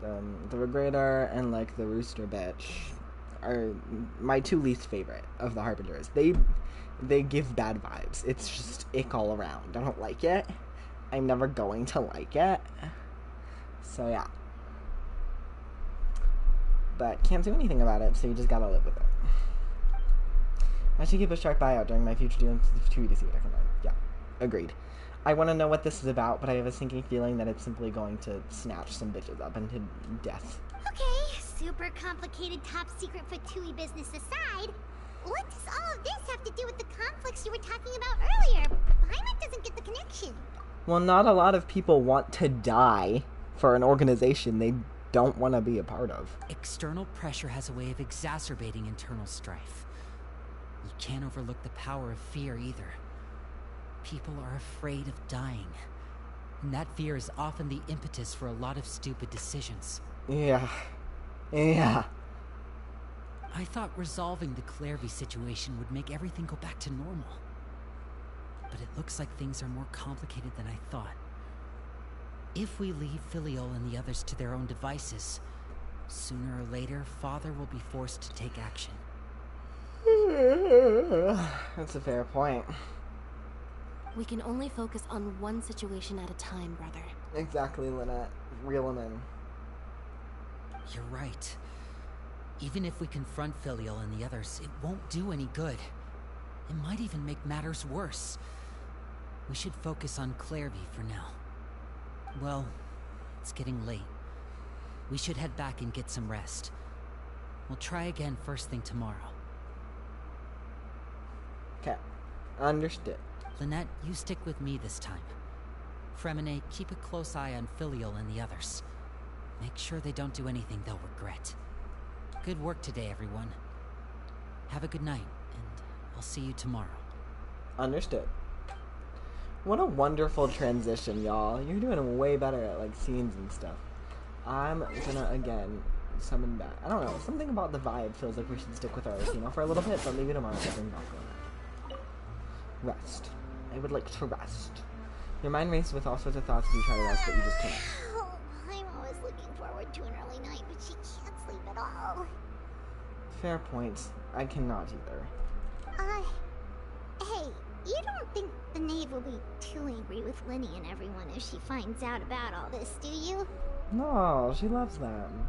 the Regrator and like the Rooster bitch are my two least favorite of the Harbingers. They give bad vibes. It's just ick all around. I don't like it. I'm never going to like it. So yeah. But can't do anything about it, so you just gotta live with it. I should keep a sharp eye out during my future dealings with the Fatui to see what I can learn. Yeah, agreed. I want to know what this is about, but I have a sinking feeling that it's simply going to snatch some bitches up into death. Okay, super complicated top secret Fatui business aside, what does all of this have to do with the conflicts you were talking about earlier? Paimon doesn't get the connection. Well, not a lot of people want to die for an organization they don't want to be a part of. External pressure has a way of exacerbating internal strife. You can't overlook the power of fear either. People are afraid of dying, and that fear is often the impetus for a lot of stupid decisions. Yeah. I thought resolving the Clairvy situation would make everything go back to normal. But it looks like things are more complicated than I thought. If we leave Filial and the others to their own devices, sooner or later, Father will be forced to take action. That's a fair point. We can only focus on one situation at a time, brother. Exactly, Lynette. Reel him in. You're right. Even if we confront Filial and the others, it won't do any good. It might even make matters worse. We should focus on Clairvy for now. Well, it's getting late. We should head back and get some rest. We'll try again first thing tomorrow. Okay. Understood. Lynette, you stick with me this time. Fremine, keep a close eye on Filial and the others. Make sure they don't do anything they'll regret. Good work today, everyone. Have a good night, and I'll see you tomorrow. Understood. What a wonderful transition, y'all. You're doing way better at, like, scenes and stuff. I'm gonna, again, summon back. I don't know, something about the vibe feels like we should stick with Arlechinno for a little bit, but maybe tomorrow we'll bring back Lynette. Rest. I would like to rest. Your mind races with all sorts of thoughts as you try to rest, but you just can't. Oh, I'm always looking forward to an early night, but she can't sleep at all. Fair points. I cannot either. Hey, you don't think the knave will be too angry with Linny and everyone if she finds out about all this, do you? No, she loves them.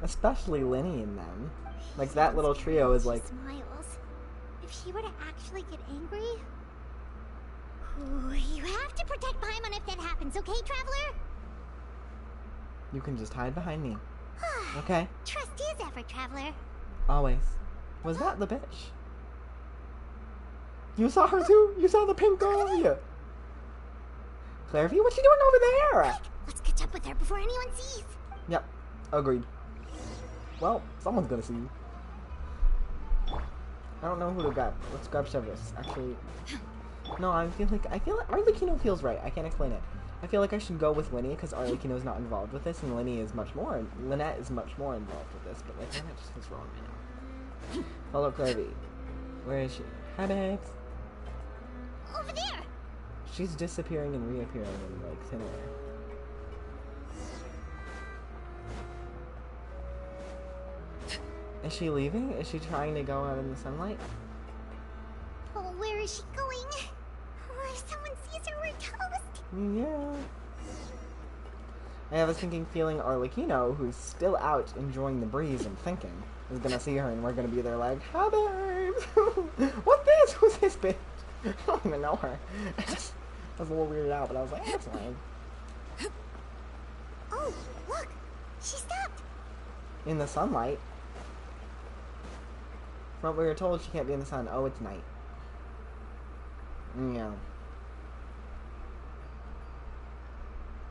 Especially Linny and them. Like, that little trio is like... She smiles. If she were to actually get angry... Ooh, you have to protect Paimon if that happens, okay, Traveler? You can just hide behind me. Okay? Trust is effort, Traveler. Always. Was that the bitch? You saw her too? You saw the pink girl? Yeah. Clairvy, what you doing over there? Let's catch up with her before anyone sees. Yep. Agreed. Well, someone's gonna see you. I don't know who to grab. Let's grab Severus. Actually... No, I feel like Arlechinno feels right. I can't explain it. I feel like I should go with Linny because Arlechinno is not involved with this, and Lynette is much more involved with this. But like, Lynette just feels wrong right now. Follow Clairvy. Where is she? Hi, babes. Over there. She's disappearing and reappearing in like thin air. Is she leaving? Is she trying to go out in the sunlight? Oh, where is she going? Oh, if someone sees her, we're toast. Yeah. I have a sinking feeling Arlechinno, who's still out enjoying the breeze and thinking, is gonna see her and we're gonna be there like, hi babes! What this? Who's this bitch? I don't even know her. I was a little weirded out, but I was like, that's fine. Oh, look! She stopped! In the sunlight? From what we were told, she can't be in the sun. Oh, it's night. Yeah.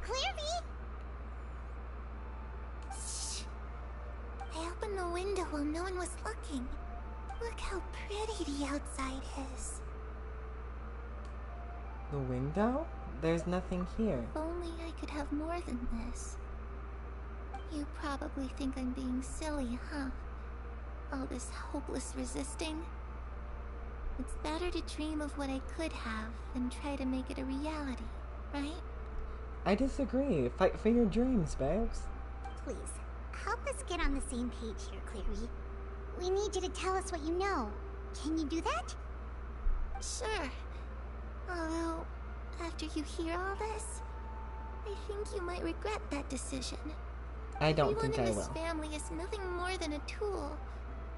Clairvy! Shh! I opened the window while no one was looking. Look how pretty the outside is. The window? There's nothing here. If only I could have more than this. You probably think I'm being silly, huh? All this hopeless resisting. It's better to dream of what I could have than try to make it a reality, right? I disagree. Fight for your dreams, babes. Please, help us get on the same page here, Clairvy. We need you to tell us what you know. Can you do that? Sure. Although, after you hear all this, I think you might regret that decision. I don't think I Everyone in will. this family is nothing more than a tool.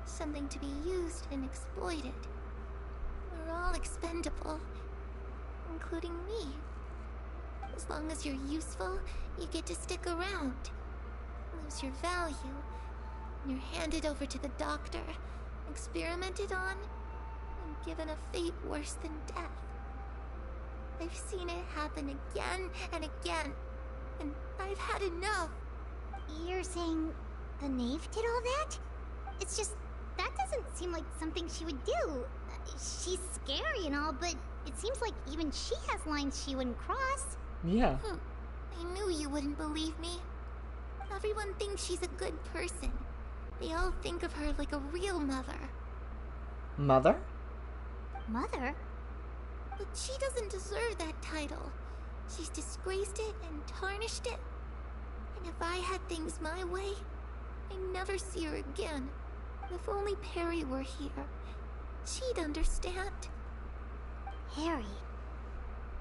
Something to be used and exploited. We're all expendable, including me. As long as you're useful, you get to stick around. Lose your value, and you're handed over to the doctor, experimented on, and given a fate worse than death. I've seen it happen again and again, and I've had enough. You're saying the knave did all that? It's just, that doesn't seem like something she would do. She's scary and all, but it seems like even she has lines she wouldn't cross. Yeah. I knew you wouldn't believe me. Everyone thinks she's a good person. They all think of her like a real mother. Mother? Mother? But she doesn't deserve that title. She's disgraced it and tarnished it. And if I had things my way, I'd never see her again. If only Perry were here, she'd understand. Harry.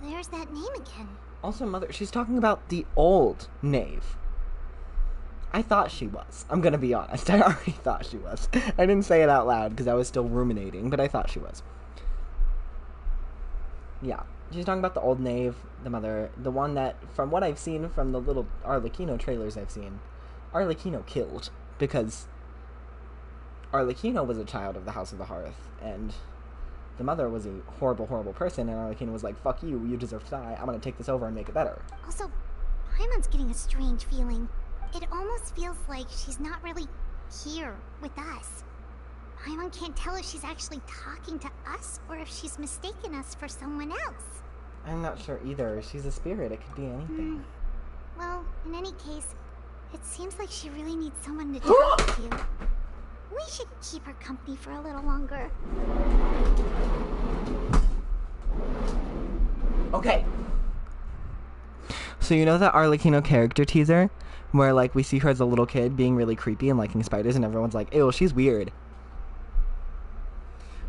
There's that name again. Also, Mother, she's talking about the old knave. I thought she was. I'm gonna be honest. I already thought she was. I didn't say it out loud because I was still ruminating, but I thought she was. Yeah. She's talking about the old knave, the mother, the one that, from what I've seen from the little Arlechinno trailers I've seen, Arlechinno killed. Because Arlechinno was a child of the House of the Hearth, and the mother was a horrible, horrible person, and Arlechinno was like, fuck you, you deserve to die, I'm gonna take this over and make it better. Also, Paimon's getting a strange feeling. It almost feels like she's not really here with us. Paimon can't tell if she's actually talking to us or if she's mistaken us for someone else. I'm not sure either. She's a spirit, it could be anything. Well, in any case, it seems like she really needs someone to talk to. We should keep her company for a little longer. Okay. So you know that Arlechinno character teaser? Where, like, we see her as a little kid being really creepy and liking spiders and everyone's like, ew, she's weird.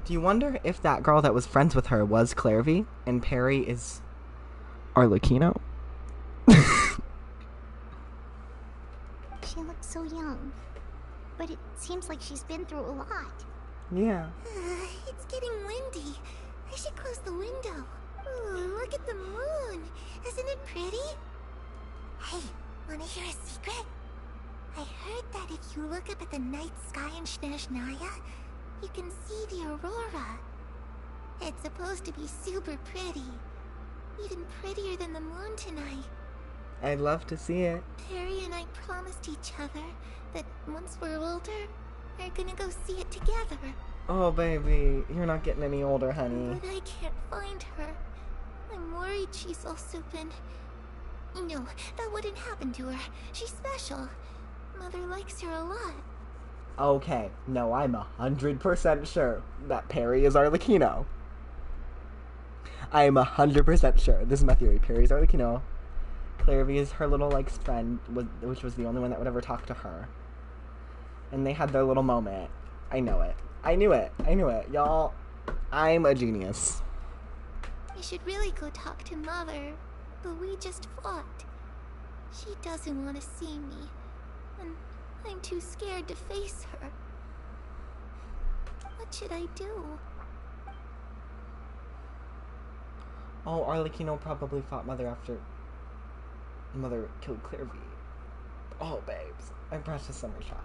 Do you wonder if that girl that was friends with her was Clairvy and Perry is Arlechinno? She looks so young. But it seems like she's been through a lot. Yeah. It's getting windy. I should close the window. Ooh, look at the moon. Isn't it pretty? Hey, wanna hear a secret? I heard that if you look up at the night sky in Snezhnaya, you can see the aurora. It's supposed to be super pretty. Even prettier than the moon tonight. I'd love to see it. Perry and I promised each other that once we're older, we're gonna go see it together. Oh, baby, you're not getting any older, honey. But I can't find her. I'm worried she's all soup and... No, that wouldn't happen to her. She's special. Mother likes her a lot. Okay, no, I'm 100% sure that Perry is Arlechinno. I am 100% sure. This is my theory. Perry's Arlechinno. Clairvy is her little, like, friend, which was the only one that would ever talk to her. And they had their little moment. I know it. I knew it. I knew it. Y'all, I'm a genius. I should really go talk to Mother, but we just fought. She doesn't want to see me, and I'm too scared to face her. What should I do? Oh, Arlechinno probably fought Mother after Mother killed Clairvy. Oh, babes. My precious summer child.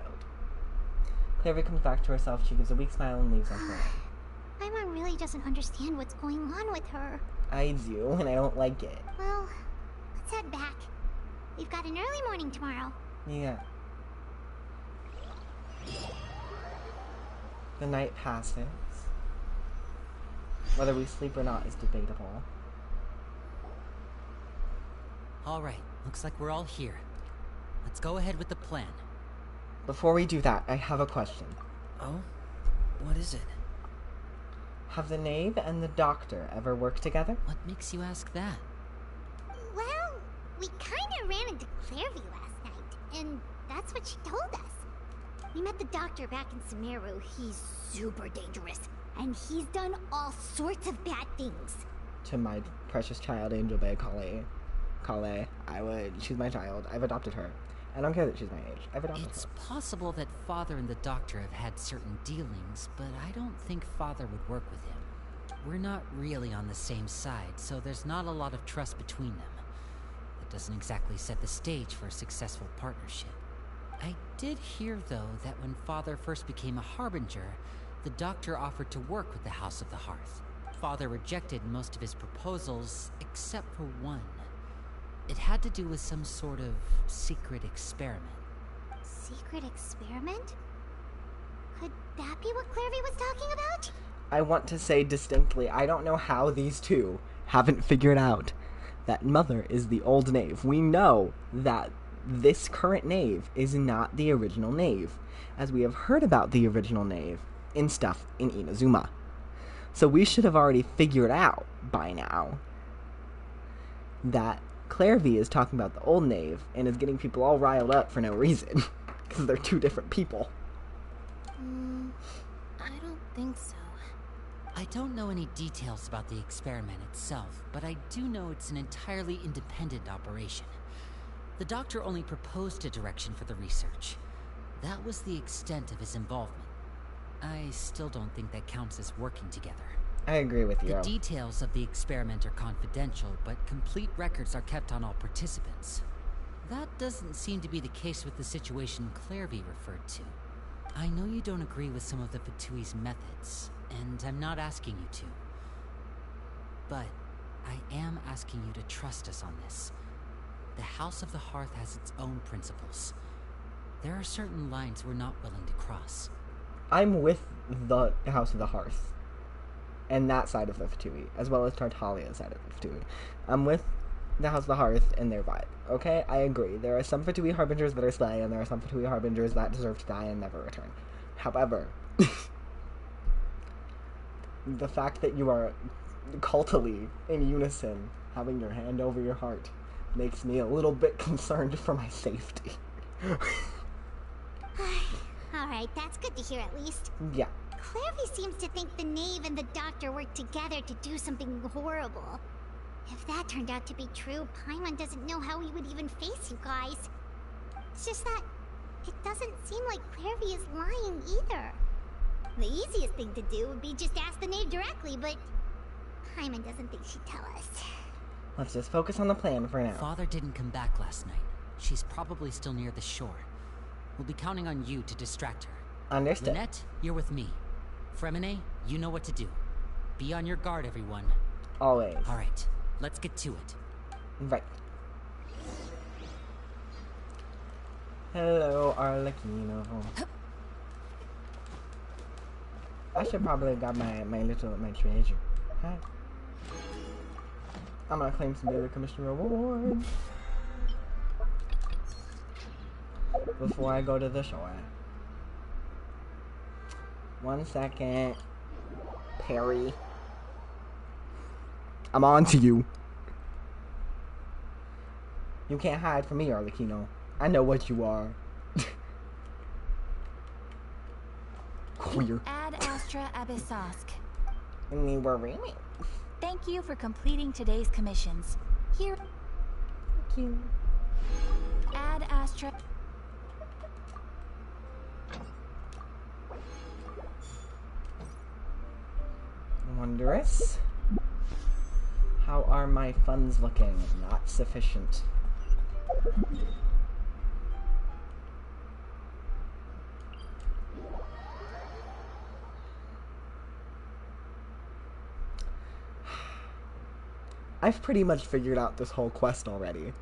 Clairvy comes back to herself, she gives a weak smile and leaves on her own. Paimon really doesn't understand what's going on with her. I do, and I don't like it. Well, let's head back. We've got an early morning tomorrow. Yeah. The night passes. Whether we sleep or not is debatable. Alright, looks like we're all here. Let's go ahead with the plan. Before we do that, I have a question. Oh? What is it? Have the knave and the doctor ever worked together? What makes you ask that? Well, we kinda ran into Clairvy last night, and that's what she told us. We met the doctor back in Sumeru. He's super dangerous, and he's done all sorts of bad things. To my precious child, Angel Bay Kale, she's my child. I've adopted her. I don't care that she's my age. I've adopted her. It's possible that Father and the Doctor have had certain dealings, but I don't think Father would work with him. We're not really on the same side, so there's not a lot of trust between them. It doesn't exactly set the stage for a successful partnership. I did hear, though, that when Father first became a Harbinger, the Doctor offered to work with the House of the Hearth. Father rejected most of his proposals, except for one. It had to do with some sort of secret experiment. Secret experiment? Could that be what Clairvy was talking about? I want to say distinctly, I don't know how these two haven't figured out that Mother is the old knave. We know that this current knave is not the original knave, as we have heard about the original knave in stuff in Inazuma. So we should have already figured out by now that Clairvy is talking about the old knave and is getting people all riled up for no reason, because they're two different people. I don't think so. I don't know any details about the experiment itself, but I do know it's an entirely independent operation. The doctor only proposed a direction for the research. That was the extent of his involvement. I still don't think that counts as working together. I agree with you. The details of the experiment are confidential, but complete records are kept on all participants. That doesn't seem to be the case with the situation Clairvy referred to. I know you don't agree with some of the Fatui's methods, and I'm not asking you to. But I am asking you to trust us on this. The House of the Hearth has its own principles. There are certain lines we're not willing to cross. I'm with the House of the Hearth. And that side of the Fatui, as well as Tartaglia's side of the Fatui. I'm with the House of the Hearth and their vibe. Okay? I agree. There are some Fatui Harbingers that are slay, and there are some Fatui Harbingers that deserve to die and never return. However, the fact that you are cultily in unison, having your hand over your heart, makes me a little bit concerned for my safety. Alright, that's good to hear at least. Yeah. Clairvy seems to think the Knave and the Doctor worked together to do something horrible. If that turned out to be true, Paimon doesn't know how he would even face you guys. It's just that it doesn't seem like Clairvy is lying either. The easiest thing to do would be just ask the Knave directly, but Paimon doesn't think she'd tell us. Let's just focus on the plan for now. Father didn't come back last night. She's probably still near the shore. We'll be counting on you to distract her. Understood. Lynette, you're with me. Fremine, you know what to do. Be on your guard, everyone. Always. Alright, let's get to it. Right. Hello, Arlechinno. I should probably have got my treasure. Hi. I'm gonna claim some daily commission rewards before I go to the shore. 1 second. Perry. I'm on to you. You can't hide from me, Arlechinno. I know what you are. Queer. Ad Astra Abyssosk. Me worry me. Thank you for completing today's commissions. Here. Thank you. Ad Astra. Wondrous. How are my funds looking? Not sufficient. I've pretty much figured out this whole quest already.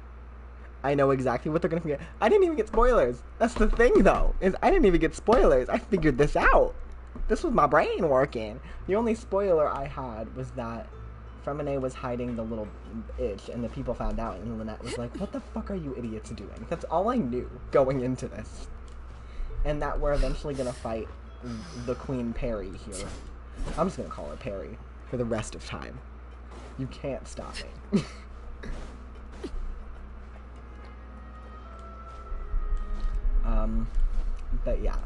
I know exactly what they're gonna forget. I didn't even get spoilers. That's the thing, though, is I didn't even get spoilers. I figured this out. This was my brain working. The only spoiler I had was that Fremine was hiding the little itch, and the people found out, and Lynette was like, what the fuck are you idiots doing? That's all I knew going into this. And that we're eventually gonna fight the Queen Perry here. I'm just gonna call her Perry for the rest of time. You can't stop me. But yeah.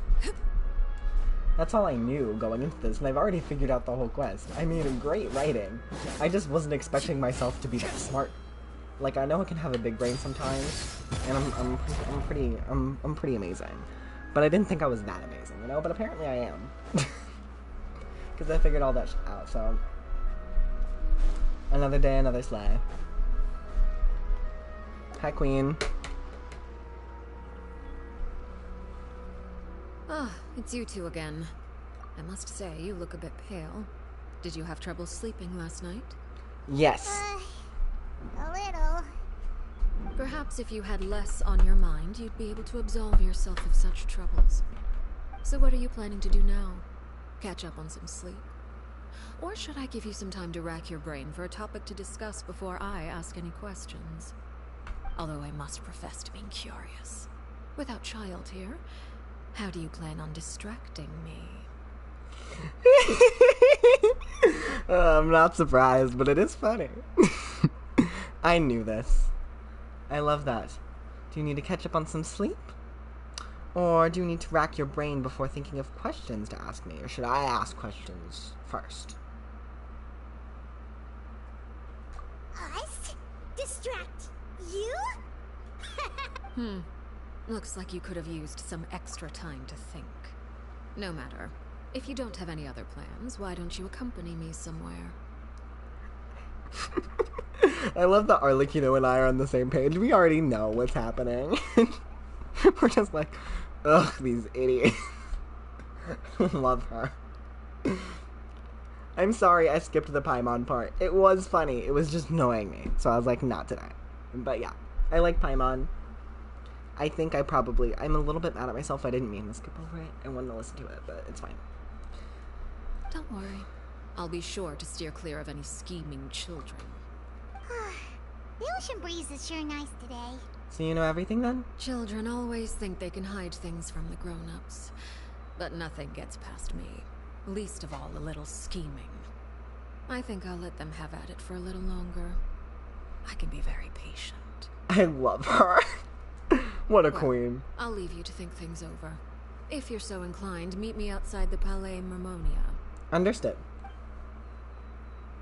That's all I knew going into this, and I've already figured out the whole quest. I mean, great writing. I just wasn't expecting myself to be that smart. Like, I know I can have a big brain sometimes, and I'm pretty amazing. But I didn't think I was that amazing, you know? But apparently I am. Because I figured all that out, so... Another day, another sleigh. Hi, Queen. Ah, it's you two again. I must say, you look a bit pale. Did you have trouble sleeping last night? Yes. A little. Perhaps if you had less on your mind, you'd be able to absolve yourself of such troubles. So what are you planning to do now? Catch up on some sleep? Or should I give you some time to rack your brain for a topic to discuss before I ask any questions? Although I must profess to being curious. Without child here, how do you plan on distracting me? I'm not surprised, but it is funny. I knew this. I love that. Do you need to catch up on some sleep? Or do you need to rack your brain before thinking of questions to ask me? Or should I ask questions first? Us? Distract you? Looks like you could have used some extra time to think. No matter. If you don't have any other plans, why don't you accompany me somewhere? I love that Arlecchino and I are on the same page. We already know what's happening. We're just like, ugh, these idiots. Love her. I'm sorry I skipped the Paimon part. It was funny. It was just annoying me. So I was like, not today. But yeah, I like Paimon. I think I'm a little bit mad at myself. I didn't mean to skip over it. I wanted to listen to it, but it's fine. Don't worry. I'll be sure to steer clear of any scheming children. The ocean breeze is sure nice today. So you know everything then? Children always think they can hide things from the grown-ups. But nothing gets past me. Least of all a little scheming. I think I'll let them have at it for a little longer. I can be very patient. I love her. What a queen. I'll leave you to think things over. If you're so inclined, meet me outside the Palais Mermonia. Understood.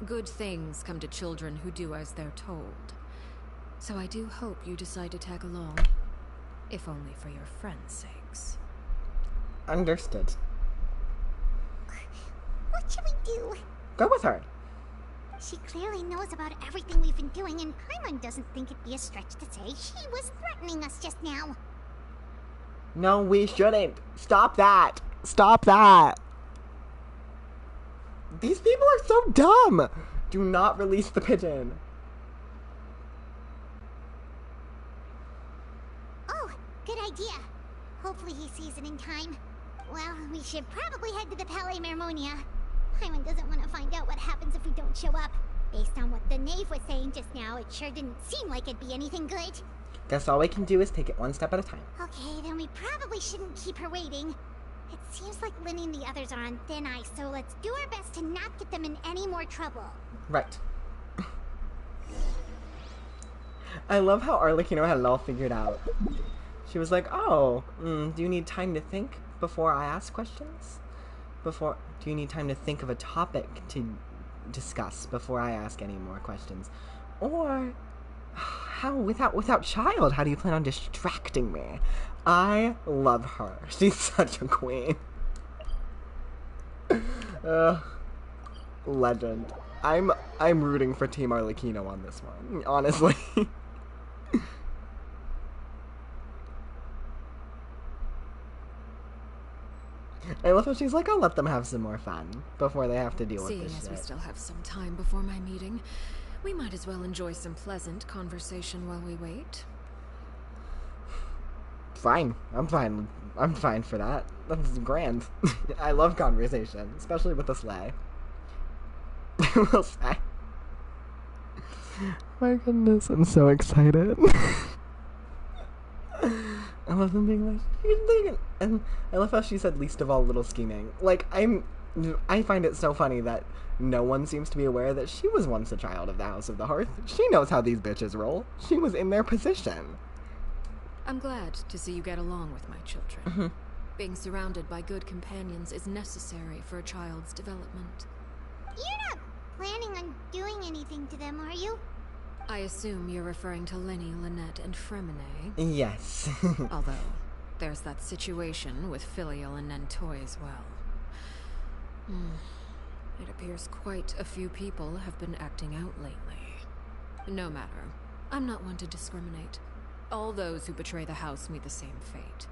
Good things come to children who do as they're told. So I do hope you decide to tag along. If only for your friends' sakes. Understood. What should we do? Go with her. She clearly knows about everything we've been doing, and Paimon doesn't think it'd be a stretch to say she was threatening us just now. No, we shouldn't. Stop that. Stop that. These people are so dumb. Do not release the pigeon. Oh, good idea. Hopefully he sees it in time. Well, we should probably head to the Palais Mermonia. Paimon doesn't want to find out what happens if we don't show up. Based on what the knave was saying just now, it sure didn't seem like it'd be anything good. Guess all we can do is take it one step at a time. Okay, then we probably shouldn't keep her waiting. It seems like Linny and the others are on thin ice, so let's do our best to not get them in any more trouble. Right. I love how Arlecchino had it all figured out. She was like, oh, do you need time to think before I ask questions? Do you need time to think of a topic to discuss before I ask any more questions? Or, without child, how do you plan on distracting me? I love her. She's such a queen. Legend. I'm rooting for Team Arlecchino on this one, honestly. I love how she's like, I'll let them have some more fun before they have to deal with this shit. Seeing as we still have some time before my meeting, we might as well enjoy some pleasant conversation while we wait. Fine. I'm fine. I'm fine for that. That's grand. I love conversation, especially with the sleigh. We'll say. My goodness, I'm so excited. I love them being like, and I love how she said least of all little scheming. Like, I find it so funny that no one seems to be aware that she was once a child of the House of the Hearth. She knows how these bitches roll. She was in their position. I'm glad to see you get along with my children. Being surrounded by good companions is necessary for a child's development. You're not planning on doing anything to them, are you? I assume you're referring to Lenny, Lynette, and Fremine. Yes. Although, there's that situation with Filial and Nentoy as well. It appears quite a few people have been acting out lately. No matter. I'm not one to discriminate. All those who betray the house meet the same fate.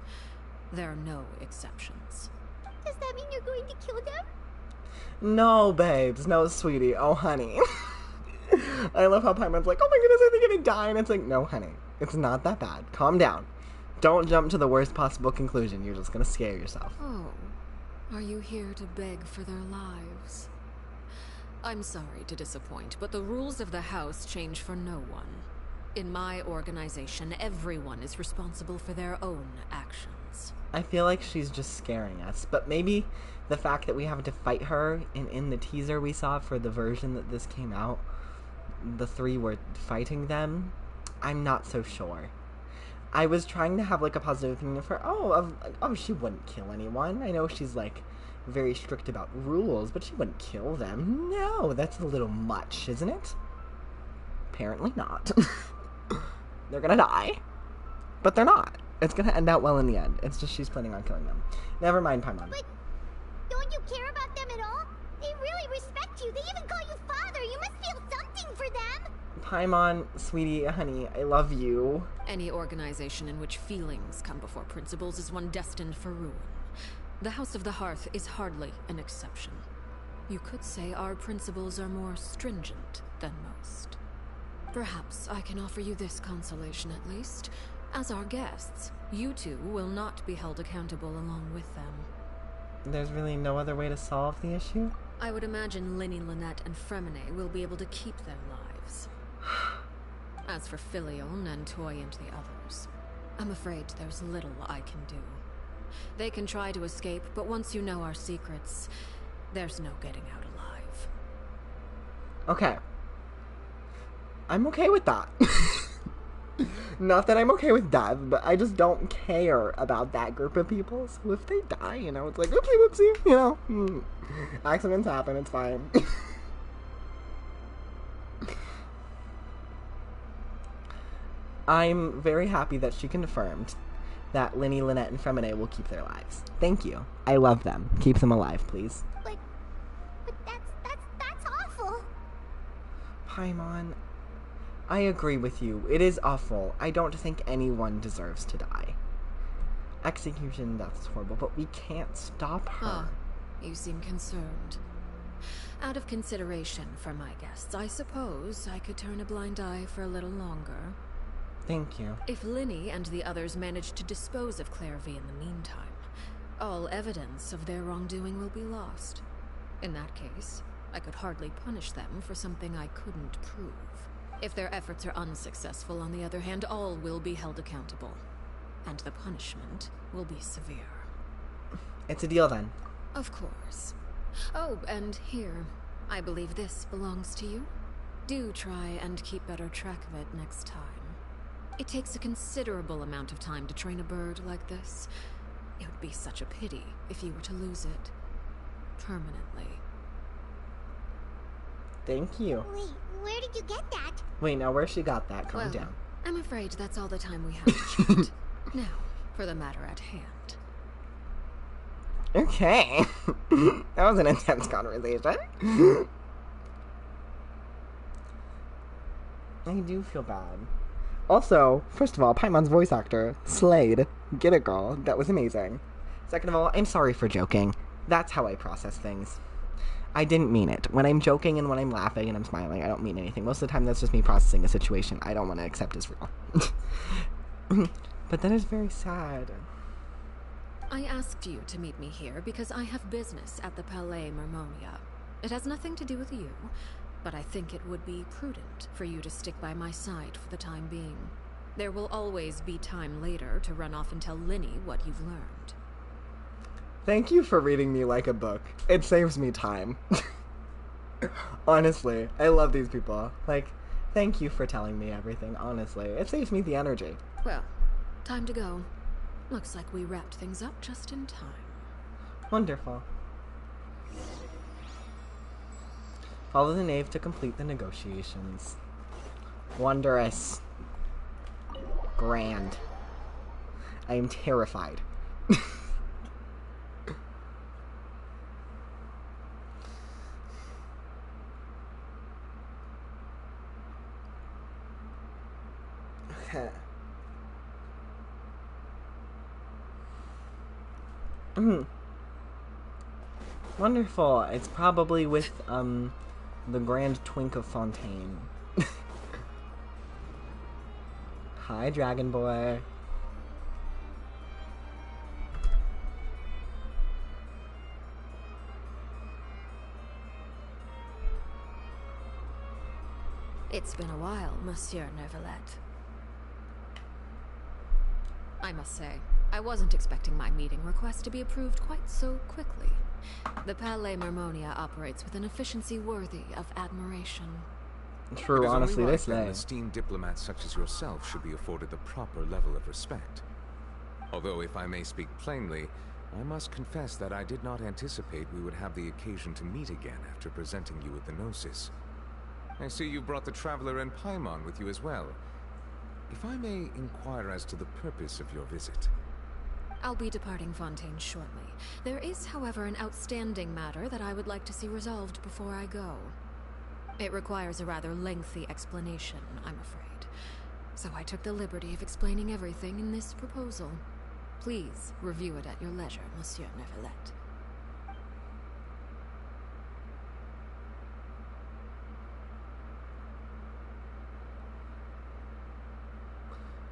There are no exceptions. Does that mean you're going to kill them? No, babes. No, sweetie. Oh, honey. I love how Paimon's like, oh my goodness, are they gonna die? And it's like, no, honey. It's not that bad. Calm down. Don't jump to the worst possible conclusion. You're just gonna scare yourself. Oh. Are you here to beg for their lives? I'm sorry to disappoint, but the rules of the house change for no one. In my organization, everyone is responsible for their own actions. I feel like she's just scaring us, but maybe the fact that we have to fight her, and in the teaser we saw for the version that this came out, the three were fighting them, I'm not so sure. I was trying to have like a positive opinion of her. Oh, she wouldn't kill anyone. I know she's like very strict about rules, but she wouldn't kill them. No, that's a little much, isn't it? Apparently not. They're gonna die. But they're not. It's gonna end out well in the end. It's just she's planning on killing them. Never mind, Paimon. But don't you care about them at all? They really respect you. They even call you father. You must feel something for them. Paimon, sweetie, honey, I love you. Any organization in which feelings come before principles is one destined for ruin. The House of the Hearth is hardly an exception. You could say our principles are more stringent than most. Perhaps I can offer you this consolation at least. As our guests, you two will not be held accountable along with them. There's really no other way to solve the issue? I would imagine Linny, Lynette, and Fremine will be able to keep their lives. As for Filial, Nantoy, and the others, I'm afraid there's little I can do. They can try to escape, but once you know our secrets, there's no getting out alive. Okay. I'm okay with that. Not that I'm okay with death, but I just don't care about that group of people. So if they die, you know, it's like, oopsie whoopsie, you know. Accidents happen, it's fine. I'm very happy that she confirmed that Linny, Lynette, and Fremine will keep their lives. Thank you. I love them. Keep them alive, please. But that's awful. Paimon, I agree with you. It is awful. I don't think anyone deserves to die. Execution, that's horrible, but we can't stop her. You seem concerned. Out of consideration for my guests, I suppose I could turn a blind eye for a little longer. Thank you. If Linny and the others manage to dispose of Clairvy in the meantime, all evidence of their wrongdoing will be lost. In that case, I could hardly punish them for something I couldn't prove. If their efforts are unsuccessful, on the other hand, all will be held accountable. And the punishment will be severe. It's a deal then. Of course. Oh, and here, I believe this belongs to you. Do try and keep better track of it next time. It takes a considerable amount of time to train a bird like this. It would be such a pity if you were to lose it. Permanently. Thank you. Wait, where did you get that? Wait, now where she got that? Calm down. I'm afraid that's all the time we have to chat. Now, for the matter at hand. Okay. That was an intense conversation. I do feel bad. Also, first of all, Paimon's voice actor, Slade. Get it, girl. That was amazing. Second of all, I'm sorry for joking. That's how I process things. I didn't mean it. When I'm joking and when I'm laughing and I'm smiling, I don't mean anything. Most of the time, that's just me processing a situation I don't want to accept as real. But that is very sad. I asked you to meet me here because I have business at the Palais Mermonia. It has nothing to do with you, but I think it would be prudent for you to stick by my side for the time being. There will always be time later to run off and tell Linny what you've learned. Thank you for reading me like a book. It saves me time. Honestly, I love these people. Like, thank you for telling me everything, honestly. It saves me the energy. Well, time to go. Looks like we wrapped things up just in time. Wonderful. Follow the knave to complete the negotiations. Wondrous. Grand. I am terrified. Okay. Wonderful. It's probably with, the Grand Twink of Fontaine. Hi, Dragon Boy. It's been a while, Monsieur Neuvillette. I must say, I wasn't expecting my meeting request to be approved quite so quickly. The Palais Mermonia operates with an efficiency worthy of admiration. True, honestly, right this that an day. esteemed diplomat such as yourself should be afforded the proper level of respect. Although, if I may speak plainly, I must confess that I did not anticipate we would have the occasion to meet again after presenting you with the Gnosis. I see you brought the Traveler and Paimon with you as well. If I may inquire as to the purpose of your visit. I'll be departing Fontaine shortly. There is, however, an outstanding matter that I would like to see resolved before I go. It requires a rather lengthy explanation, I'm afraid. So I took the liberty of explaining everything in this proposal. Please review it at your leisure, Monsieur Neuvillette.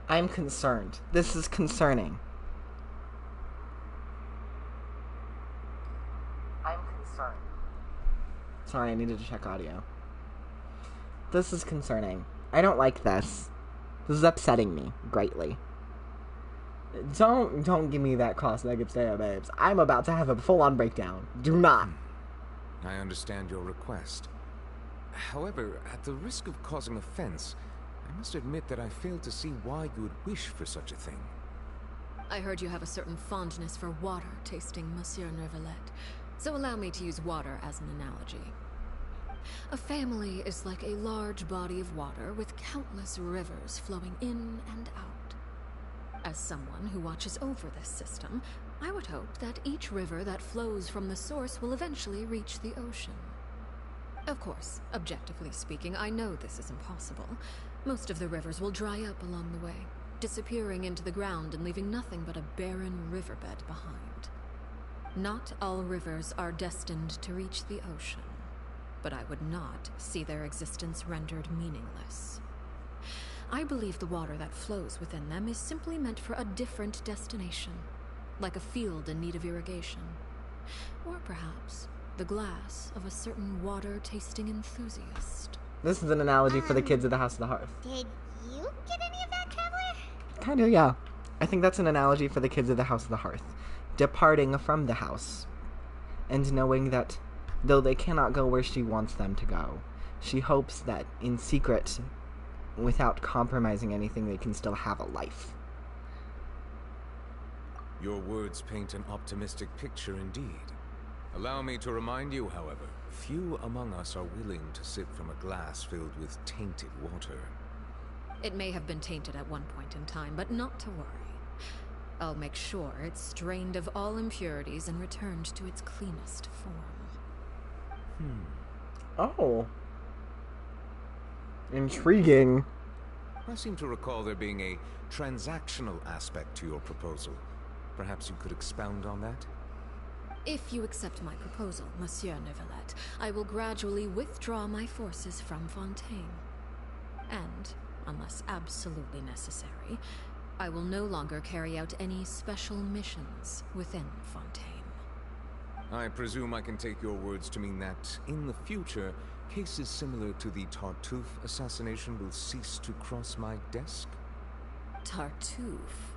I'm concerned. This is concerning. I'm concerned. Sorry, I needed to check audio. This is concerning. I don't like this. This is upsetting me greatly. Don't give me that cross-legged stare, babes. I'm about to have a full-on breakdown. Do not. I understand your request. However, at the risk of causing offense, I must admit that I fail to see why you would wish for such a thing. I heard you have a certain fondness for water tasting, Monsieur Neuvillette, so allow me to use water as an analogy. A family is like a large body of water with countless rivers flowing in and out. As someone who watches over this system, I would hope that each river that flows from the source will eventually reach the ocean. Of course, objectively speaking, I know this is impossible. Most of the rivers will dry up along the way, disappearing into the ground and leaving nothing but a barren riverbed behind. Not all rivers are destined to reach the ocean, but I would not see their existence rendered meaningless. I believe the water that flows within them is simply meant for a different destination, like a field in need of irrigation. Or perhaps the glass of a certain water-tasting enthusiast. This is an analogy for the kids of the House of the Hearth. Did you get any of that, Traveler? Kinda, yeah. I think that's an analogy for the kids of the House of the Hearth. Departing from the house. And knowing that, though they cannot go where she wants them to go, she hopes that, in secret, without compromising anything, they can still have a life. Your words paint an optimistic picture indeed. Allow me to remind you, however, few among us are willing to sip from a glass filled with tainted water. It may have been tainted at one point in time, but not to worry. I'll make sure it's strained of all impurities and returned to its cleanest form. Oh. Intriguing. I seem to recall there being a transactional aspect to your proposal. Perhaps you could expound on that? If you accept my proposal, Monsieur Neuvillette, I will gradually withdraw my forces from Fontaine. And, unless absolutely necessary, I will no longer carry out any special missions within Fontaine. I presume I can take your words to mean that, in the future, cases similar to the Tartuffe assassination will cease to cross my desk? Tartuffe?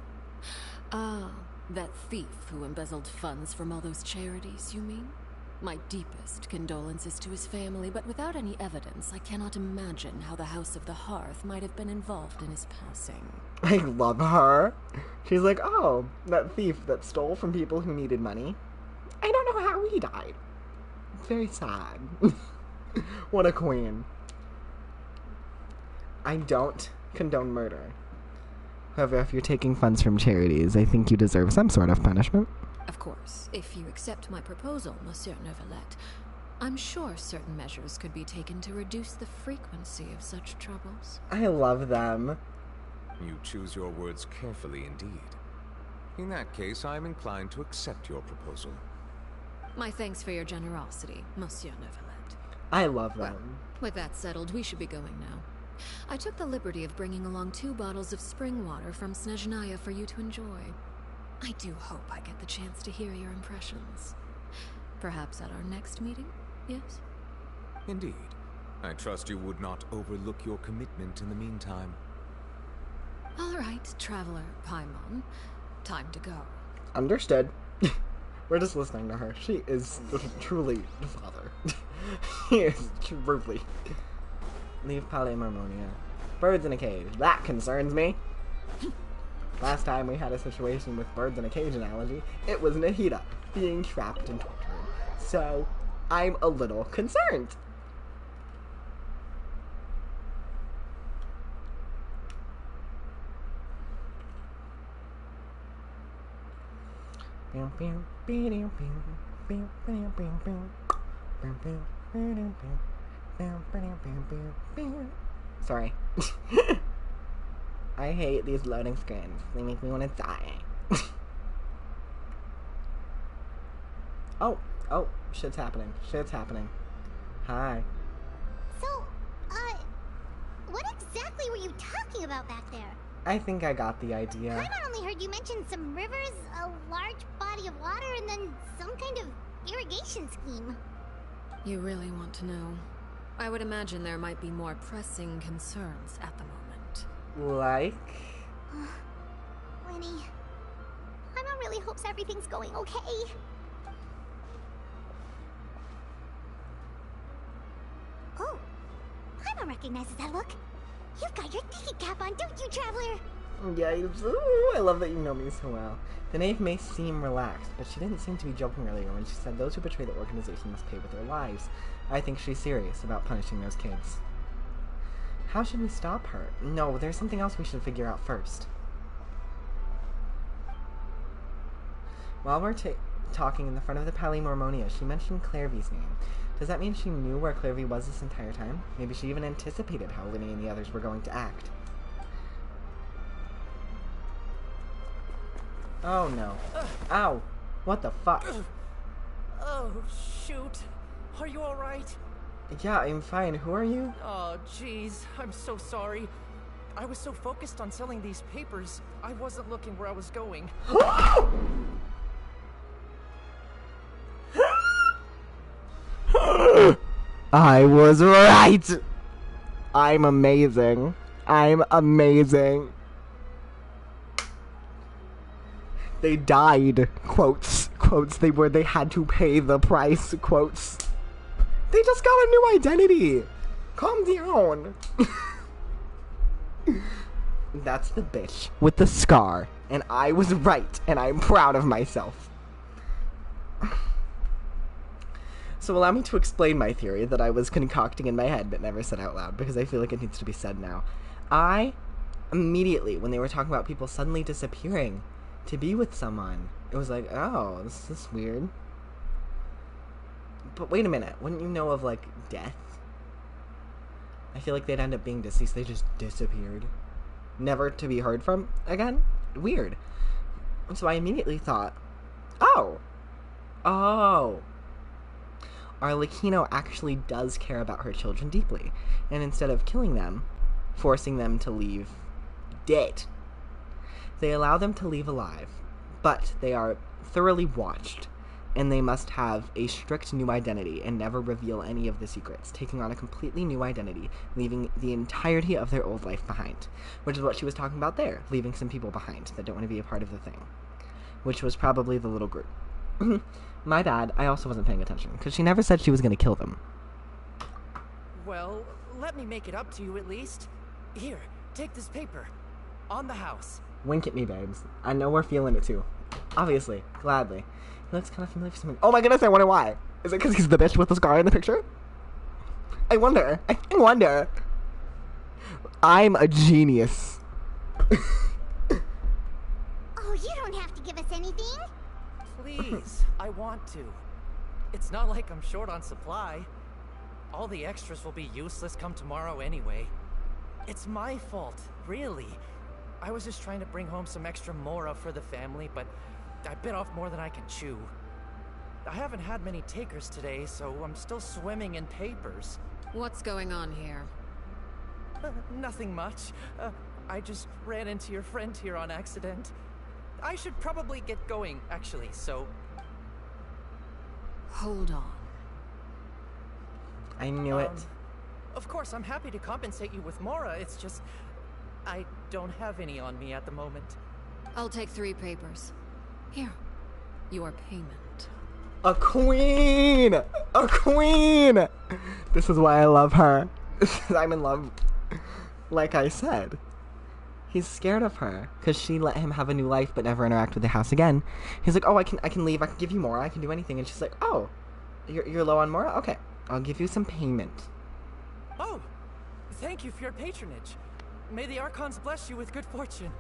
Ah, that thief who embezzled funds from all those charities, you mean? My deepest condolences to his family, but without any evidence, I cannot imagine how the House of the Hearth might have been involved in his passing. I love her. She's like, oh, that thief that stole from people who needed money. I don't know how he died. Very sad. What a queen. I don't condone murder. However, if you're taking funds from charities, I think you deserve some sort of punishment. Of course, if you accept my proposal, Monsieur Neuvillette, I'm sure certain measures could be taken to reduce the frequency of such troubles. I love them. You choose your words carefully indeed. In that case, I am inclined to accept your proposal. My thanks for your generosity, Monsieur Neuvillette. I love them. Well, with that settled, we should be going now. I took the liberty of bringing along 2 bottles of spring water from Snezhnaya for you to enjoy. I do hope I get the chance to hear your impressions. Perhaps at our next meeting, yes? Indeed. I trust you would not overlook your commitment in the meantime. All right, Traveler Paimon. Time to go. Understood. We're just listening to her. She is truly the father. She is truly. Leave Palais Marmonia. Birds in a cage. That concerns me. Last time we had a situation with birds in a cage analogy, it was Nahida being trapped and tortured. So, I'm a little concerned. Sorry. I hate these loading screens. They make me want to die. Oh, shit's happening. Hi. So, what exactly were you talking about back there? I think I got the idea. I only heard you mention some rivers, a large body of water, and then some kind of irrigation scheme. You really want to know? I would imagine there might be more pressing concerns at the moment. Like? Winnie, Paimon really hopes everything's going okay. Oh, Paimon recognizes that look. You've got your thinking cap on, don't you, Traveler? Yeah, ooh, I love that you know me so well. The knave may seem relaxed, but she didn't seem to be joking earlier when she said those who betray the organization must pay with their lives. I think she's serious about punishing those kids. How should we stop her? No, there's something else we should figure out first. While we're talking in the front of the Palais Mormonia, she mentioned Clairvy's name. Does that mean she knew where Clairvy was this entire time? Maybe she even anticipated how Linny and the others were going to act. Oh no. Ow! What the fuck? Oh, shoot. Are you alright? Yeah, I'm fine. Who are you? Oh, jeez. I'm so sorry. I was so focused on selling these papers, I wasn't looking where I was going. I was right! I'm amazing. I'm amazing. They died. Quotes. They had to pay the price. Quotes. They just got a new identity. Calm down. That's the bitch with the scar. And I was right. And I'm proud of myself. So allow me to explain my theory that I was concocting in my head but never said out loud because I feel like it needs to be said now. I immediately, when they were talking about people suddenly disappearing to be with someone, it was like, oh, this is weird. But wait a minute, wouldn't you know of, like, death? I feel like they'd end up being deceased. They just disappeared. Never to be heard from again? Weird. So I immediately thought, oh. Arlechinno actually does care about her children deeply. And instead of killing them, forcing them to leave dead, they allow them to leave alive. But they are thoroughly watched. And they must have a strict new identity and never reveal any of the secrets, taking on a completely new identity, leaving the entirety of their old life behind. Which is what she was talking about there, leaving some people behind that don't want to be a part of the thing. Which was probably the little group. My bad, I also wasn't paying attention, because she never said she was going to kill them. Well, let me make it up to you at least. Here, take this paper. On the house. Wink at me, babes. I know we're feeling it too. Obviously. Gladly. He looks kind of familiar for something. Oh my goodness, I wonder why. Is it because he's the bitch with the scar in the picture? I wonder. I'm a genius. Oh, you don't have to give us anything. Please, I want to. It's not like I'm short on supply. All the extras will be useless come tomorrow anyway. It's my fault, really. I was just trying to bring home some extra mora for the family, but I bit off more than I can chew. I haven't had many takers today, so I'm still swimming in papers. What's going on here? Nothing much. I just ran into your friend here on accident. I should probably get going, actually, so... Hold on. I knew it. Of course, I'm happy to compensate you with mora, it's just... I don't have any on me at the moment. I'll take 3 papers. Here, your payment. A queen! A queen! This is why I love her. I'm in love. Like I said. He's scared of her because she let him have a new life but never interact with the house again. He's like, oh, I can leave. I can give you more. I can do anything. And she's like, oh, you're low on more? Okay, I'll give you some payment. Oh, thank you for your patronage. May the Archons bless you with good fortune.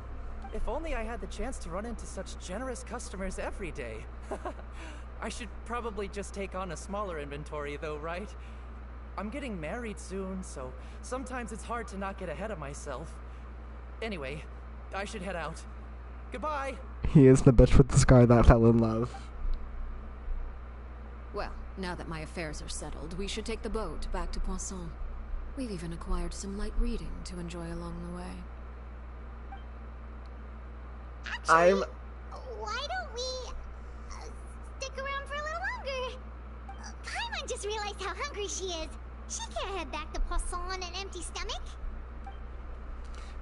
If only I had the chance to run into such generous customers every day. I should probably just take on a smaller inventory though, right? I'm getting married soon, so sometimes it's hard to not get ahead of myself. Anyway, I should head out. Goodbye! He is the bitch with the scar that fell in love. Well, now that my affairs are settled, we should take the boat back to Poisson. We've even acquired some light reading to enjoy along the way. Actually, why don't we stick around for a little longer? Paimon just realized how hungry she is. She can't head back to Poisson on an empty stomach.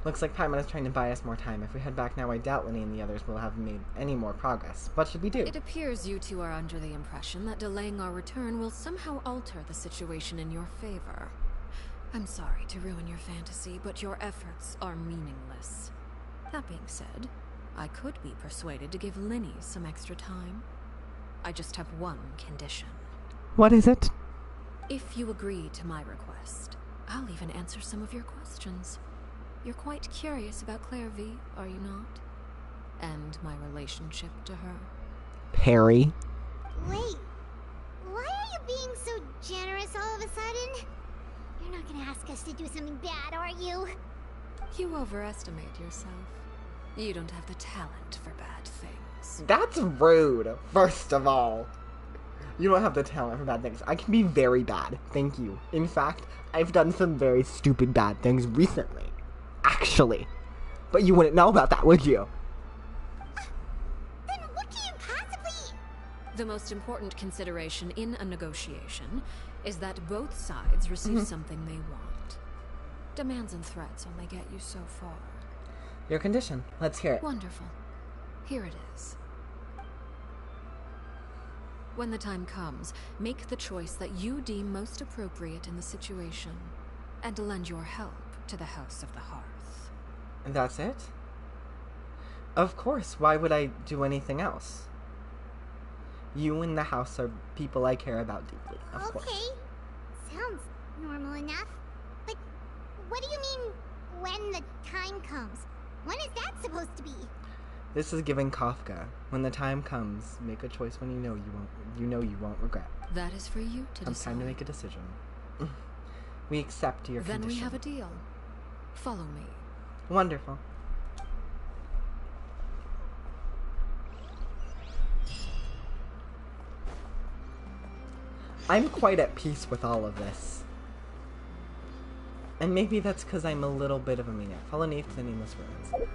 Looks like Paimon is trying to buy us more time. If we head back now, I doubt Lenny and the others will have made any more progress. What should we do? It appears you two are under the impression that delaying our return will somehow alter the situation in your favor. I'm sorry to ruin your fantasy, but your efforts are meaningless. That being said, I could be persuaded to give Lenny some extra time. I just have one condition. What is it? If you agree to my request, I'll even answer some of your questions. You're quite curious about Claire V, are you not? And my relationship to her. Perry. Wait, why are you being so generous all of a sudden? You're not gonna ask us to do something bad, are you? You overestimate yourself. You don't have the talent for bad things. That's rude, first of all. You don't have the talent for bad things. I can be very bad, thank you. In fact, I've done some very stupid bad things recently. Actually. But you wouldn't know about that, would you? Then what can you possibly... The most important consideration in a negotiation is that both sides receive something they want. Demands and threats only get you so far. Your condition. Let's hear it. Wonderful. Here it is. When the time comes, make the choice that you deem most appropriate in the situation, and lend your help to the House of the Hearth. And that's it? Of course, why would I do anything else? You and the house are people I care about deeply, of course. Okay, sounds normal enough. But what do you mean, when the time comes? When is that supposed to be? This is giving Kafka. When the time comes, make a choice when you won't regret. That is for you to decide. It's time to make a decision. We accept your condition. Then we have a deal. Follow me. Wonderful. I'm quite at peace with all of this. And maybe that's because I'm a little bit of a maniac. Follow Nate to the Nameless Ruins.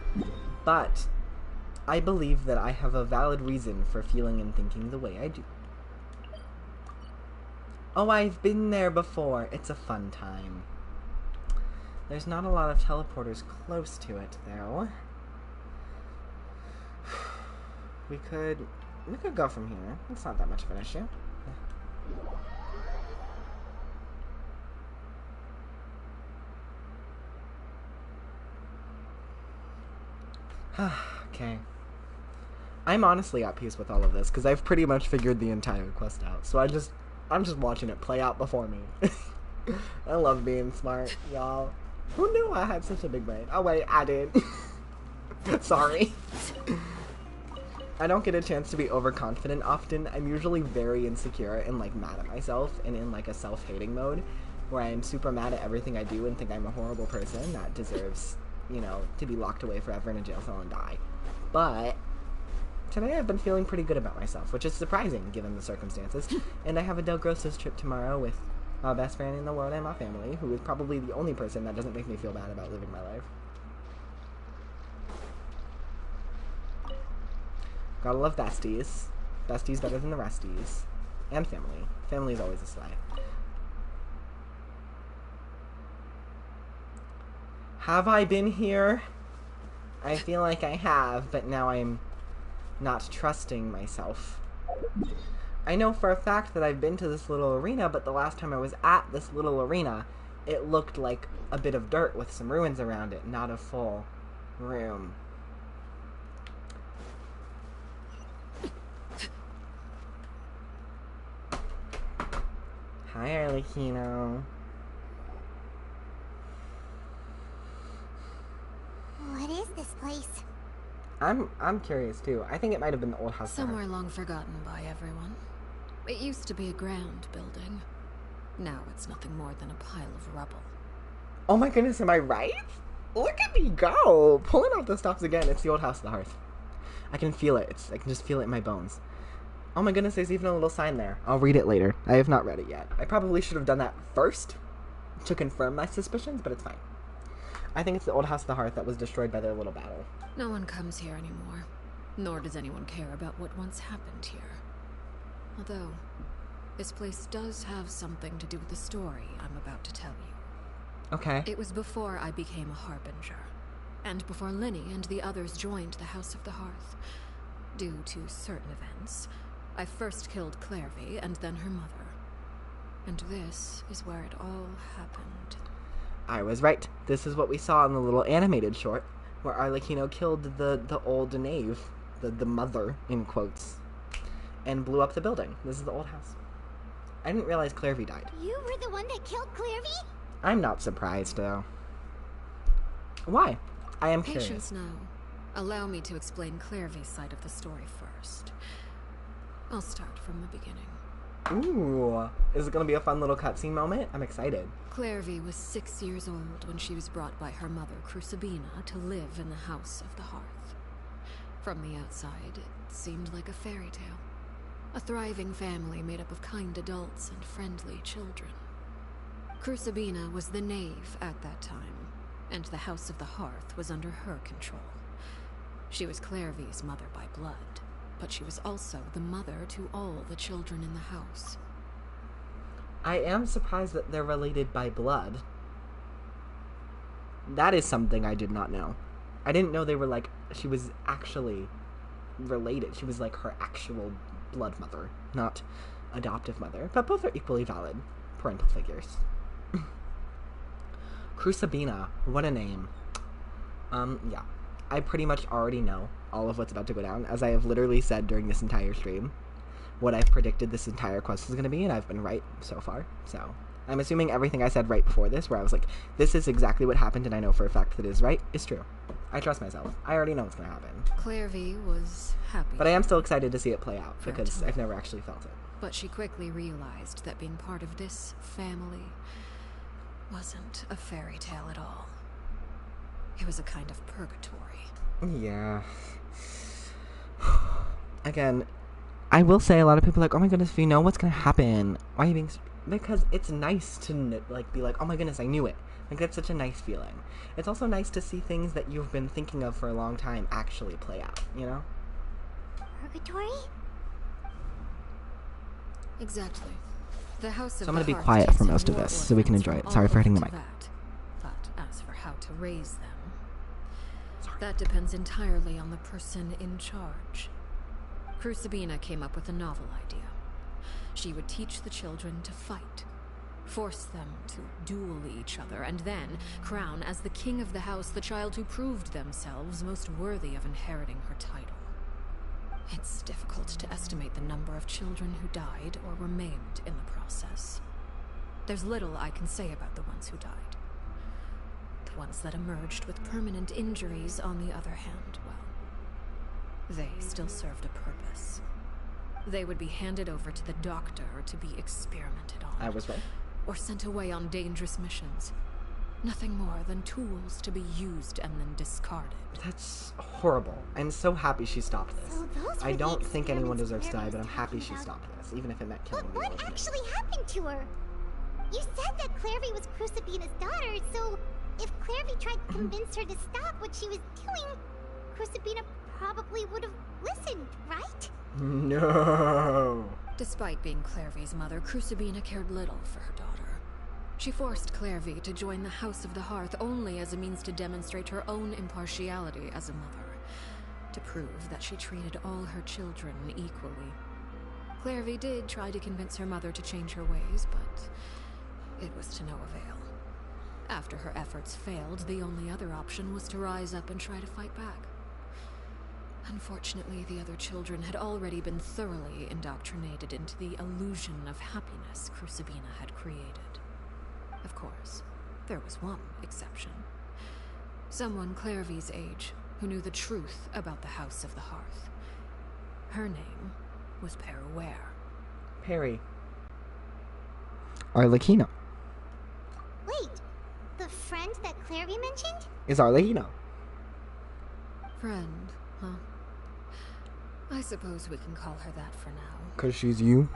But I believe that I have a valid reason for feeling and thinking the way I do. Oh, I've been there before. It's a fun time. There's not a lot of teleporters close to it, though. We could go from here. It's not that much of an issue. Okay. I'm honestly at peace with all of this, because I've pretty much figured the entire quest out. So I'm just watching it play out before me. I love being smart, y'all. Who knew I had such a big brain? Oh wait, I did. Sorry. I don't get a chance to be overconfident often. I'm usually very insecure and like mad at myself and in like a self-hating mode where I'm super mad at everything I do and think I'm a horrible person that deserves, you know, to be locked away forever in a jail cell and die. But today I've been feeling pretty good about myself, which is surprising given the circumstances. And I have a Del Grosso's trip tomorrow with my best friend in the world and my family, who is probably the only person that doesn't make me feel bad about living my life. Gotta love besties. Besties better than the resties. And family. Family is always a slay. Have I been here? I feel like I have, but now I'm not trusting myself. I know for a fact that I've been to this little arena, but the last time I was at this little arena, it looked like a bit of dirt with some ruins around it, not a full room. Hi, Arlechinno. What is this place? I'm curious too. I think it might have been the old house. Somewhere long forgotten by everyone. It used to be a grand building. Now it's nothing more than a pile of rubble. Oh my goodness, am I right? Look at me go! Pulling out the stops again. It's the old house of the hearth. I can feel it. I can just feel it in my bones. Oh my goodness, there's even a little sign there. I'll read it later. I have not read it yet. I probably should have done that first to confirm my suspicions, but it's fine. I think it's the old house of the hearth that was destroyed by their little battle. No one comes here anymore. Nor does anyone care about what once happened here. Although, this place does have something to do with the story I'm about to tell you. Okay. It was before I became a harbinger, and before Linny and the others joined the House of the Hearth. Due to certain events, I first killed Clairvy and then her mother. And this is where it all happened. I was right. This is what we saw in the little animated short, where Arlechinno killed the old knave, the mother, in quotes, and blew up the building. This is the old house. I didn't realize Clairvy died. You were the one that killed Clairvy? I'm not surprised, though. Why? I am curious. Patience now. Allow me to explain Clairvy's side of the story first. I'll start from the beginning. Ooh. Is it going to be a fun little cutscene moment? I'm excited. Clairvy was 6 years old when she was brought by her mother, Crucibina, to live in the House of the Hearth. From the outside, it seemed like a fairy tale. A thriving family made up of kind adults and friendly children. Crucibina was the knave at that time, and the House of the Hearth was under her control. She was Clairvy's mother by blood, but she was also the mother to all the children in the house. I am surprised that they're related by blood. That is something I did not know. I didn't know they were like, she was actually related. She was like her actual blood mother, not adoptive mother, but both are equally valid parental figures. Crucibina, what a name. Yeah. I pretty much already know all of what's about to go down, as I have literally said during this entire stream what I've predicted this entire quest is going to be, and I've been right so far. So, I'm assuming everything I said right before this, where I was like, this is exactly what happened, and I know for a fact that it is right, is true. I trust myself. I already know what's going to happen. Clairvy was happy. But I am still excited to see it play out, because I've never actually felt it. But she quickly realized that being part of this family wasn't a fairy tale at all. It was a kind of purgatory. Yeah. Again, I will say a lot of people are like, oh my goodness, if you know what's gonna happen, why are you being... Because it's nice to, like, be like, oh my goodness, I knew it. Like, that's such a nice feeling. It's also nice to see things that you've been thinking of for a long time actually play out, you know? Purgatory? Exactly. The House of So I'm gonna the be Hearth quiet takes for in most of war this, so we can orphans enjoy from it. Sorry for all hitting the over mic. Teyvat. But as for how to raise them, that depends entirely on the person in charge. Crucibina came up with a novel idea. She would teach the children to fight, force them to duel each other, and then crown as the king of the house the child who proved themselves most worthy of inheriting her title. It's difficult to estimate the number of children who died or were maimed in the process. There's little I can say about the ones who died. The ones that emerged with permanent injuries, on the other hand, well, they still served a purpose. They would be handed over to the doctor to be experimented on. I was right. Or sent away on dangerous missions. Nothing more than tools to be used and then discarded. That's horrible. I'm so happy she stopped this. So those I were don't the think anyone deserves experiments to die, but I'm Clairvy happy was she talking stopped about. this, even if it meant killing But the what old man. actually happened to her? You said that Clairvy was Crucibina's daughter, so if Clairvy tried to convince her to stop what she was doing, Crucibina probably would have listened, right? No. Despite being Clairvy's mother, Crucibina cared little for her daughter. She forced Clairvy to join the House of the Hearth only as a means to demonstrate her own impartiality as a mother, to prove that she treated all her children equally. Clairvy did try to convince her mother to change her ways, but it was to no avail. After her efforts failed, the only other option was to rise up and try to fight back. Unfortunately, the other children had already been thoroughly indoctrinated into the illusion of happiness Crucibina had created. Of course, there was one exception. Someone Clairvy's age, who knew the truth about the House of the Hearth. Her name was Peruere. Perry. Arlechinno. Wait, the friend that Clairvy mentioned? Is Arlechinno. Friend, huh? I suppose we can call her that for now. Because she's you?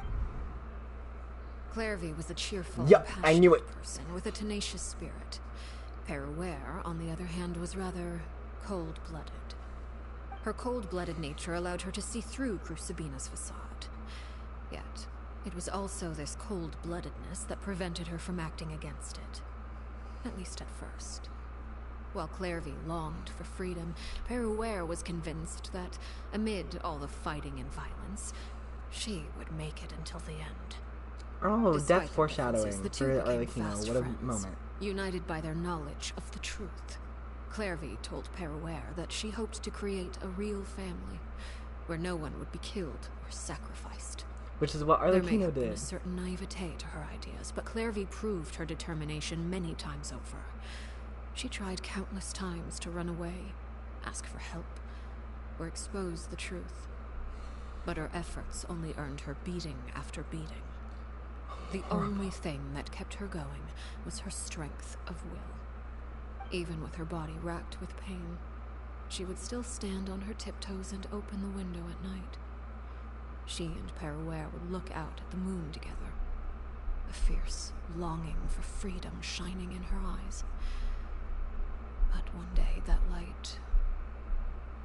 Clairvy was a cheerful, Yup, passionate I knew it. person with a tenacious spirit. Peruere, on the other hand, was rather cold-blooded. Her cold-blooded nature allowed her to see through Crucibina's facade. Yet, it was also this cold-bloodedness that prevented her from acting against it. At least at first. While Clairvy longed for freedom, Peruere was convinced that, amid all the fighting and violence, she would make it until the end. Oh, Despite that's the foreshadowing differences, the for two became Arlechinno. fast What a friends, moment. united by their knowledge of the truth. Clairvy told Peruere that she hoped to create a real family, where no one would be killed or sacrificed. Which is what There may Arlechinno have been did. a certain naivete to her ideas, but Clairvy proved her determination many times over. She tried countless times to run away, ask for help, or expose the truth. But her efforts only earned her beating after beating. The only thing that kept her going was her strength of will. Even with her body racked with pain, she would still stand on her tiptoes and open the window at night. She and Peruere would look out at the moon together, a fierce longing for freedom shining in her eyes. But one day that light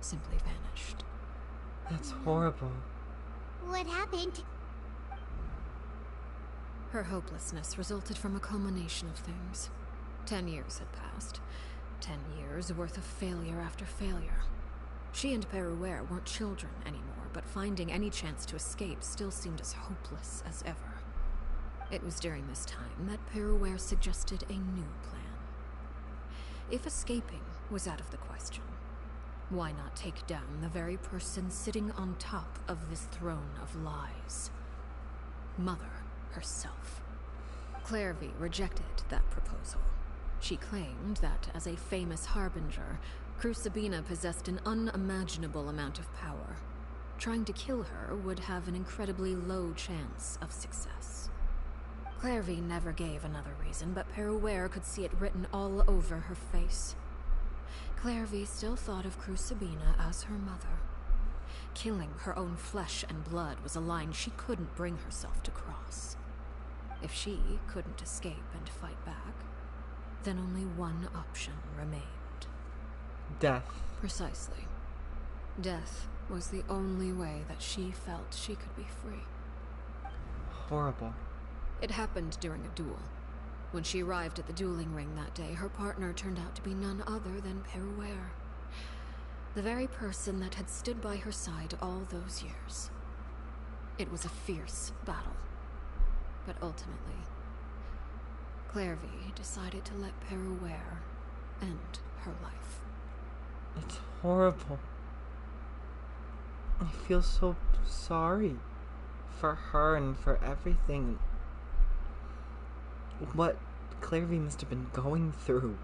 simply vanished. That's horrible. What happened? Her hopelessness resulted from a culmination of things. 10 years had passed. 10 years worth of failure after failure. She and Peruere weren't children anymore, but finding any chance to escape still seemed as hopeless as ever. It was during this time that Peruere suggested a new plan. If escaping was out of the question, why not take down the very person sitting on top of this throne of lies? Mother herself. Clairvy rejected that proposal. She claimed that, as a famous harbinger, Crucibina possessed an unimaginable amount of power. Trying to kill her would have an incredibly low chance of success. Clairvy never gave another reason, but Peruere could see it written all over her face. Clairvy still thought of Crucibina as her mother. Killing her own flesh and blood was a line she couldn't bring herself to cross. If she couldn't escape and fight back, then only one option remained. Death. Precisely. Death was the only way that she felt she could be free. Horrible. It happened during a duel. When she arrived at the dueling ring that day, her partner turned out to be none other than Peruere. The very person that had stood by her side all those years. It was a fierce battle. But ultimately, Clairvy decided to let Peruere end her life. It's horrible. I feel so sorry for her and for everything. What Clairvy must have been going through.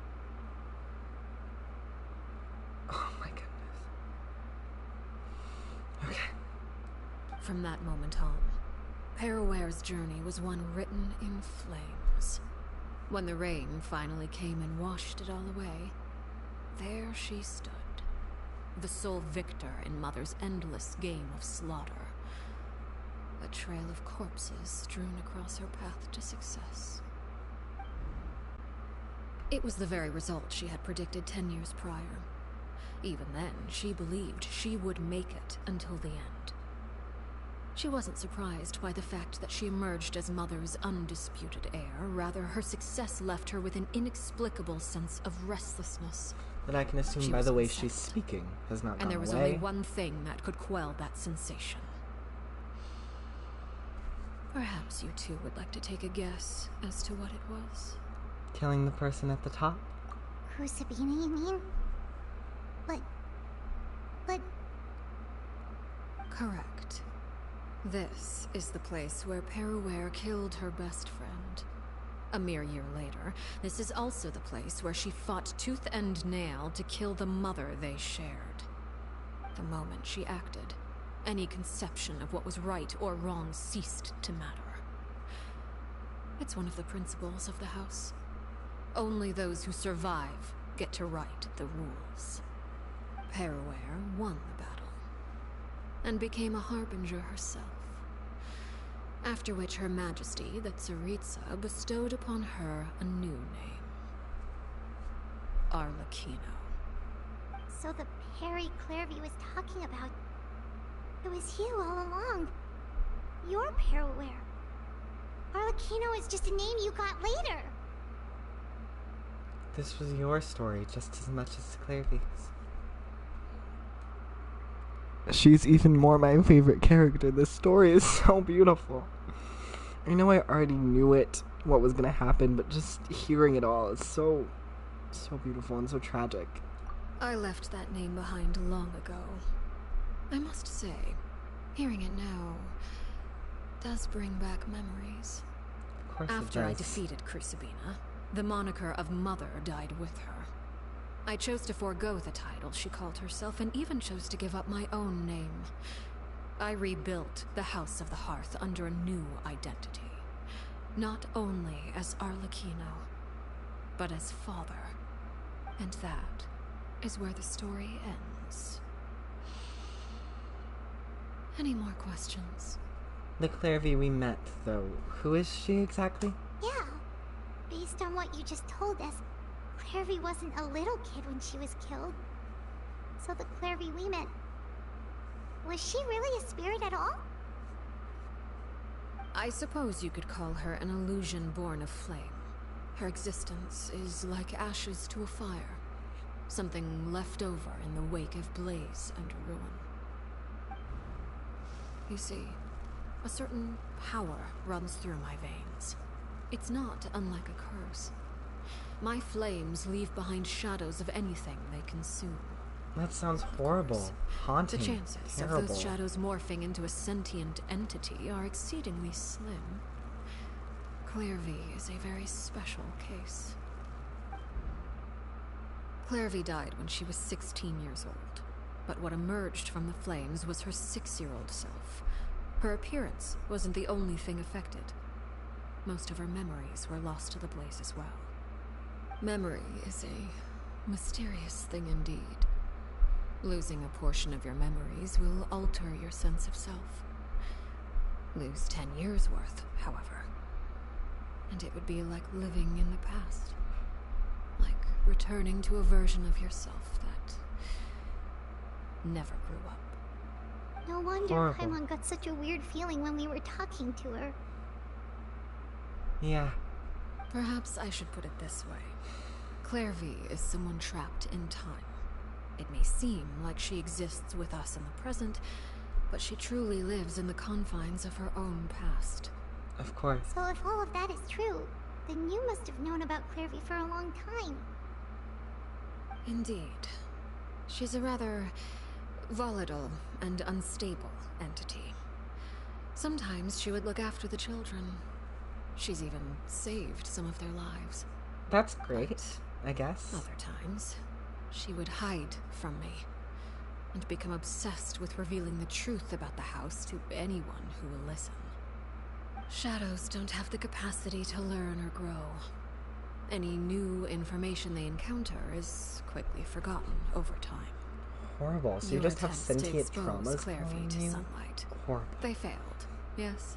Oh my goodness. Okay. From that moment on, Peruere's journey was one written in flames. When the rain finally came and washed it all away, there she stood, the sole victor in Mother's endless game of slaughter. A trail of corpses strewn across her path to success. It was the very result she had predicted 10 years prior. Even then, she believed she would make it until the end. She wasn't surprised by the fact that she emerged as Mother's undisputed heir. Rather, her success left her with an inexplicable sense of restlessness. That I can assume by the way she's speaking has not gone away. And there was only one thing that could quell that sensation. Perhaps you two would like to take a guess as to what it was. Killing the person at the top? Crucibina, you mean? But... Correct. This is the place where Peruere killed her best friend. A mere year later, this is also the place where she fought tooth and nail to kill the mother they shared. The moment she acted, any conception of what was right or wrong ceased to matter. It's one of the principles of the house. Only those who survive get to write the rules. Peruere won the battle, and became a harbinger herself. After which Her Majesty, the Tsaritsa, bestowed upon her a new name. Arlechinno. So the Perry Clairvy was talking about... It was you all along. You're Peruere. Arlechinno is just a name you got later. This was your story just as much as Clairvy's. She's even more my favorite character. This story is so beautiful. I know I already knew what was gonna happen, but just hearing it all is so beautiful and so tragic. I left that name behind long ago. I must say, hearing it now does bring back memories. Of course After it does. I defeated Crucibina, the moniker of Mother died with her. I chose to forego the title she called herself, and even chose to give up my own name. I rebuilt the House of the Hearth under a new identity. Not only as Arlechinno, but as father. And that is where the story ends. Any more questions? The Clairvy we met, though, who is she exactly? Yeah. Based on what you just told us, Clairvy wasn't a little kid when she was killed. So the Clairvy we met... Was she really a spirit at all? I suppose you could call her an illusion born of flame. Her existence is like ashes to a fire. Something left over in the wake of blaze and ruin. You see, a certain power runs through my veins. It's not unlike a curse. My flames leave behind shadows of anything they consume. That sounds horrible. Haunting. The chances terrible. of those shadows morphing into a sentient entity are exceedingly slim. Clairvy is a very special case. Clairvy died when she was 16 years old, but what emerged from the flames was her 6-year-old self. Her appearance wasn't the only thing affected. Most of her memories were lost to the blaze as well. Memory is a mysterious thing indeed. Losing a portion of your memories will alter your sense of self. Lose 10 years' worth, however, and it would be like living in the past. Like returning to a version of yourself that never grew up. No wonder Horrible. Paimon got such a weird feeling when we were talking to her. Yeah. Perhaps I should put it this way. Clairvy is someone trapped in time. It may seem like she exists with us in the present, but she truly lives in the confines of her own past. Of course. So if all of that is true, then you must have known about Clairvy for a long time. Indeed. She's a rather volatile and unstable entity. Sometimes she would look after the children. She's even saved some of their lives. That's great, I guess. Other times, she would hide from me and become obsessed with revealing the truth about the house to anyone who will listen. Shadows don't have the capacity to learn or grow. Any new information they encounter is quickly forgotten over time. Horrible. So you Your just have attempts to sentient expose traumas Clairvy following to you? sunlight. Horrible. They failed, yes.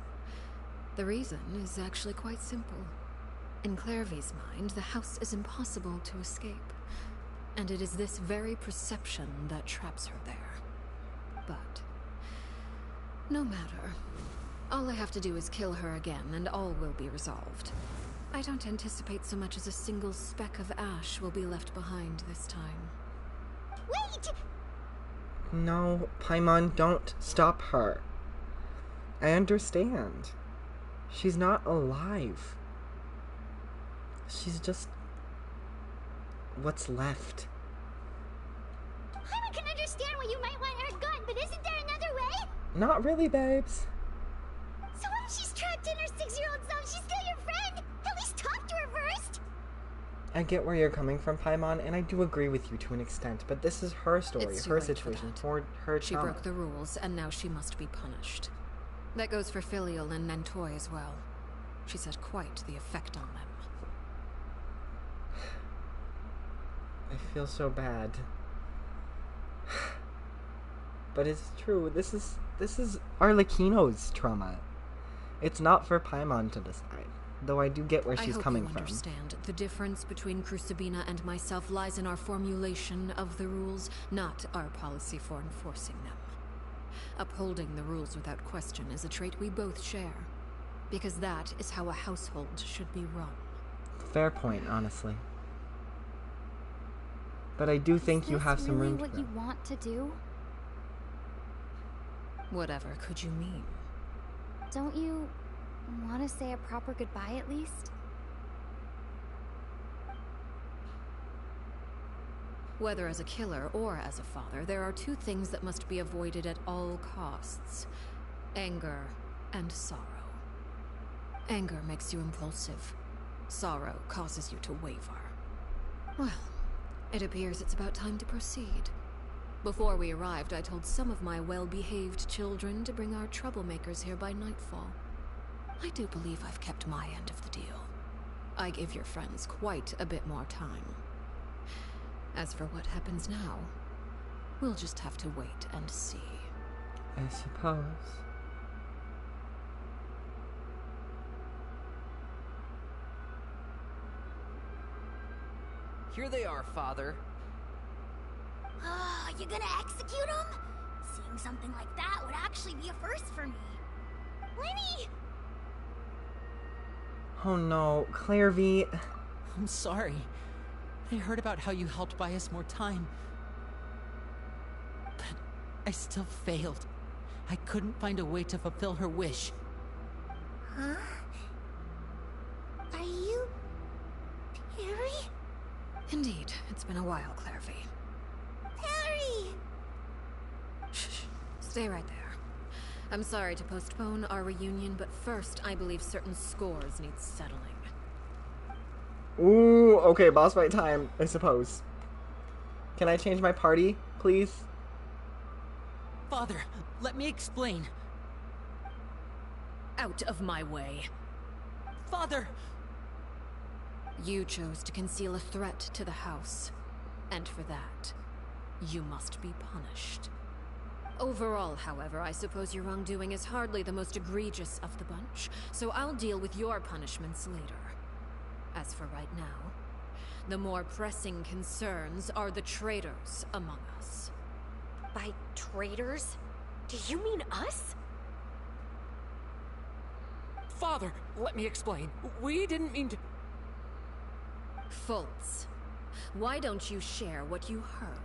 The reason is actually quite simple. In Clairvy's mind, the house is impossible to escape, and it is this very perception that traps her there. But no matter. All I have to do is kill her again, and all will be resolved. I don't anticipate so much as a single speck of ash will be left behind this time. Wait! No, Paimon, don't stop her. I understand. She's not alive. She's just what's left. I can understand why you might want her gone, but isn't there another way? Not really, babes. So what if she's trapped in her 6-year-old self? She's still your friend! At least talk to I get where you're coming from, Paimon, and I do agree with you to an extent, but this is her story, It's too her late for situation, that. for her She trauma. broke the rules, and now she must be punished. That goes for Filial and Nantoy as well. She's had quite the effect on them. I feel so bad. But it's true, this is Arlecchino's trauma. It's not for Paimon to decide. Though I do get where she's coming from. I hope you understand. The difference between Crucibina and myself lies in our formulation of the rules, not our policy for enforcing them. Upholding the rules without question is a trait we both share, because that is how a household should be run. Fair point, honestly. But I do think you have some room to what grow. you want to do? Whatever could you mean? Don't you want to say a proper goodbye at least? Whether as a killer or as a father, there are two things that must be avoided at all costs: anger and sorrow. Anger makes you impulsive. Sorrow causes you to waver. Well, it appears it's about time to proceed. Before we arrived, I told some of my well-behaved children to bring our troublemakers here by nightfall. I do believe I've kept my end of the deal. I give your friends quite a bit more time. As for what happens now, we'll just have to wait and see. I suppose. Here they are, Father. You gonna execute him? Seeing something like that would actually be a first for me. Lenny! Oh no, Claire V. I'm sorry. I heard about how you helped buy us more time. But I still failed. I couldn't find a way to fulfill her wish. Huh? Are you... Harry? Indeed, it's been a while, Claire V. Harry! Shh, stay right there. I'm sorry to postpone our reunion, but first I believe certain scores need settling. Ooh, okay, boss fight time, I suppose. Can I change my party, please? Father, let me explain. Out of my way. Father! You chose to conceal a threat to the house, and for that, you must be punished. Overall, however, I suppose your wrongdoing is hardly the most egregious of the bunch, so I'll deal with your punishments later. As for right now, the more pressing concerns are the traitors among us. By traitors? Do you mean us? Father, let me explain. We didn't mean to... Fultz, why don't you share what you heard?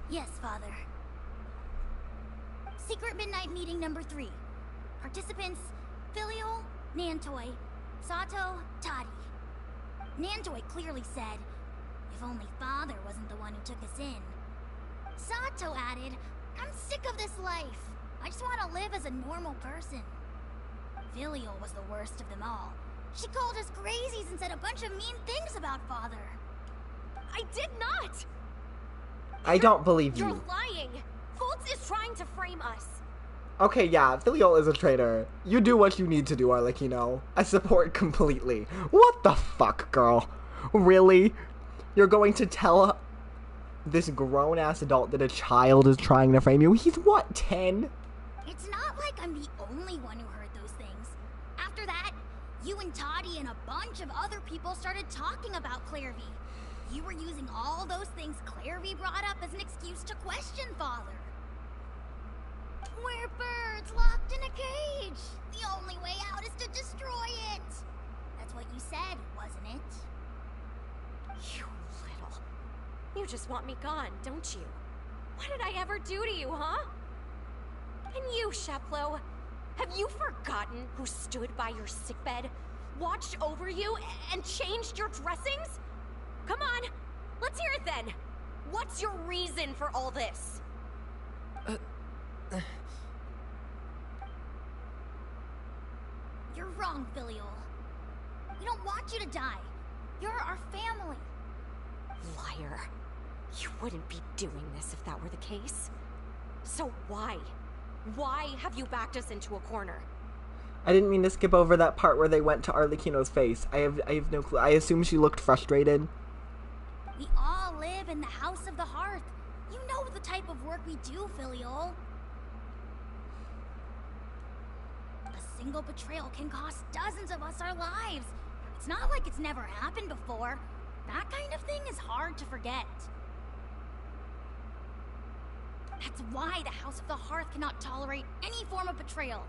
Yes, Father. Secret midnight meeting number 3. Participants: Filial, Nantoy, Sato, Toddy. Nantoy clearly said, if only Father wasn't the one who took us in. Sato added, I'm sick of this life. I just want to live as a normal person. Filial was the worst of them all. She called us crazies and said a bunch of mean things about Father. I did not! I don't believe You're you. lying! Fultz is trying to frame us. Okay, yeah, Filial is a traitor. You do what you need to do, Arlecchino. I support completely. What the fuck, girl? Really? You're going to tell this grown-ass adult that a child is trying to frame you? He's what, 10? It's not like I'm the only one who heard those things. After that, you and Toddy and a bunch of other people started talking about Claire V. You were using all those things Claire V brought up as an excuse to question Father. We're birds locked in a cage. The only way out is to destroy it. That's what you said, wasn't it? You little... You just want me gone, don't you? What did I ever do to you, huh? And you, Sheplo, have you forgotten who stood by your sickbed, watched over you, and changed your dressings? Come on, let's hear it then. What's your reason for all this? You're wrong, Filial. We don't don't want you to die. You're our family. Liar. You wouldn't be doing this if that were the case. So why? Why have you backed us into a corner? I didn't mean to skip over that part where they went to Arlecchino's face. I have no clue. I assume she looked frustrated. We all live in the House of the Hearth. You know the type of work we do, Filial. A single betrayal can cost dozens of us our lives. It's not like it's never happened before. That kind of thing is hard to forget. That's why the House of the Hearth cannot tolerate any form of betrayal.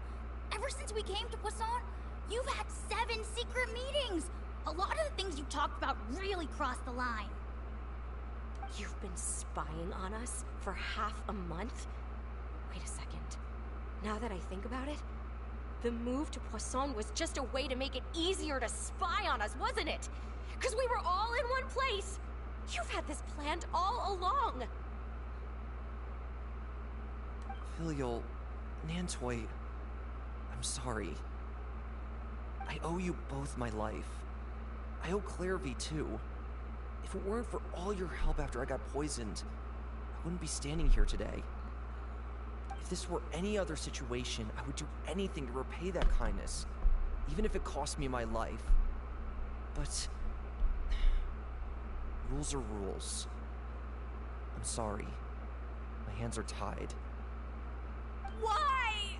Ever since we came to Poisson, you've had 7 secret meetings. A lot of the things you talked about really crossed the line. You've been spying on us for half a month? Wait a second. Now that I think about it, the move to Poisson was just a way to make it easier to spy on us, wasn't it? Because we were all in one place. You've had this planned all along. Filial, Nantoy, I'm sorry. I owe you both my life. I owe Clairvy too. If it weren't for all your help after I got poisoned, I wouldn't be standing here today. If this were any other situation, I would do anything to repay that kindness, even if it cost me my life. But rules are rules. I'm sorry. My hands are tied. Why?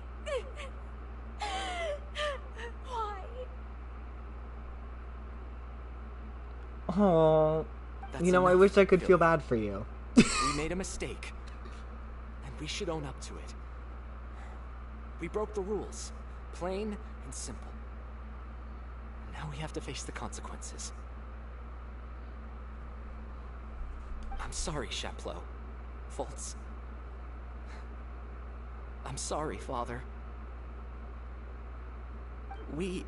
Why? Oh, you know, I wish I could feel bad for you. We made a mistake, and we should own up to it. We broke the rules, plain and simple. Now we have to face the consequences. I'm sorry, Chapleau. Fultz. I'm sorry, Father. We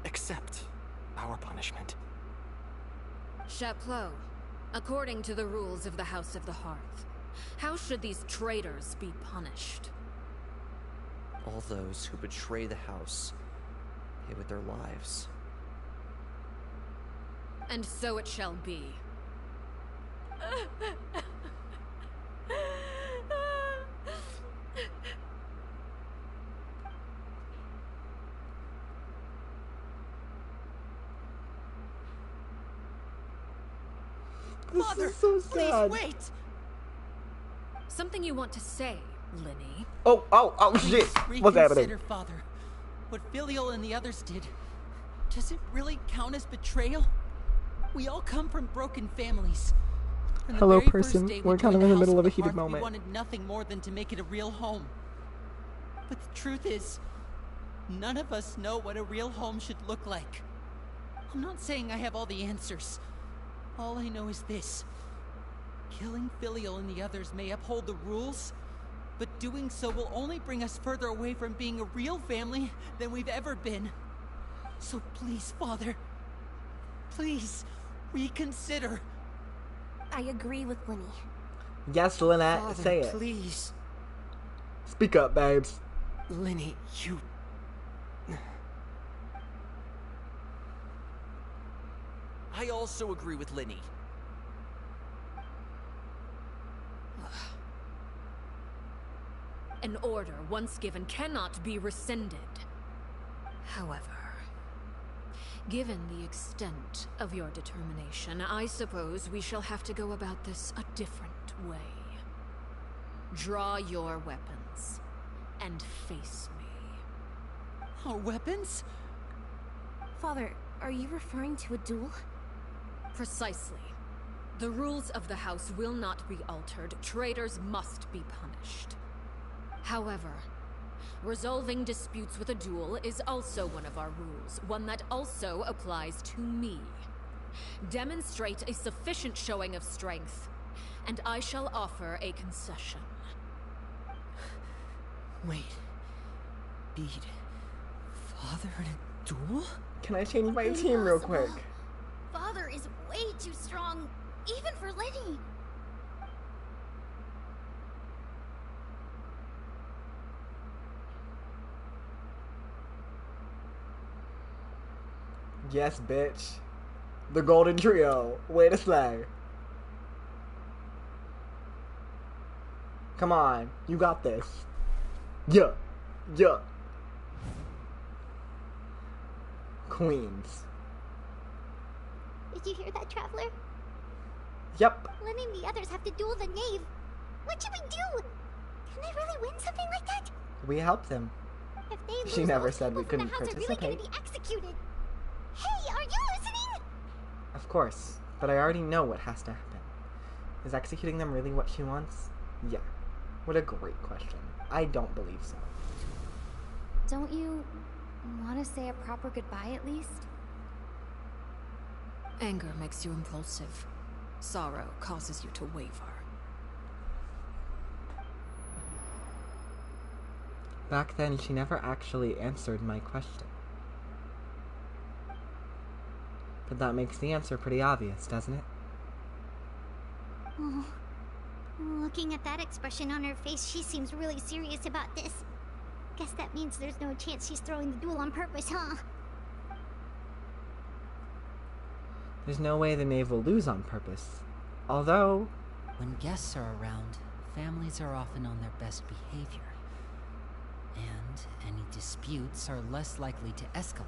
accept our punishment. Chapleau, according to the rules of the House of the Hearth, how should these traitors be punished? All those who betray the house pay with their lives. And so it shall be. This Father, is so sad. Please wait. Something you want to say, Linny? Oh, shit. What's happening? Reconsider, Father. What Filial and the others did. Does it really count as betrayal? We all come from broken families. From the Hello, very person. first day We're we kind of joined in the House middle of a the heated Hearth, moment. We wanted nothing more than to make it a real home. But the truth is, none of us know what a real home should look like. I'm not saying I have all the answers. All I know is this. Killing Filial and the others may uphold the rules, but doing so will only bring us further away from being a real family than we've ever been. So please, Father, please, reconsider. I agree with Linny. Yes, Lynette, Father, say it. Please. Speak up, babes. Linny, you... I also agree with Linny. An order once given cannot be rescinded. However, given the extent of your determination, I suppose we shall have to go about this a different way. Draw your weapons and face me. Our weapons? Father, are you referring to a duel? Precisely. The rules of the house will not be altered. Traitors must be punished. However, resolving disputes with a duel is also one of our rules, one that also applies to me. Demonstrate a sufficient showing of strength, and I shall offer a concession. Wait. Bede. Father in a duel? Can I change my team real quick? Father is way too strong, even for Linny. Yes, bitch. The Golden Trio. Way to slay. Come on. You got this. Yeah. Yeah. Queens. Did you hear that, Traveler? Yep. Lenny and the others have to duel the knave. What should we do? Can they really win something like that? We helped them. If they lose, She never those said we people from couldn't the house are really participate. gonna be executed. Hey, are you listening? Of course. But I already know what has to happen. Is executing them really what she wants? Yeah. What a great question. I don't believe so. Don't you want to say a proper goodbye at least? Anger makes you impulsive. Sorrow causes you to waver. Back then, she never actually answered my question. But that makes the answer pretty obvious, doesn't it? Oh, looking at that expression on her face, she seems really serious about this. Guess that means there's no chance she's throwing the duel on purpose, huh? There's no way the knave will lose on purpose. Although... When guests are around, families are often on their best behavior. And any disputes are less likely to escalate.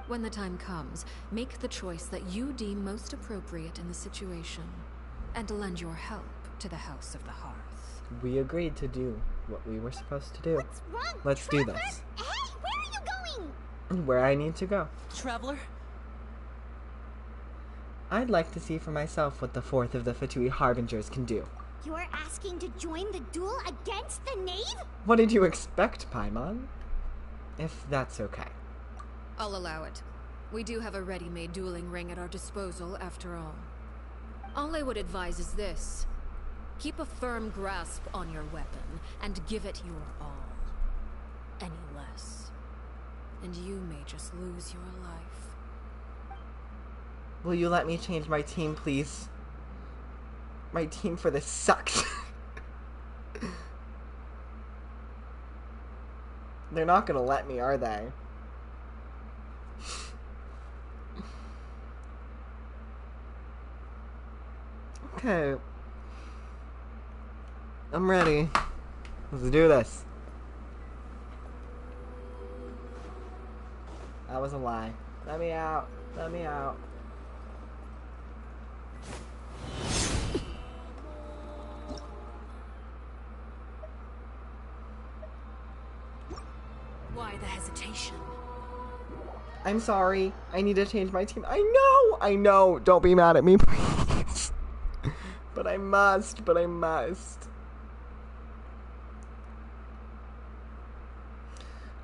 When the time comes, make the choice that you deem most appropriate in the situation, and lend your help to the House of the Hearth. We agreed to do what we were supposed to do. What's wrong, Let's Trevor? do this. Hey, where are you going? Where I need to go. Traveler? I'd like to see for myself what the fourth of the Fatui Harbingers can do. You're asking to join the duel against the knave? What did you expect, Paimon? If that's okay. I'll allow it. We do have a ready-made dueling ring at our disposal, after all. All I would advise is this. Keep a firm grasp on your weapon, and give it your all. Any less, and you may just lose your life. Will you let me change my team, please? My team for this sucks. They're not gonna let me, are they? Okay. I'm ready. Let's do this. That was a lie. Let me out. Let me out. Why the hesitation? I'm sorry. I need to change my team. I know. Don't be mad at me, please. But I must.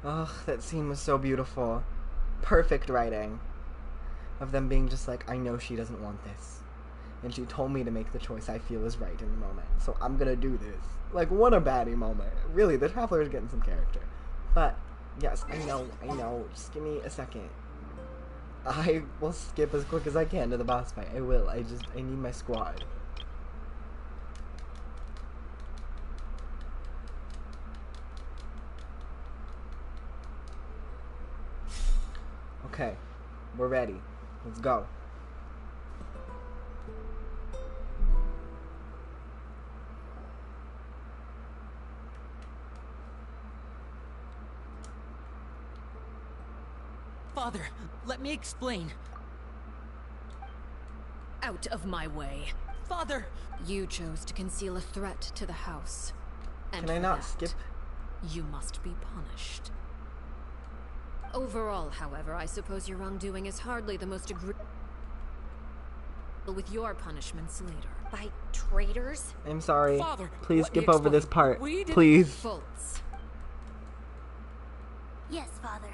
Ugh, that scene was so beautiful. Perfect writing. Of them being just like, I know she doesn't want this. And she told me to make the choice I feel is right in the moment. So I'm gonna do this. Like, what a baddie moment. Really, the Traveler is getting some character. But, yes, I know. Just give me a second. I will skip as quick as I can to the boss fight. I will. I need my squad. Okay, we're ready. Let's go. Father, let me explain. Out of my way. Father! You chose to conceal a threat to the house. And Can I for not that, skip? You must be punished. Overall, however, I suppose your wrongdoing is hardly the most agreeable with your punishments later. By traitors? I'm sorry. Father, Please let me skip over this explain. part. We didn't- Please. Faults. Yes, Father.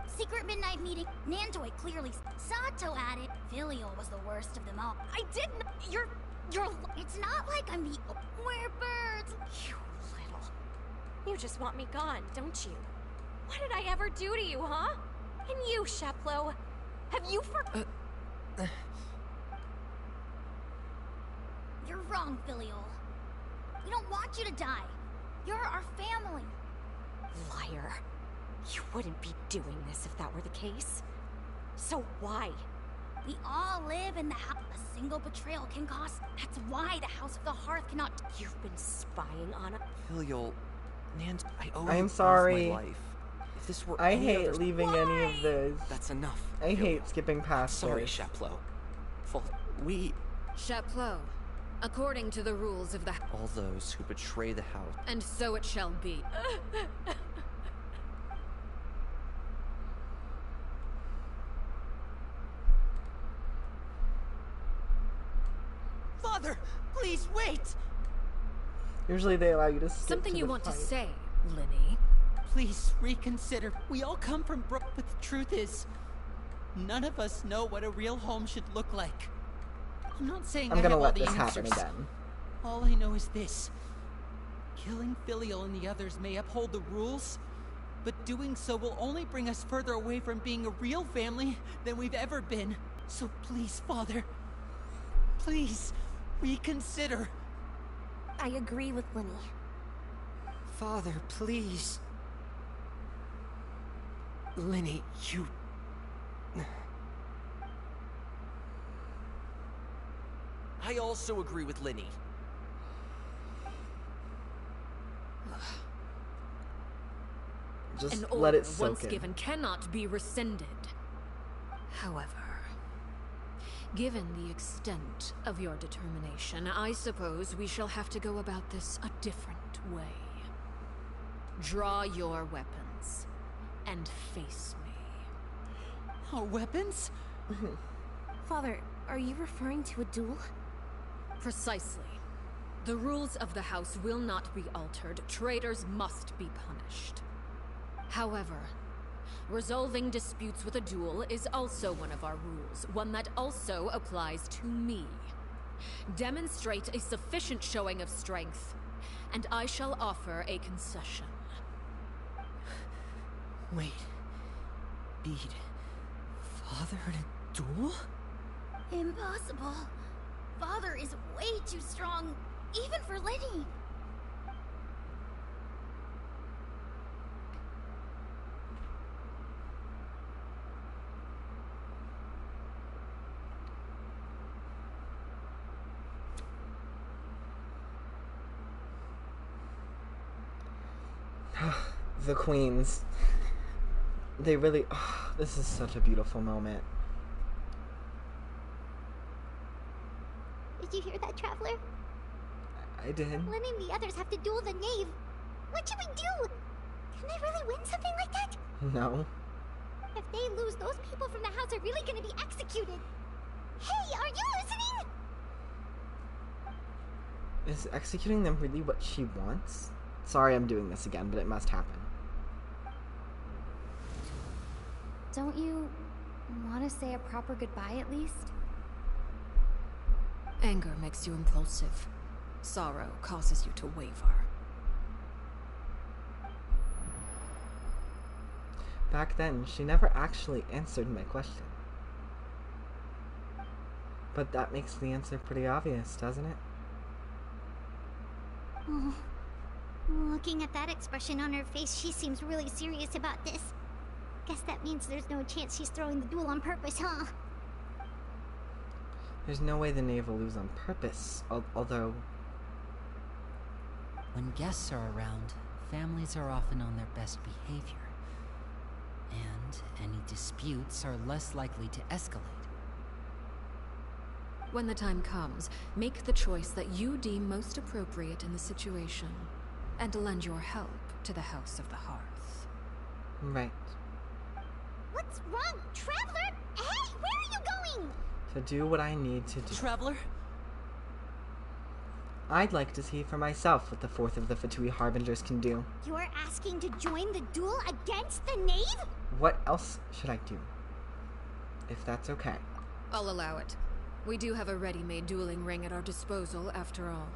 Secret midnight meeting. Nandoi clearly. Sato added. Filial was the worst of them all. I didn't. You're. It's not like I'm the. We're birds. You little. You just want me gone, don't you? What did I ever do to you, huh? And you, Sheplo, have you You're wrong, Filial. We don't want you to die. You're our family. Liar. You wouldn't be doing this if that were the case. So why? We all live in the house. A single betrayal can cost. That's why the House of the Hearth cannot. You've been spying on a Filial, Nance, I owe I'm you sorry. both my life. If this were I any hate other... leaving any of this. That's enough. I hate skipping past Sorry, this. Chaplo. We... Chaplo, according to the rules of the... All those who betray the house. And so it shall be. Father, please wait! Usually they allow you to skip Something to you the want to fight. say, Linny? Please reconsider. We all come from Brook, but the truth is, none of us know what a real home should look like. I'm not saying I'm I gonna have let all the this happen answers. again. All I know is this. Killing Filial and the others may uphold the rules, but doing so will only bring us further away from being a real family than we've ever been. So please, Father, please reconsider. I agree with Linny. Father, please. Linny, you... I also agree with Linny. Just An let order it soak once in. given cannot be rescinded. However, given the extent of your determination, I suppose we shall have to go about this a different way. Draw your weapons and face me. Our weapons? Father, are you referring to a duel? Precisely. The rules of the house will not be altered. Traitors must be punished. However, resolving disputes with a duel is also one of our rules, one that also applies to me. Demonstrate a sufficient showing of strength, and I shall offer a concession. Wait. Bede. Father in a duel? Impossible. Father is way too strong, even for Linny. The queens. They really... Oh, this is such a beautiful moment. Did you hear that, Traveler? I did. Linny and the others have to duel the knave. What should we do? Can they really win something like that? No. If they lose, those people from the house are really gonna be executed. Hey, are you listening? Is executing them really what she wants? Sorry I'm doing this again, but it must happen. Don't you want to say a proper goodbye at least? Anger makes you impulsive. Sorrow causes you to waver. Back then, she never actually answered my question. But that makes the answer pretty obvious, doesn't it? Oh, looking at that expression on her face, she seems really serious about this. Guess that means there's no chance she's throwing the duel on purpose, huh? There's no way the knave will lose on purpose, although... When guests are around, families are often on their best behavior. And any disputes are less likely to escalate. When the time comes, make the choice that you deem most appropriate in the situation, and lend your help to the House of the Hearth. Right. What's wrong, Traveler? Hey, where are you going? To do what I need to do. Traveler? I'd like to see for myself what the fourth of the Fatui Harbingers can do. You're asking to join the duel against the knave? What else should I do? If that's okay. I'll allow it. We do have a ready-made dueling ring at our disposal, after all.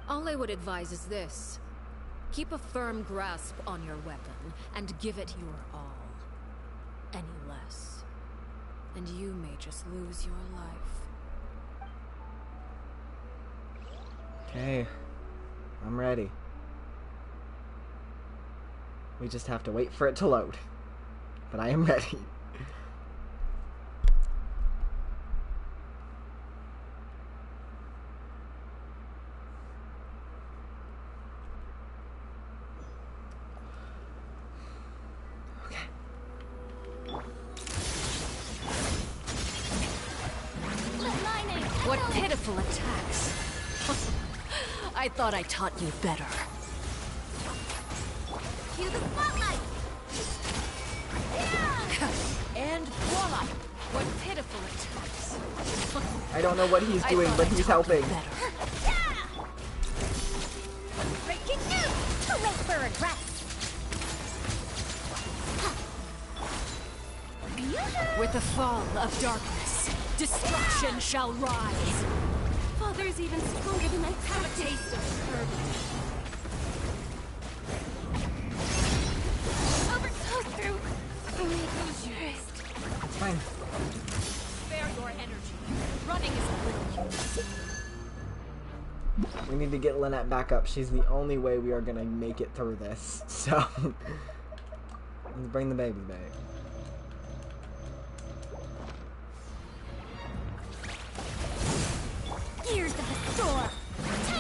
All I would advise is this. Keep a firm grasp on your weapon, and give it your all. Any less, and you may just lose your life. Okay. I'm ready. We just have to wait for it to load. But I am ready. What pitiful attacks. I thought I taught you better. Cue the spotlight! And voila! What pitiful attacks. I don't know what he's doing, but he's helping. Breaking news! Hooray for a dress! With the fall of darkness, destruction shall rise. Father's even stronger than I have a taste of Over, go through. Close your wrist. It's fine. Spare your energy. Running is a little useless. We need to get Lynette back up. She's the only way we are gonna make it through this. So, let's bring the baby back. Gears of the storm!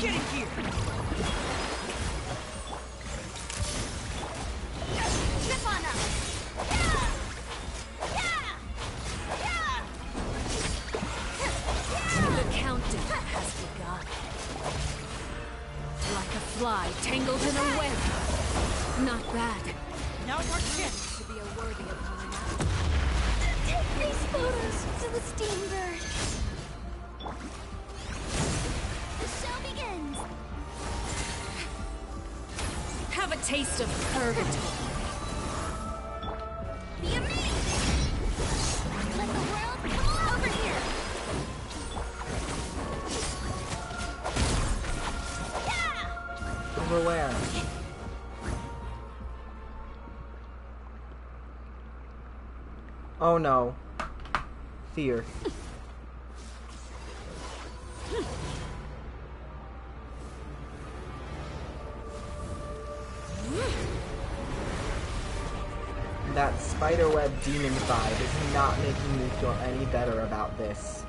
Get in here! Step on up! The countdown has begun. Like a fly tangled in a web. Not bad. Now your chance to be a worthy opponent. Take these photos to the Steambird! The show begins! Have a taste of purgatory. Be amazed! Let the world come over here! Over where? Oh no. Fear. That spiderweb demon vibe is not making me feel any better about this.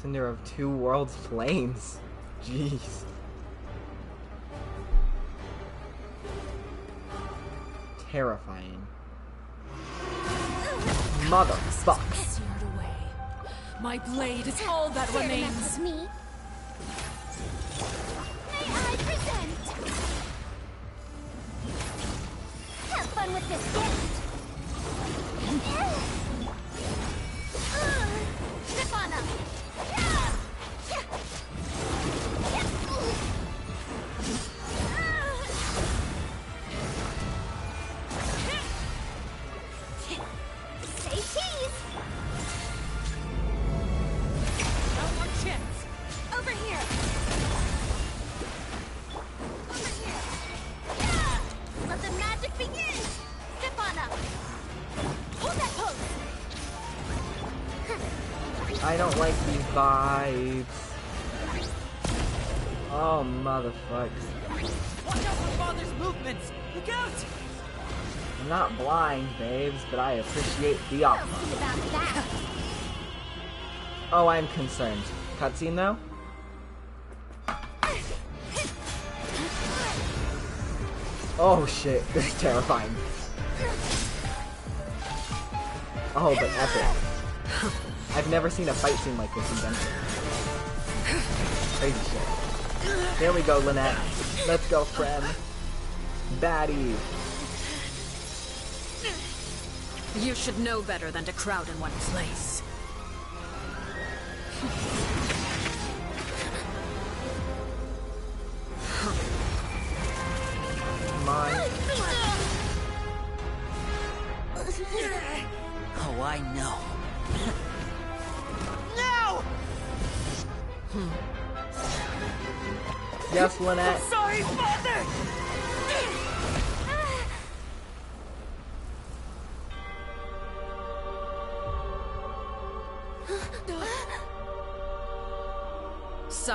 Cinder of two worlds flames. Jeez. Terrifying. Motherfuck. Seared away. My blade is all that remains. Me. May I present? Have fun with this gift. Stefana. Say cheese. No more chance. Over here. Over here. Let the magic begin. Stefana. Hold that pose. I don't like these vibes. Oh, motherfucks. Watch out for Father's movements! Look out! I'm not blind, babes, but I appreciate the offer. About that. Oh, I'm concerned. Cutscene, though? Oh, shit. This is terrifying. Oh, but epic. I've never seen a fight scene like this in Genshin. Crazy shit. Here we go, Lynette. Let's go, friend. Baddie. You should know better than to crowd in one place. Come on. Oh, I know. No! Yes, Lynette. I'm sorry, Father!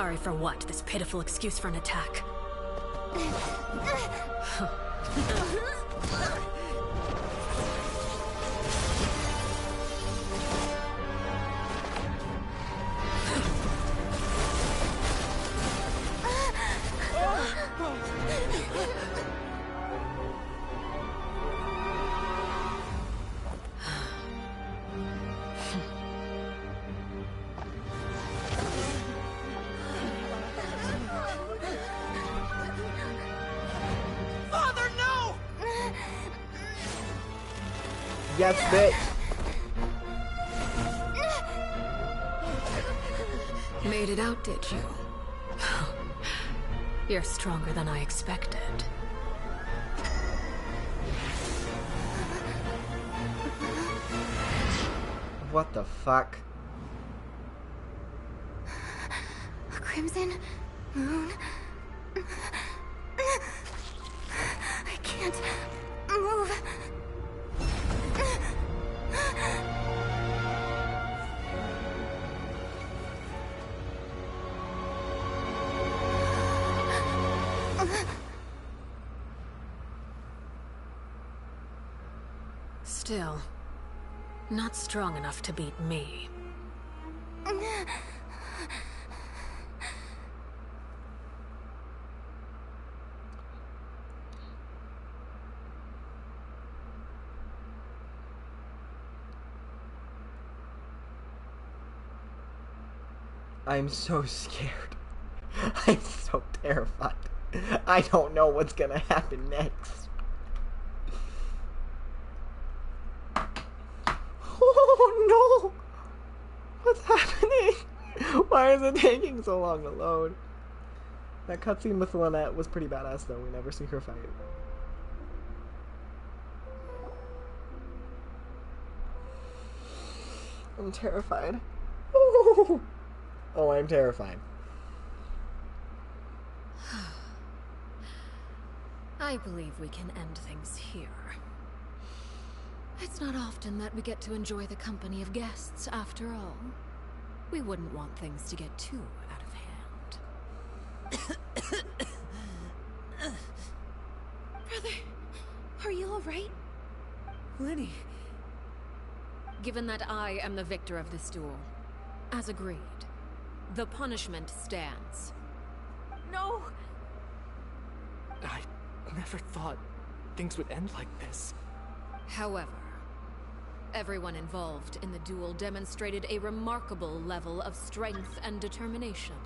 Sorry for what? This pitiful excuse for an attack. Father, no! Yes, bitch. Made it out, did you? You're stronger than I expected. What the fuck? A crimson moon. I can't move. Still, not strong enough to beat me. I'm so scared. I'm so terrified. I don't know what's gonna happen next. Oh no! What's happening? Why is it taking so long to load? That cutscene with Lynette was pretty badass though. We never see her fight. I'm terrified. Oh, I'm terrified. I believe we can end things here. It's not often that we get to enjoy the company of guests, after all. We wouldn't want things to get too out of hand. Brother, are you alright? Lenny. Given that I am the victor of this duel, as agreed, the punishment stands. No! I never thought things would end like this. However, everyone involved in the duel demonstrated a remarkable level of strength and determination.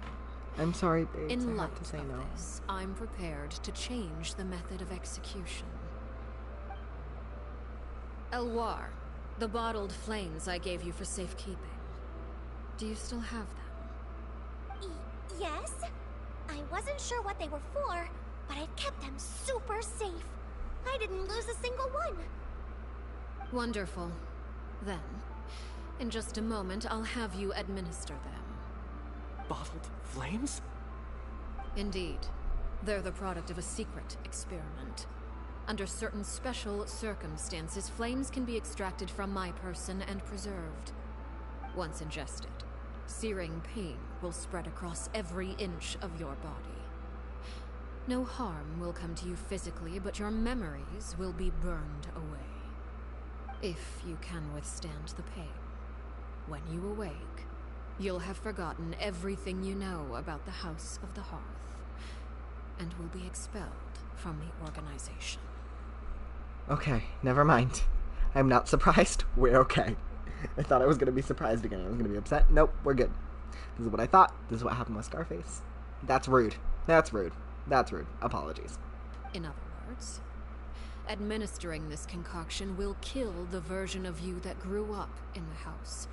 I'm sorry, babes. In I light have to say of no. this, I'm prepared to change the method of execution. Elwar, the bottled flames I gave you for safekeeping. Do you still have them? Yes? I wasn't sure what they were for, but I've kept them super safe. I didn't lose a single one. Wonderful. Then, in just a moment, I'll have you administer them. Bottled flames? Indeed. They're the product of a secret experiment. Under certain special circumstances, flames can be extracted from my person and preserved. Once ingested, searing pain will spread across every inch of your body. No harm will come to you physically, but your memories will be burned away. If you can withstand the pain. When you awake, you'll have forgotten everything you know about the House of the Hearth, and will be expelled from the organization. Okay, never mind. I'm not surprised. We're okay. I thought I was going to be surprised again. I was going to be upset. Nope, we're good. This is what I thought. This is what happened with Scarface. That's rude. That's rude. That's rude. Apologies. In other words, administering this concoction will kill the version of you that grew up in the house,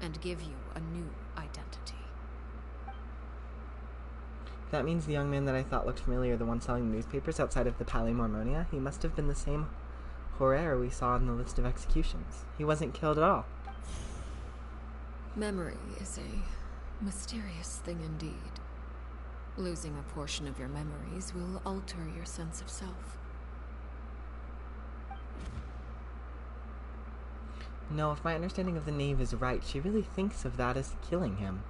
and give you a new identity. That means the young man that I thought looked familiar, the one selling the newspapers outside of the Palais Mormonia, he must have been the same Horaire we saw on the list of executions. He wasn't killed at all. Memory is a mysterious thing indeed. Losing a portion of your memories will alter your sense of self. No, if my understanding of the knave is right, she really thinks of that as killing him.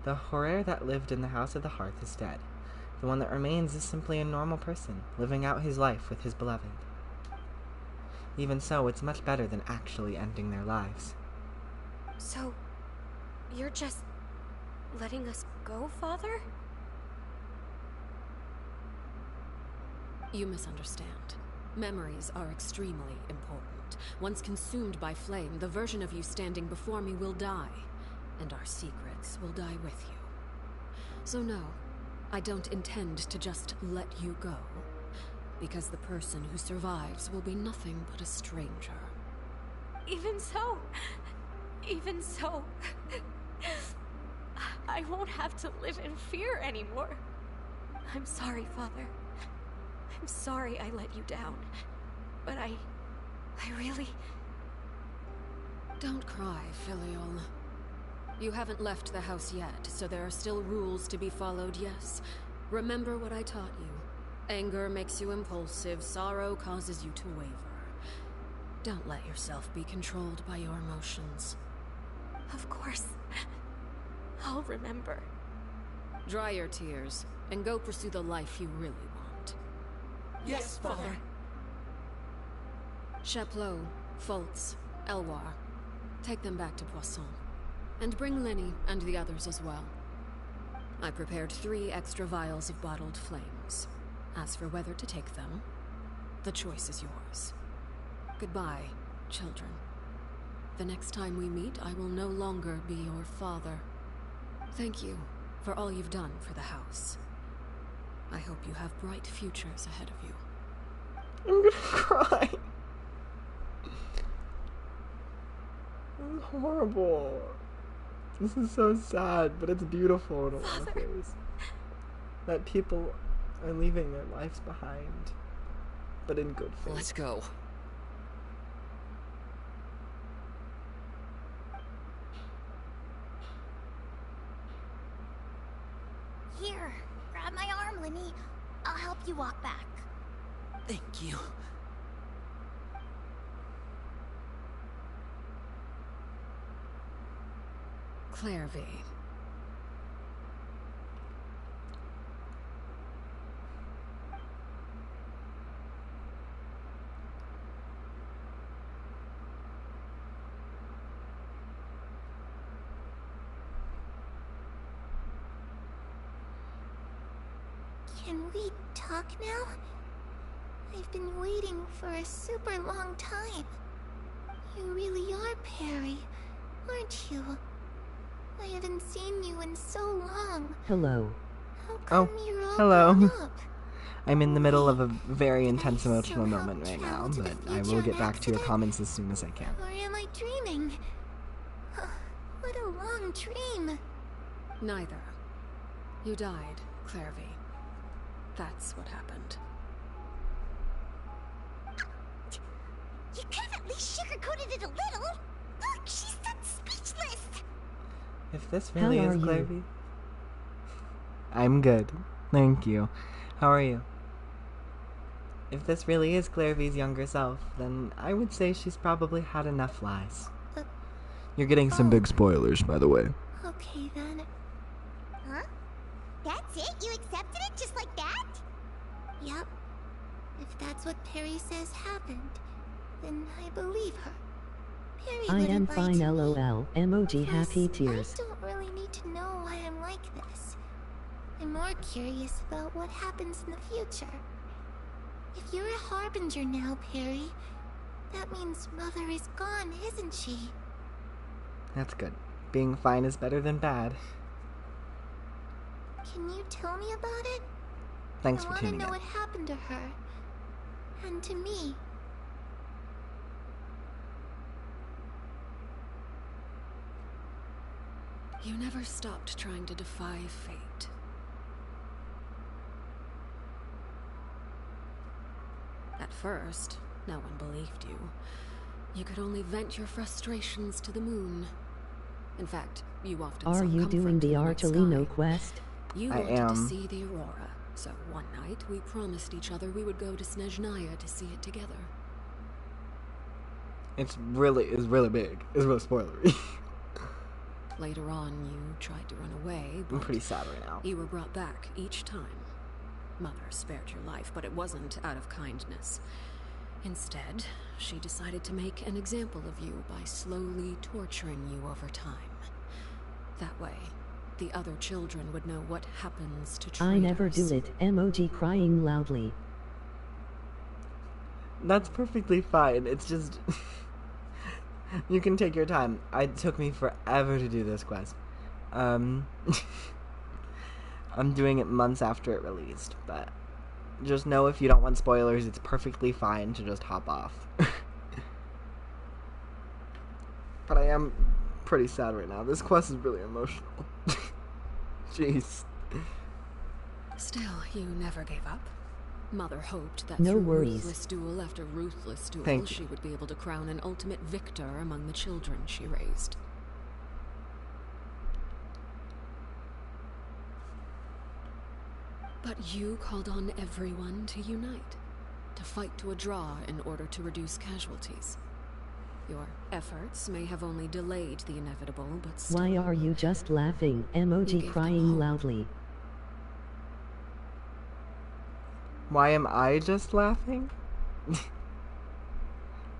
The horror that lived in the House of the Hearth is dead. The one that remains is simply a normal person, living out his life with his beloved. Even so, it's much better than actually ending their lives. So, you're just letting us go, Father? You misunderstand. Memories are extremely important. Once consumed by flame, the version of you standing before me will die, and our secrets will die with you. So no, I don't intend to just let you go, because the person who survives will be nothing but a stranger. Even so, I won't have to live in fear anymore. I'm sorry, Father. I'm sorry I let you down. But I really... Don't cry, Filial. You haven't left the house yet, so there are still rules to be followed, yes. Remember what I taught you. Anger makes you impulsive, sorrow causes you to waver. Don't let yourself be controlled by your emotions. Of course. I'll remember. Dry your tears, and go pursue the life you really want. Yes, Father. Chaplot, Foltz, Elwar. Take them back to Poisson. And bring Lenny and the others as well. I prepared 3 extra vials of bottled flames. As for whether to take them, the choice is yours. Goodbye, children. The next time we meet, I will no longer be your father. Thank you for all you've done for the house. I hope you have bright futures ahead of you. I'm gonna cry. This is horrible. This is so sad, but it's beautiful in a lot of ways. That people are leaving their lives behind, but in good faith. Let's go. Here, grab my arm, Lenny. I'll help you walk back. Thank you. Clairvy. Can we talk now? I've been waiting for a super long time. You really are Perry, aren't you? I haven't seen you in so long. Hello. How come you're all hello. grown up? I'm in the middle of a very intense emotional moment right now, but I will get back to your comments as soon as I can. Or am I dreaming? What a long dream. Neither. You died, Clairvy. That's what happened. You could have at least sugarcoated it a little. Look, she's done speechless. If this really How is are Clairvy... you? I'm good. Thank you. How are you? If this really is Clairvy's younger self, then I would say she's probably had enough lies. You're getting some big spoilers, by the way. Okay then. Huh? That's it? You accepted it just like that? Yep. If that's what Perry says happened, then I believe her. Perry I am wouldn't lie fine, to me. LOL. Emoji Plus, happy tears. I don't really need to know why I'm like this. I'm more curious about what happens in the future. If you're a harbinger now, Perry, that means Mother is gone, isn't she? That's good. Being fine is better than bad. Can you tell me about it? Thanks for I tuning want to know in. what happened to her. And to me. You never stopped trying to defy fate. At first, no one believed you. You could only vent your frustrations to the moon. In fact, you often Are sought you comfort doing the in night Arlechinno sky. quest? You I wanted to am. see the aurora, so one night we promised each other we would go to Snezhnaya to see it together. It's really big. It's really spoilery. Later on, you tried to run away, I'm but pretty sad right now. you were brought back each time. Mother spared your life, but it wasn't out of kindness. Instead, she decided to make an example of you by slowly torturing you over time. That way, the other children would know what happens to traitors. I never do it. Emoji crying loudly. That's perfectly fine. It's just... you can take your time. It took me forever to do this quest. I'm doing it months after it released, but just know if you don't want spoilers, it's perfectly fine to just hop off. But I am pretty sad right now. This quest is really emotional. Jeez. Still, you never gave up. Mother hoped that No through worries. ruthless duel after ruthless duel, Thank you. she would be able to crown an ultimate victor among the children she raised. But you called on everyone to unite, to fight to a draw in order to reduce casualties. Your efforts may have only delayed the inevitable, but still... Why are you just laughing? Emoji crying loudly. Why am I just laughing?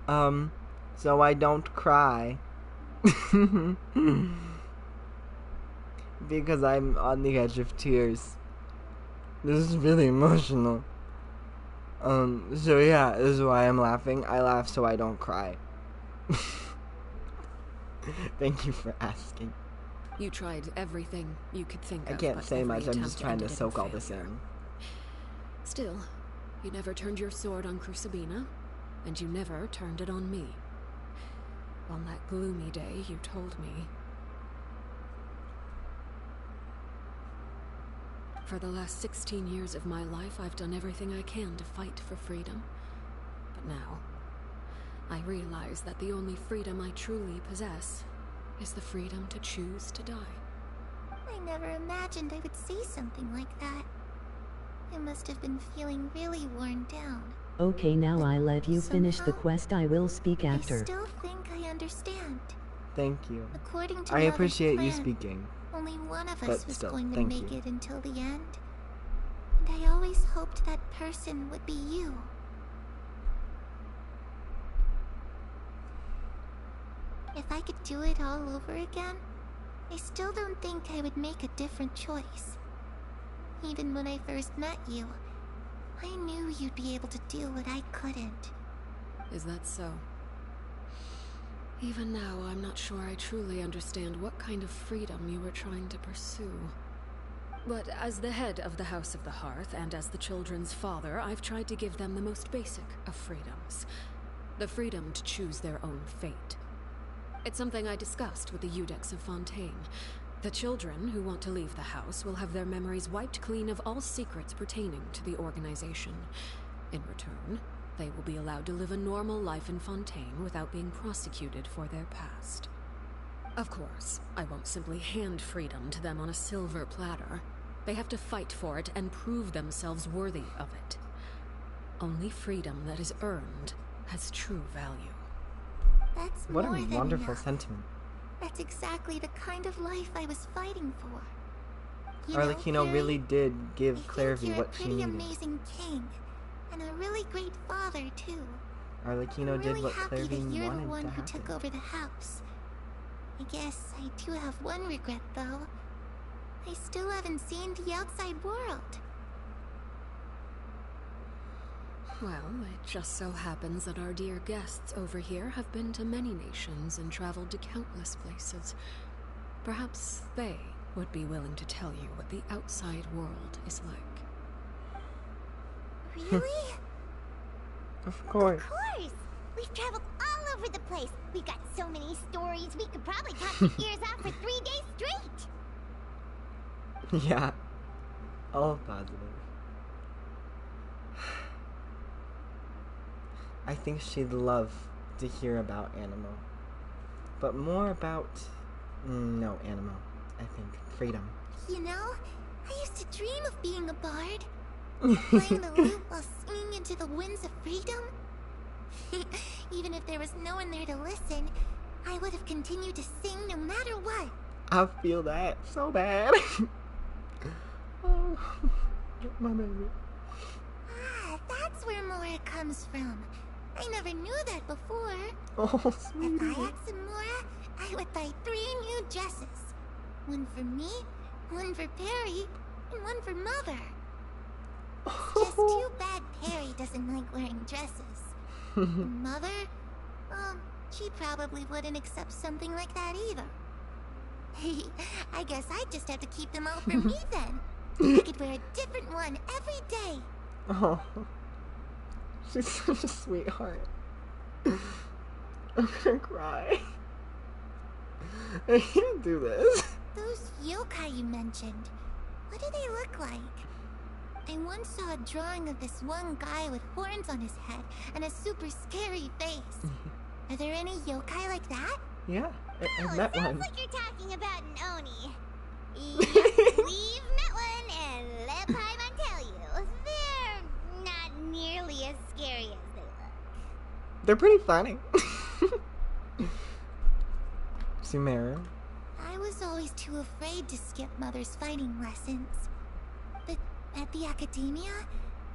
So I don't cry. Because I'm on the edge of tears. This is really emotional. So yeah, this is why I'm laughing. I laugh so I don't cry. Thank you for asking. You tried everything you could think of. I can't but say every much, I'm just attempt trying to ended in soak all this failure. in. Still, you never turned your sword on Crucibina, and you never turned it on me. On that gloomy day, you told me. For the last 16 years of my life, I've done everything I can to fight for freedom. But now, I realize that the only freedom I truly possess is the freedom to choose to die. I never imagined I would say something like that. I must have been feeling really worn down. Okay, now I let you finish the Somehow, quest. I will speak I after. still think I understand. Thank you. According to I Mother's appreciate you plan, speaking. only one of But us was still, going to thank make you. it until the end. And I always hoped that person would be you. If I could do it all over again, I still don't think I would make a different choice. Even when I first met you, I knew you'd be able to do what I couldn't. Is that so? Even now, I'm not sure I truly understand what kind of freedom you were trying to pursue. But as the head of the House of the Hearth, and as the children's father, I've tried to give them the most basic of freedoms. The freedom to choose their own fate. It's something I discussed with the Eudex of Fontaine. The children who want to leave the house will have their memories wiped clean of all secrets pertaining to the organization. In return, they will be allowed to live a normal life in Fontaine without being prosecuted for their past. Of course, I won't simply hand freedom to them on a silver platter. They have to fight for it and prove themselves worthy of it. Only freedom that is earned has true value. That's What more a than wonderful enough. sentiment. That's exactly the kind of life I was fighting for. You know, Arlechinno Harry, really did give I think Clairvy you're what a she pretty needed. amazing king, and a really great father too. Arlechinno I'm did really what happy Clairvy that you're the wanted one to who happen. took over the house. I guess I do have one regret though. I still haven't seen the outside world. Well, it just so happens that our dear guests over here have been to many nations and traveled to countless places. Perhaps they would be willing to tell you what the outside world is like. Really? Of course. Of course! We've traveled all over the place. We've got so many stories, we could probably talk your ears off for 3 days straight! Yeah. All positive. I think she'd love to hear about Animo. But more about... no, Animo. I think freedom. You know, I used to dream of being a bard. Playing the lute while singing into the winds of freedom. Even if there was no one there to listen, I would have continued to sing no matter what. I feel that so bad. Oh, my baby. Ah, that's where Mora comes from. I never knew that before. Oh, sweetie. If I had some Mora, I would buy 3 new dresses. One for me, one for Perry, and one for Mother. It's just too bad Perry doesn't like wearing dresses. And Mother, she probably wouldn't accept something like that either. I guess I just have to keep them all for me then. I could wear a different one every day. Oh, she's such a sweetheart. I'm gonna cry. I can't do this. Those yokai you mentioned, what do they look like? I once saw a drawing of this one guy with horns on his head and a super scary face. Are there any yokai like that? Yeah, I met sounds one. like you're talking about an Oni. Yep, we've met one, and let Paimon tell you, they're not nearly as scary as they look. They're pretty funny. Sumeru. I was always too afraid to skip Mother's fighting lessons. But at the academia,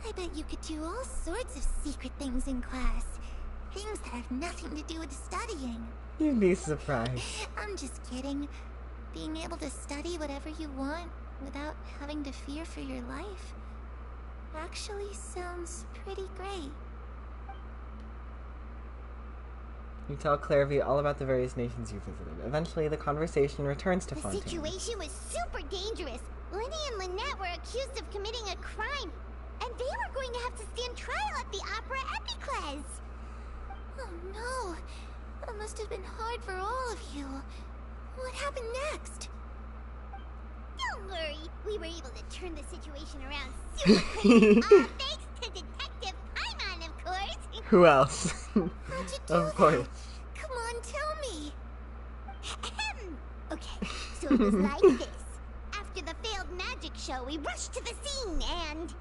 I bet you could do all sorts of secret things in class. Things that have nothing to do with studying. You'd be surprised. I'm just kidding. Being able to study whatever you want without having to fear for your life actually sounds pretty great. You tell Clairvy all about the various nations you visited. Eventually, the conversation returns to The Fontaine. situation was super dangerous. Lenny and Lynette were accused of committing a crime, and they were going to have to stand trial at the Opera Epicles. Oh no, that must have been hard for all of you. What happened next? Don't worry, we were able to turn the situation around super quickly. Thanks to Detective Paimon, of course. Who else? How'd you do Of course. that? Come on, tell me. Okay, so it was like this. After the failed magic show, we rushed to the scene and...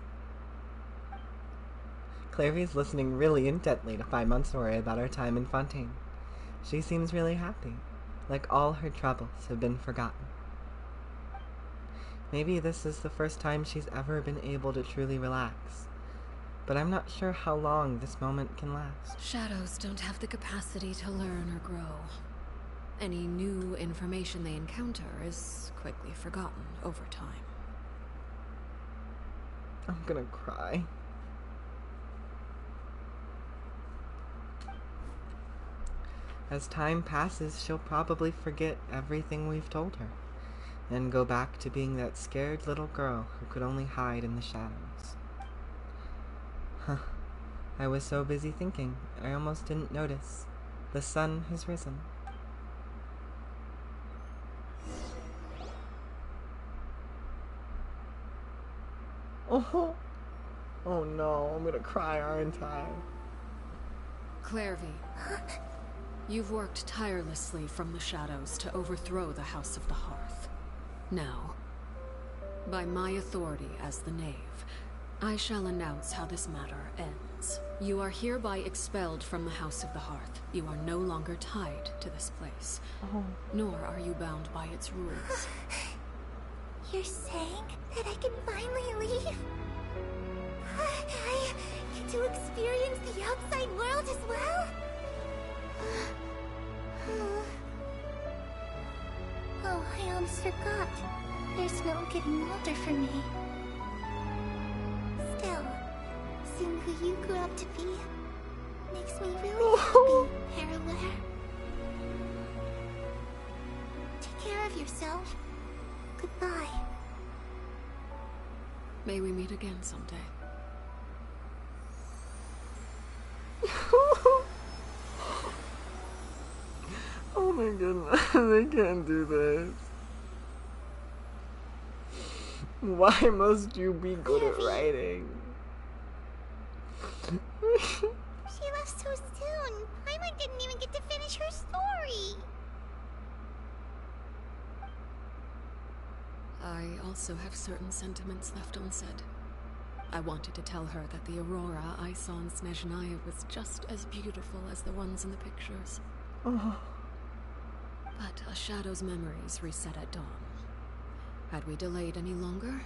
Clairvy's listening really intently to Paimon's story about her time in Fontaine. She seems really happy, like all her troubles have been forgotten. Maybe this is the first time she's ever been able to truly relax, but I'm not sure how long this moment can last. Shadows don't have the capacity to learn or grow. Any new information they encounter is quickly forgotten over time. I'm gonna cry. As time passes, she'll probably forget everything we've told her, and go back to being that scared little girl who could only hide in the shadows. Huh. I was so busy thinking, I almost didn't notice. The sun has risen. Oh, oh no, I'm gonna cry, aren't I? Clairvy, you've worked tirelessly from the shadows to overthrow the House of the Hearth. Now, by my authority as the Knave, I shall announce how this matter ends. You are hereby expelled from the House of the Hearth. You are no longer tied to this place, nor are you bound by its rules. You're saying that I can finally leave? I get to experience the outside world as well? Oh, I almost forgot. There's no getting older for me. Still, seeing who you grew up to be makes me really happy, Parallel. Take care of yourself. Goodbye. May we meet again someday. Oh my goodness, I can't do this. Why must you be good at writing? She left so soon. Paimon didn't even get to finish her story. I also have certain sentiments left unsaid. I wanted to tell her that the aurora I saw in Snezhnaya was just as beautiful as the ones in the pictures. Oh. But a shadow's memories reset at dawn. Had we delayed any longer,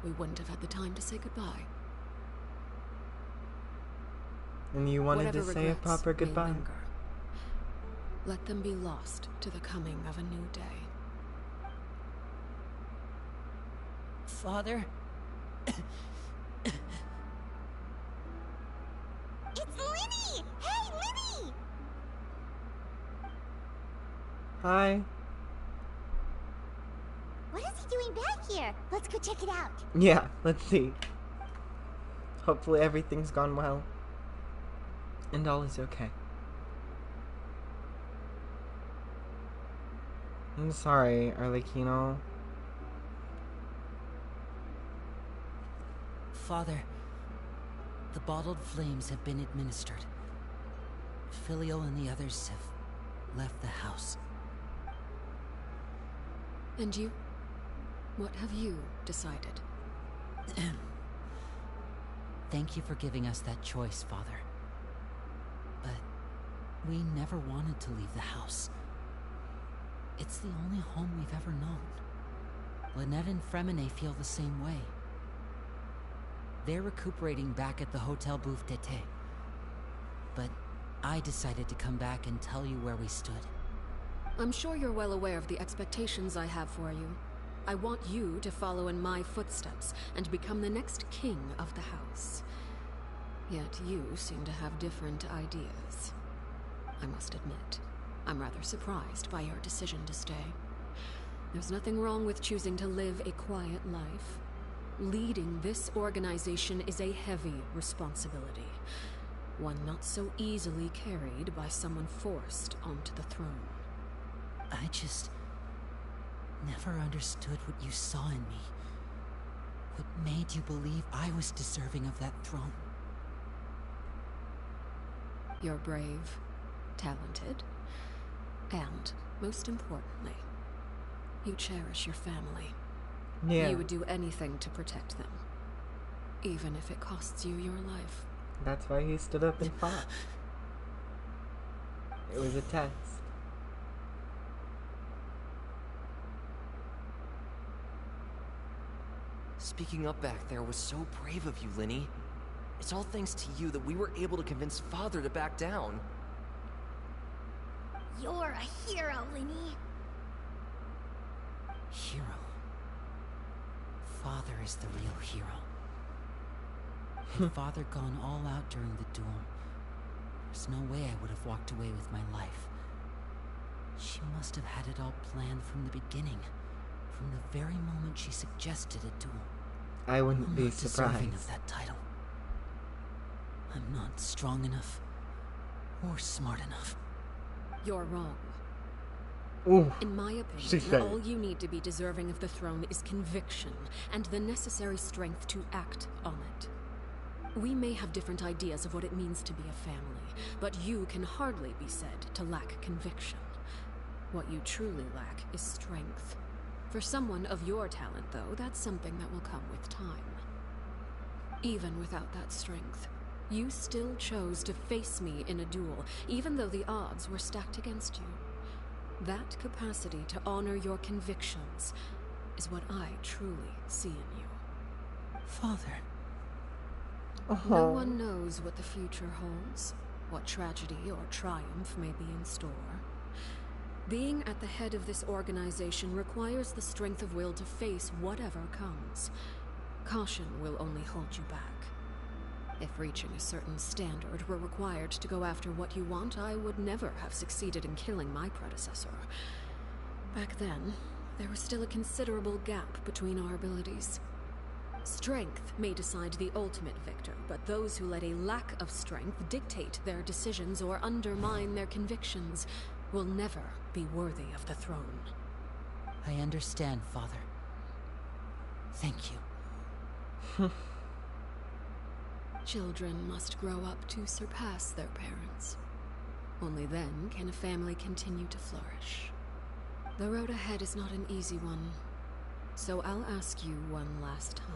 we wouldn't have had the time to say goodbye. And you wanted Whatever to say a regrets proper may goodbye. linger, let them be lost to the coming of a new day. Father? It's Linny! Hey, Linny! Hi. What is he doing back here? Let's go check it out. Yeah, let's see. Hopefully everything's gone well. And all is okay. I'm sorry, Arlechinno. Father, the bottled flames have been administered. Filio and the others have left the house. And you? What have you decided? Thank you for giving us that choice, Father. But we never wanted to leave the house. It's the only home we've ever known. Lynette and Fremine feel the same way. They're recuperating back at the Hotel Bouffe d'été. But I decided to come back and tell you where we stood. I'm sure you're well aware of the expectations I have for you. I want you to follow in my footsteps and become the next king of the house. Yet you seem to have different ideas. I must admit, I'm rather surprised by your decision to stay. There's nothing wrong with choosing to live a quiet life. Leading this organization is a heavy responsibility, one not so easily carried by someone forced onto the throne. I just never understood what you saw in me. What made you believe I was deserving of that throne? You're brave, talented, and, most importantly, you cherish your family. Yeah. You would do anything to protect them, even if it costs you your life. That's why he stood up and fought. It was a test. Speaking up back there was so brave of you, Linny. It's all thanks to you that we were able to convince Father to back down. You're a hero, Linny. Hero. Father is the real hero. Had Father gone all out during the duel, there's no way I would have walked away with my life. She must have had it all planned from the beginning, from the very moment she suggested a duel. I wouldn't I'm be not deserving of surprised. that title. I'm not strong enough or smart enough. You're wrong. Ooh, in my she opinion, said all it. you need to be deserving of the throne is conviction and the necessary strength to act on it. We may have different ideas of what it means to be a family, but you can hardly be said to lack conviction. What you truly lack is strength. For someone of your talent, though, that's something that will come with time. Even without that strength, you still chose to face me in a duel, even though the odds were stacked against you. That capacity to honor your convictions is what I truly see in you. Father. No one knows what the future holds, what tragedy or triumph may be in store. Being at the head of this organization requires the strength of will to face whatever comes. Caution will only hold you back. If reaching a certain standard were required to go after what you want, I would never have succeeded in killing my predecessor. Back then, there was still a considerable gap between our abilities. Strength may decide the ultimate victor, but those who let a lack of strength dictate their decisions or undermine their convictions will never be worthy of the throne. I understand, Father. Thank you. Children must grow up to surpass their parents. Only then can a family continue to flourish. The road ahead is not an easy one, so I'll ask you one last time.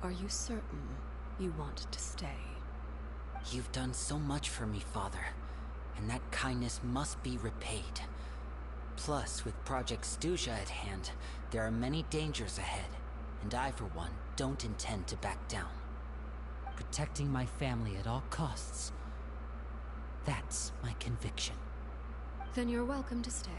Are you certain you want to stay? You've done so much for me, Father, and that kindness must be repaid. Plus, with Project Stuja at hand, there are many dangers ahead, and I, for one, don't intend to back down. Protecting my family at all costs. That's my conviction. Then you're welcome to stay.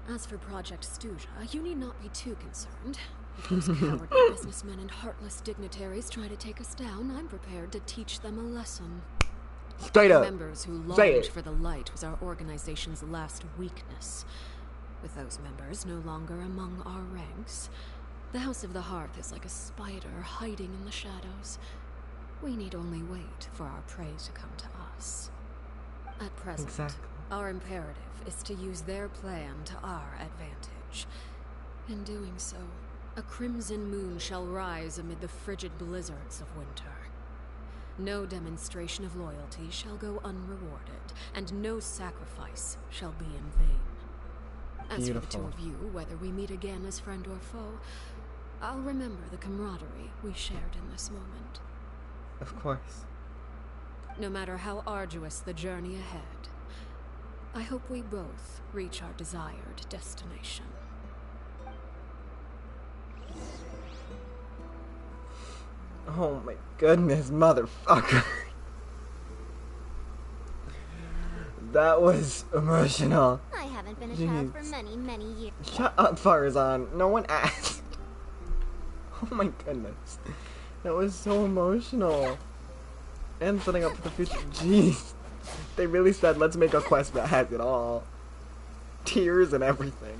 As for Project Stuja, you need not be too concerned. If those cowardly businessmen and heartless dignitaries try to take us down, I'm prepared to teach them a lesson. Straight up. Members who Say longed it. for the light was our organization's last weakness. With those members no longer among our ranks, the House of the Hearth is like a spider hiding in the shadows. We need only wait for our prey to come to us. At present, Exactly. our imperative is to use their plan to our advantage. In doing so, a crimson moon shall rise amid the frigid blizzards of winter. No demonstration of loyalty shall go unrewarded, and no sacrifice shall be in vain. As for the two of you, whether we meet again as friend or foe, I'll remember the camaraderie we shared in this moment. Of course. No matter how arduous the journey ahead, I hope we both reach our desired destination. Oh my goodness, motherfucker. That was emotional. I haven't been a Jeez. child for many, many years. Shut up, Farzan. No one asked. Oh my goodness. That was so emotional. And setting up for the future. Jeez. They really said, let's make a quest that has it all. Tears and everything.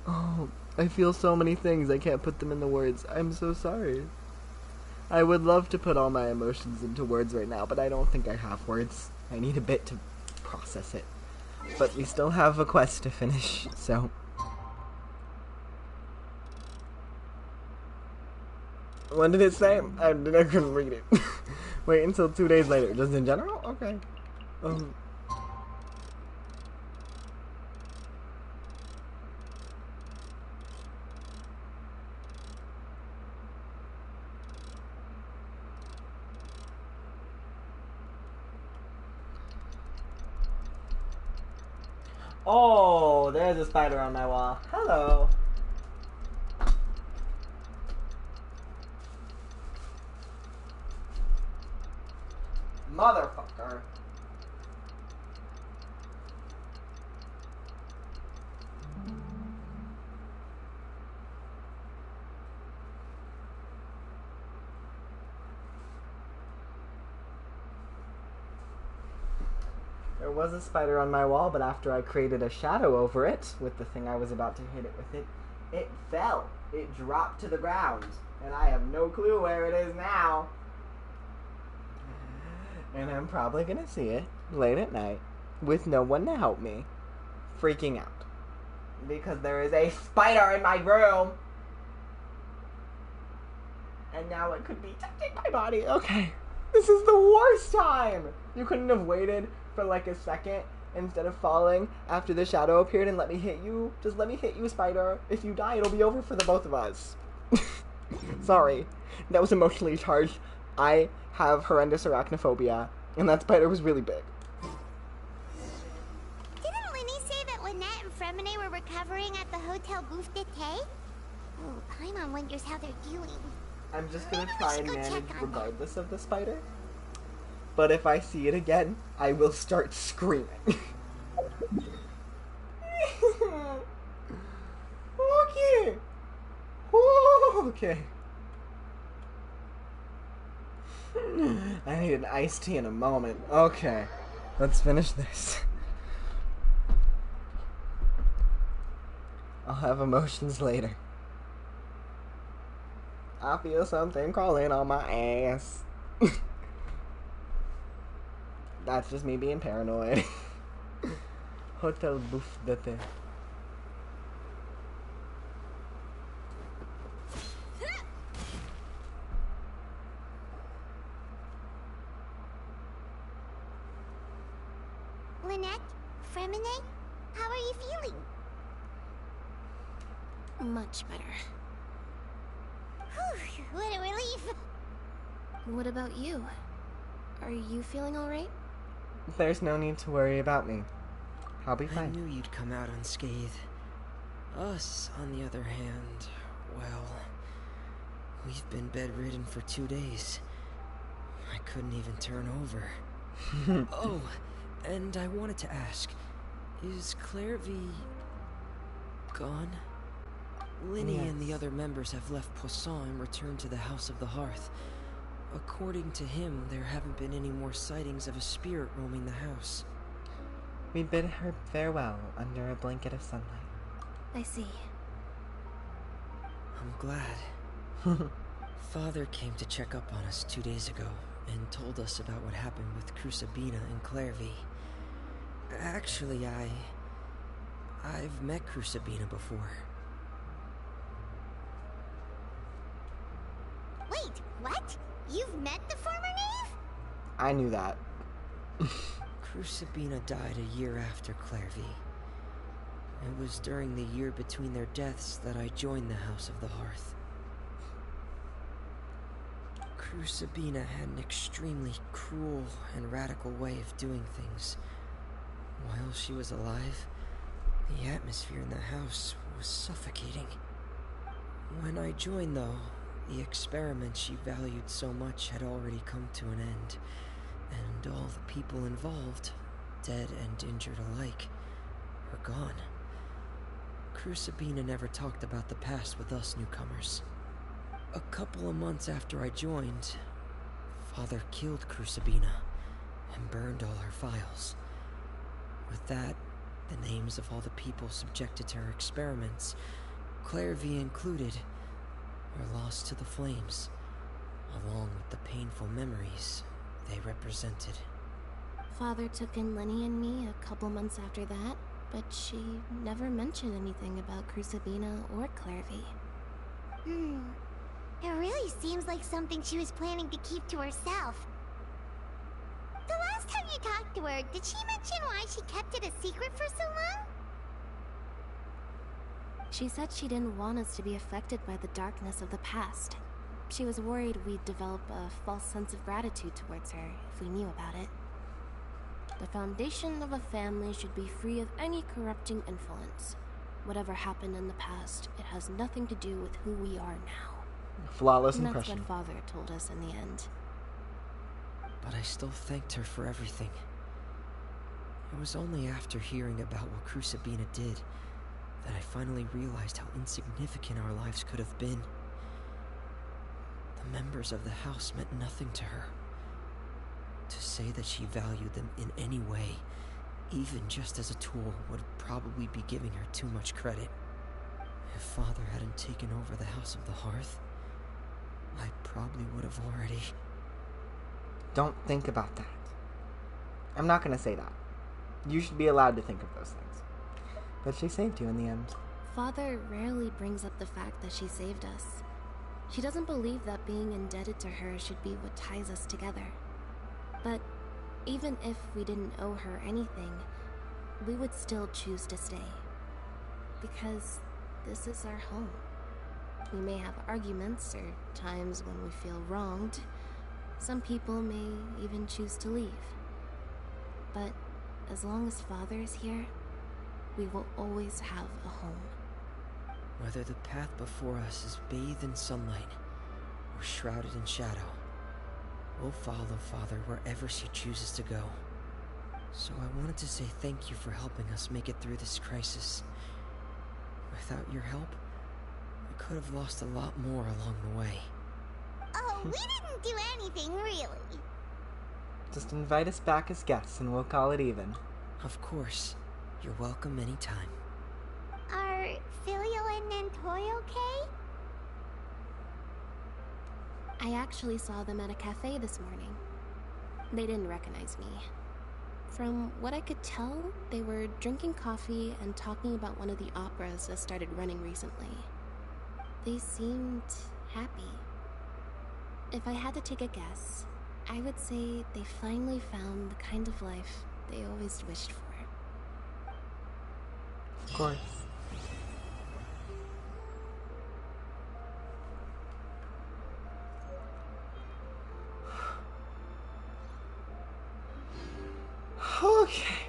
Oh, I feel so many things. I can't put them into words. I'm so sorry. I would love to put all my emotions into words right now, but I don't think I have words. I need a bit to process it. But we still have a quest to finish, so... What did it say? I couldn't read it. Wait until 2 days later. Just in general? Okay. Oh, there's a spider on my wall. Hello. Motherfucker. There was a spider on my wall, but after I created a shadow over it, with the thing I was about to hit it with it fell. It dropped to the ground. And I have no clue where it is now. And I'm probably gonna see it late at night with no one to help me. Freaking out. Because there is a spider in my room. And now it could be touching my body. Okay. This is the worst time. You couldn't have waited for like a second instead of falling after the shadow appeared and let me hit you. Just let me hit you, spider. If you die, it'll be over for the both of us. Sorry. That was emotionally charged. I have horrendous arachnophobia, and that spider was really big. Didn't Linny say that Lynette and Fremine were recovering at the Hotel Bouffe d'été? Oh, Paimon wonders how they're doing. I'm just gonna try and manage regardless of the spider. But if I see it again, I will start screaming. Okay. Okay. I need an iced tea in a moment. Okay. Let's finish this. I'll have emotions later. I feel something crawling on my ass. That's just me being paranoid. Hotel Bouffe d'été. Lynette? Fremine? How are you feeling? Much better. Whew, what a relief. What about you? Are you feeling alright? There's no need to worry about me. I'll be I fine. knew you'd come out unscathed. Us, on the other hand, well, we've been bedridden for 2 days. I couldn't even turn over. Oh, and I wanted to ask, is Clairvy gone? Linny and the other members have left Poisson and returned to the House of the Hearth. According to him, there haven't been any more sightings of a spirit roaming the house. We bid her farewell under a blanket of sunlight. I see. I'm glad. Father came to check up on us 2 days ago and told us about what happened with Crusabina and Clairvy. Actually, I've met Crusabina before. Wait, what? You've met the former knave? I knew that. Crusabina died a year after Clairvy. It was during the year between their deaths that I joined the House of the Hearth. Crusabina had an extremely cruel and radical way of doing things. While she was alive, the atmosphere in the house was suffocating. When I joined, though, the experiment she valued so much had already come to an end, and all the people involved, dead and injured alike, were gone. Crusabina never talked about the past with us newcomers. A couple of months after I joined, Father killed Crusabina and burned all her files. With that, the names of all the people subjected to her experiments, Clairvy included, were lost to the flames, along with the painful memories they represented. Father took in Lenny and me a couple months after that, but she never mentioned anything about Crusabina or Clairvy. It really seems like something she was planning to keep to herself. The last time you talked to her, did she mention why she kept it a secret for so long? She said she didn't want us to be affected by the darkness of the past. She was worried we'd develop a false sense of gratitude towards her if we knew about it. The foundation of a family should be free of any corrupting influence. Whatever happened in the past, it has nothing to do with who we are now. Flawless and impression. that's what Father told us in the end. But I still thanked her for everything. It was only after hearing about what Crusabina did that I finally realized how insignificant our lives could have been. The members of the house meant nothing to her. To say that she valued them in any way, even just as a tool, would probably be giving her too much credit. If Father hadn't taken over the House of the Hearth, I probably would have already... Don't think about that. I'm not gonna say that. You should be allowed to think of those things. But she saved you in the end. Father rarely brings up the fact that she saved us. She doesn't believe that being indebted to her should be what ties us together. But even if we didn't owe her anything, we would still choose to stay. Because this is our home. We may have arguments or times when we feel wronged. Some people may even choose to leave. But as long as Father is here, we will always have a home. Whether the path before us is bathed in sunlight or shrouded in shadow, we'll follow Father wherever she chooses to go. So I wanted to say thank you for helping us make it through this crisis. Without your help, we could have lost a lot more along the way. Oh, we didn't do anything, really. Just invite us back as guests and we'll call it even. Of course. You're welcome anytime. Are Filial and Nantoy okay? I actually saw them at a cafe this morning. They didn't recognize me. From what I could tell, they were drinking coffee and talking about one of the operas that started running recently. They seemed happy. If I had to take a guess, I would say they finally found the kind of life they always wished for. Of course. Okay.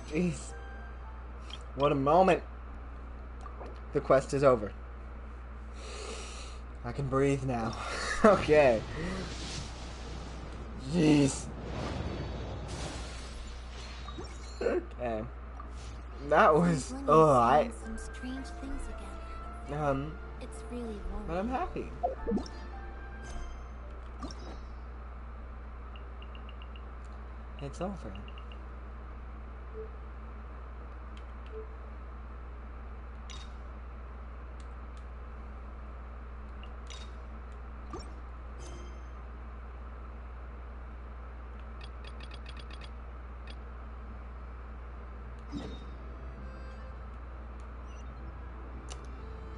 Jeez. What a moment. The quest is over. I can breathe now. Okay. Jeez. Okay. That was... Oh, some strange things again. It's really warm. But I'm happy. It's over.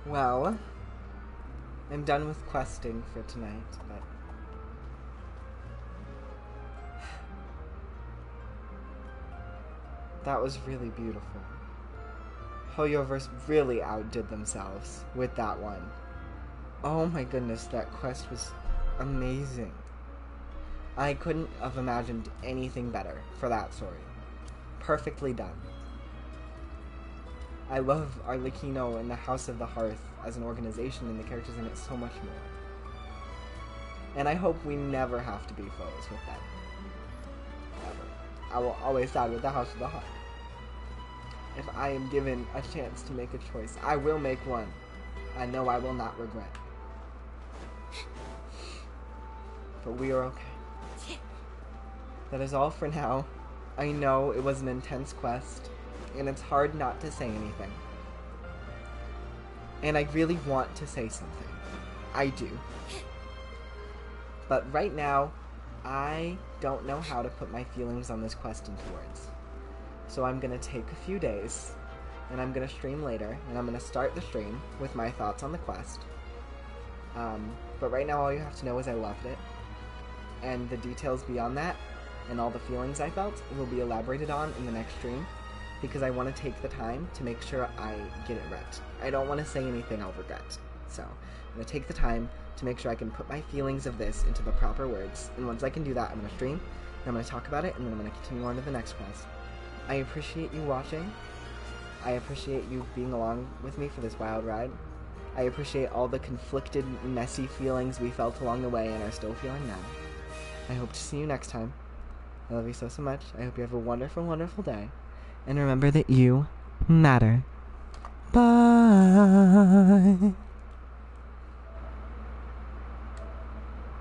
Well, I'm done with questing for tonight, but that was really beautiful. Hoyoverse really outdid themselves with that one. Oh my goodness, that quest was amazing. I couldn't have imagined anything better for that story. Perfectly done. I love Arlechinno and the House of the Hearth as an organization and the characters in it so much more. And I hope we never have to be foes with them. Ever. I will always side with the House of the Hearth. If I am given a chance to make a choice, I will make one. I know I will not regret. But we are okay. That is all for now. I know it was an intense quest, and it's hard not to say anything. And I really want to say something. I do. But right now, I don't know how to put my feelings on this quest into words. So I'm gonna take a few days, and I'm gonna stream later, and I'm gonna start the stream with my thoughts on the quest. But right now all you have to know is I loved it. And the details beyond that, and all the feelings I felt, will be elaborated on in the next stream, because I want to take the time to make sure I get it right. I don't want to say anything I'll regret. So, I'm going to take the time to make sure I can put my feelings of this into the proper words, and once I can do that, I'm going to stream, and I'm going to talk about it, and then I'm going to continue on to the next quest. I appreciate you watching. I appreciate you being along with me for this wild ride. I appreciate all the conflicted, messy feelings we felt along the way and are still feeling now. I hope to see you next time. I love you so much. I hope you have a wonderful, wonderful day. And remember that you matter. Bye.